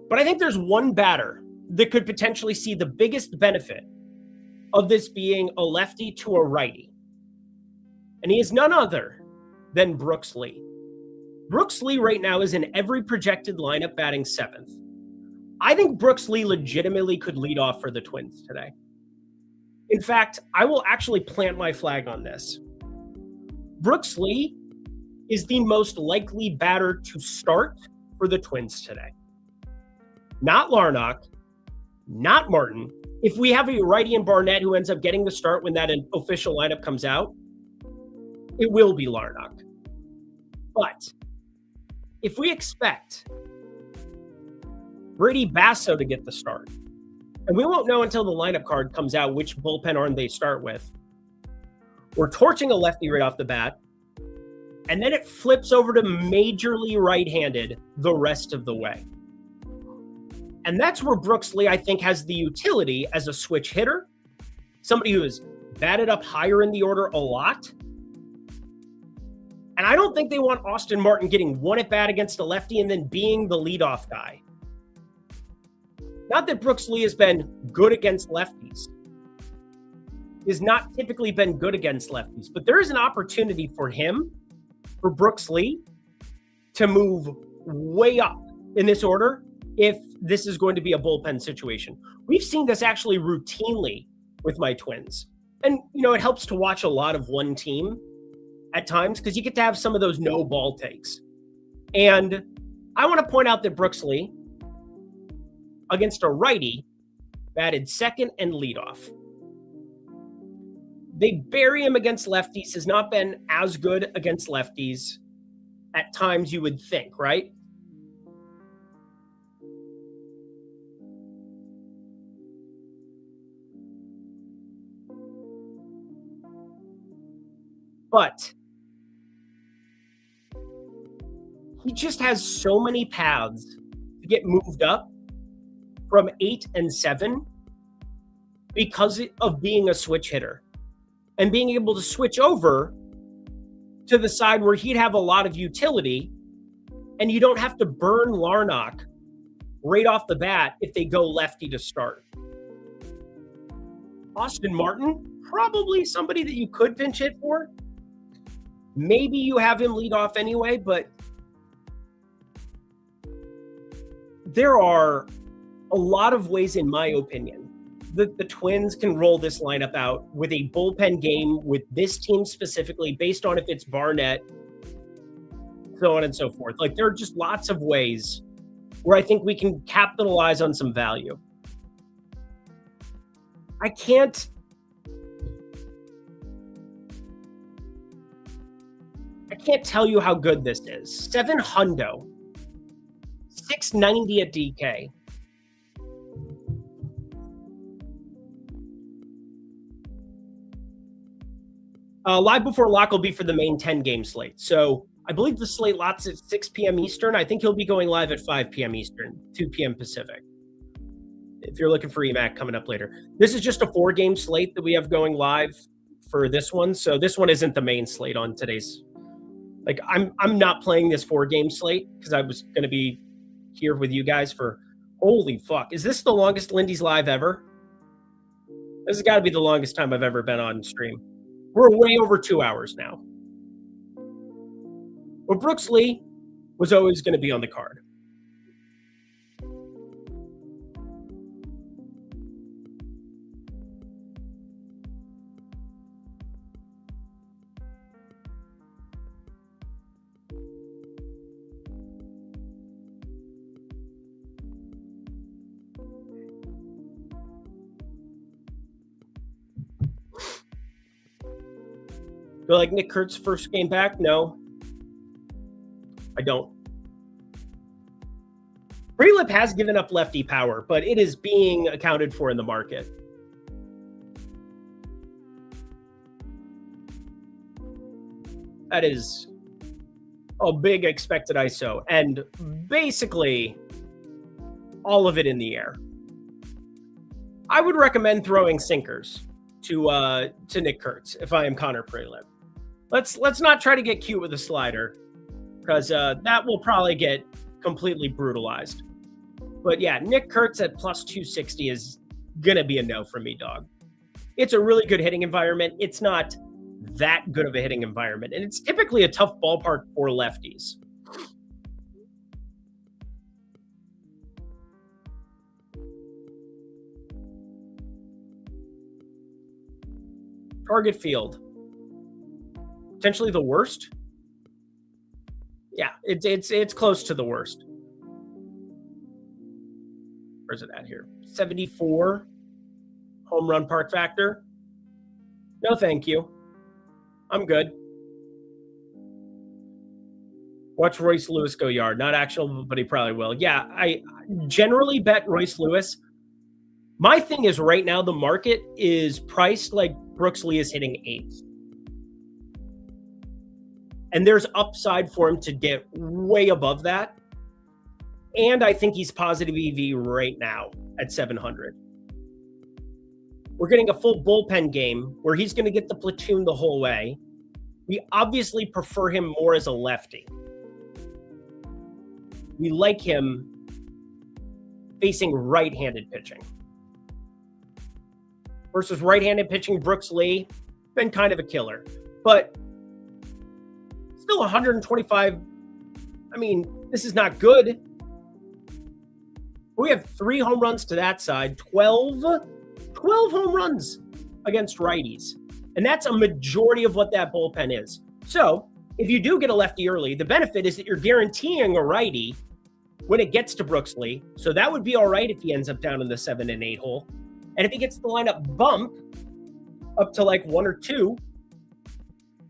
Speaker 1: But I think there's one batter that could potentially see the biggest benefit of this being a lefty to a righty. And he is none other than Brooks Lee. Brooks Lee right now is in every projected lineup batting seventh. I think Brooks Lee legitimately could lead off for the Twins today. In fact, I will actually plant my flag on this. Brooks Lee is the most likely batter to start for the Twins today. Not Larnach, not Martin. If we have a righty in Barnett who ends up getting the start when that official lineup comes out, it will be Larnach. But if we expect Brady Basso to get the start, and we won't know until the lineup card comes out which bullpen arm they start with, we're torching a lefty right off the bat, and then it flips over to majorly right-handed the rest of the way. And that's where Brooks Lee, I think, has the utility as a switch hitter, somebody who has batted up higher in the order a lot. And I don't think they want Austin Martin getting one at bat against a lefty and then being the leadoff guy. Not that Brooks Lee has been good against lefties. He has not typically been good against lefties, but there is an opportunity for him, for Brooks Lee, to move way up in this order if this is going to be a bullpen situation. We've seen this actually routinely with my Twins. And, you know, it helps to watch a lot of one team at times because you get to have some of those no ball takes. And I want to point out that Brooks Lee, against a righty, batted second and leadoff. They bury him against lefties, has not been as good against lefties at times you would think, right? But he just has so many paths to get moved up from 8 and 7 because of being a switch hitter and being able to switch over to the side where he'd have a lot of utility, and you don't have to burn Larnach right off the bat if they go lefty to start. Austin Martin, probably somebody that you could pinch hit for. Maybe you have him lead off anyway, but there are a lot of ways, in my opinion, that the Twins can roll this lineup out with a bullpen game with this team specifically, based on if it's Barnett, so on and so forth. Like, there are just lots of ways where I think we can capitalize on some value. I can't I can't tell you how good this is. 7 hundo. 690 at DK. Live before lock will be for the main 10-game slate. So I believe the slate lots at 6 p.m. Eastern. I think he'll be going live at 5 p.m. Eastern, 2 p.m. Pacific. If you're looking for EMAC coming up later. This is just a 4-game slate that we have going live for this one. So this one isn't the main slate on today's. Like, I'm not playing this 4-game slate because I was going to be here with you guys for, holy fuck. Is this the longest Lindy's live ever? This has got to be the longest time I've ever been on stream. We're way over 2 hours now. But Brooks Lee was always going to be on the card. Do I like Nick Kurtz's first game back? No, I don't. Prelip has given up lefty power, but it is being accounted for in the market. That is a big expected ISO, and basically all of it in the air. I would recommend throwing sinkers to Nick Kurtz if I am Connor Prelip. Let's not try to get cute with a slider, because that will probably get completely brutalized. But yeah, Nick Kurtz at plus 260 is gonna be a no for me, dog. It's a really good hitting environment. It's not that good of a hitting environment, and it's typically a tough ballpark for lefties. Target field. Potentially the worst. Yeah, it's close to the worst. Where's it at here? 74 home run park factor. No, thank you. I'm good. Watch Royce Lewis go yard. Not actual, but he probably will. Yeah, I generally bet Royce Lewis. My thing is right now the market is priced like Brooks Lee is hitting 8th. And there's upside for him to get way above that. And I think he's positive EV right now at 700. We're getting a full bullpen game where he's going to get the platoon the whole way. We obviously prefer him more as a lefty. We like him facing right-handed pitching. Versus right-handed pitching, Brooks Lee, been kind of a killer. But still 125. I mean, this is not good. We have 3 home runs to that side, 12 home runs against righties. And that's a majority of what that bullpen is. So if you do get a lefty early, the benefit is that you're guaranteeing a righty when it gets to Brooks Lee. So that would be all right if he ends up down in the 7 and 8 hole. And if he gets the lineup bump up to like 1 or 2,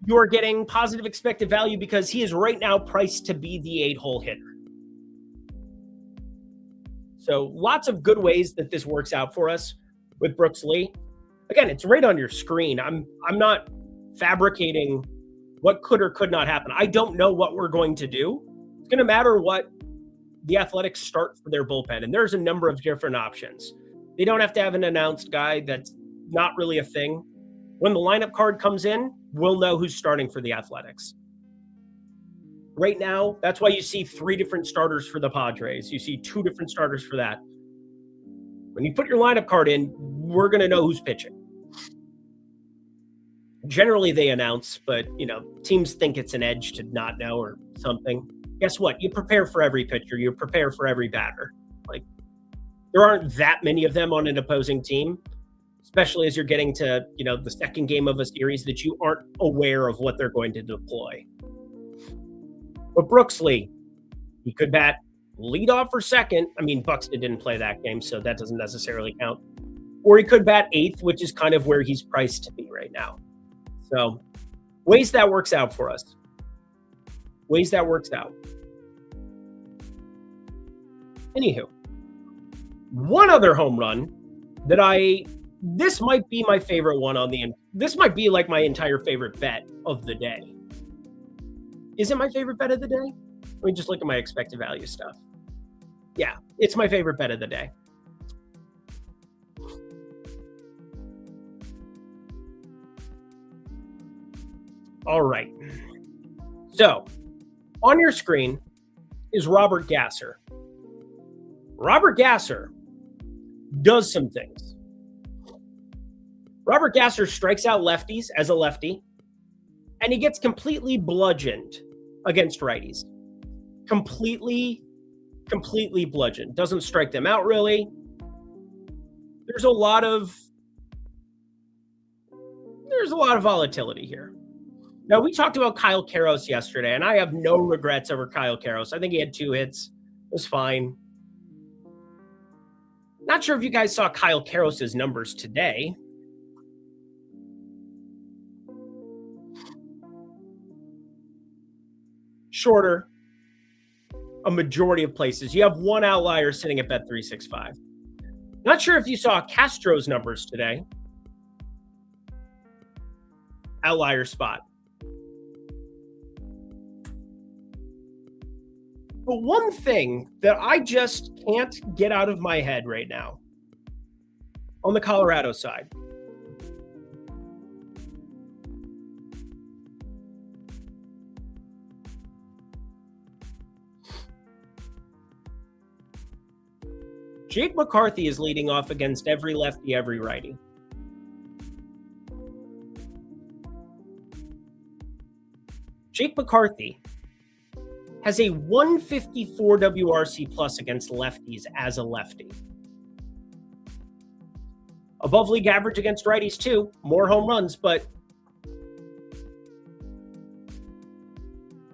Speaker 1: you're getting positive expected value because he is right now priced to be the 8-hole hitter. So lots of good ways that this works out for us with Brooks Lee. Again, it's right on your screen. I'm not fabricating what could or could not happen. I don't know what we're going to do. It's going to matter what the Athletics start for their bullpen. And there's a number of different options. They don't have to have an announced guy. That's not really a thing. When the lineup card comes in, we'll know who's starting for the Athletics. Right now, that's why you see 3 different starters for the Padres. You see 2 different starters for that. When you put your lineup card in, we're going to know who's pitching. Generally, they announce, but, teams think it's an edge to not know or something. Guess what? You prepare for every pitcher. You prepare for every batter. Like, there aren't that many of them on an opposing team, especially as you're getting to, the second game of a series that you aren't aware of what they're going to deploy. But Brooks Lee, he could bat leadoff or second. I mean, Buxton didn't play that game, so that doesn't necessarily count. Or he could bat 8th, which is kind of where he's priced to be right now. So ways that works out for us. ways that works out. Anywho, one other home run that this might be my favorite one this might be like my entire favorite bet of the day. Is it my favorite bet of the day? Let me just look at my expected value stuff. Yeah, it's my favorite bet of the day. All right. So, on your screen is Robert Gasser. Robert Gasser does some things. Robert Gasser strikes out lefties as a lefty, and he gets completely bludgeoned against righties. Completely bludgeoned. Doesn't strike them out really. There's a lot of volatility here. Now, we talked about Kyle Karros yesterday, and I have no regrets over Kyle Karros. I think he had 2 hits. It was fine. Not sure if you guys saw Kyle Karros' numbers today. Shorter. A majority of places. You have one outlier sitting at Bet365. Not sure if you saw Castro's numbers today. Outlier spot. But one thing that I just can't get out of my head right now on the Colorado side. Jake McCarthy is leading off against every lefty, every righty. Jake McCarthy has a 154 WRC plus against lefties as a lefty. Above league average against righties too. More home runs, but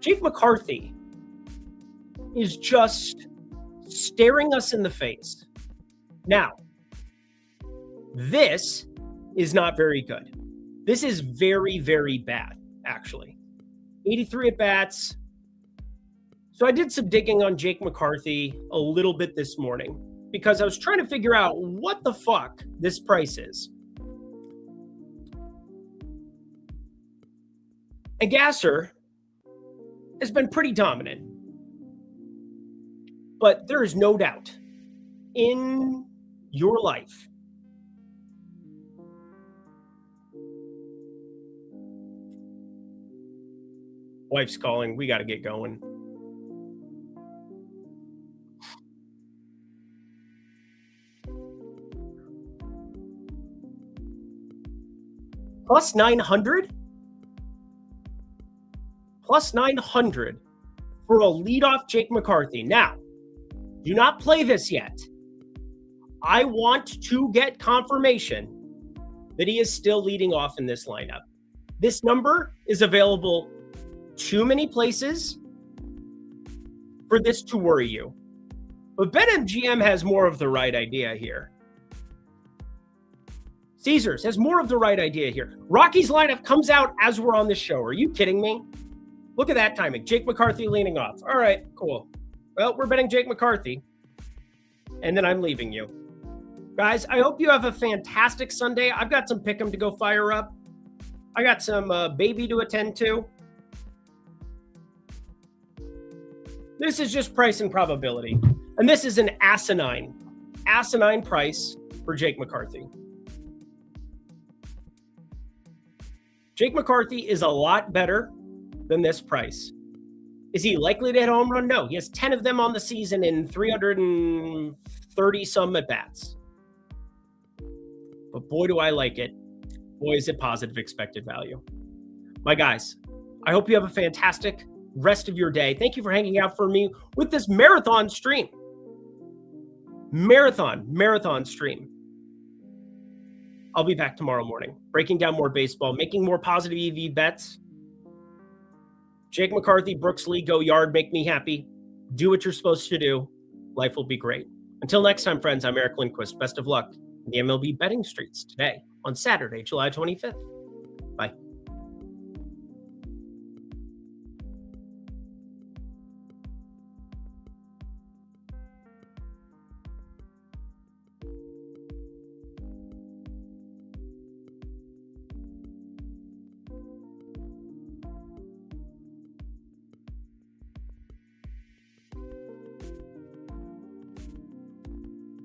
Speaker 1: Jake McCarthy is just staring us in the face. Now, this is not very good. This is very, very bad, actually. 83 at-bats. So I did some digging on Jake McCarthy a little bit this morning because I was trying to figure out what the fuck this price is. And Gasser has been pretty dominant. But there is no doubt in your life wife's calling. We got to get going. Plus 900? Plus 900 for a leadoff Jake McCarthy. Now, do not play this yet. I want to get confirmation that he is still leading off in this lineup. This number is available too many places for this to worry you. But BetMGM has more of the right idea here. Caesars has more of the right idea here. Rocky's lineup comes out as we're on this show. Are you kidding me? Look at that timing. Jake McCarthy leaning off. All right, cool. Well, we're betting Jake McCarthy. And then I'm leaving you. Guys, I hope you have a fantastic Sunday. I've got some pick'em to go fire up. I got some baby to attend to. This is just price and probability. And this is an asinine price for Jake McCarthy. Jake McCarthy is a lot better than this price. Is he likely to hit a home run? No. He has 10 of them on the season in 330-some at-bats. But boy, do I like it. Boy, is it positive expected value. My guys, I hope you have a fantastic rest of your day. Thank you for hanging out for me with this marathon stream. Marathon stream. I'll be back tomorrow morning, breaking down more baseball, making more positive EV bets. Jake McCarthy, Brooks Lee, go yard, make me happy. Do what you're supposed to do. Life will be great. Until next time, friends, I'm Eric Lindquist. Best of luck in the MLB betting streets today on Saturday, July 25th.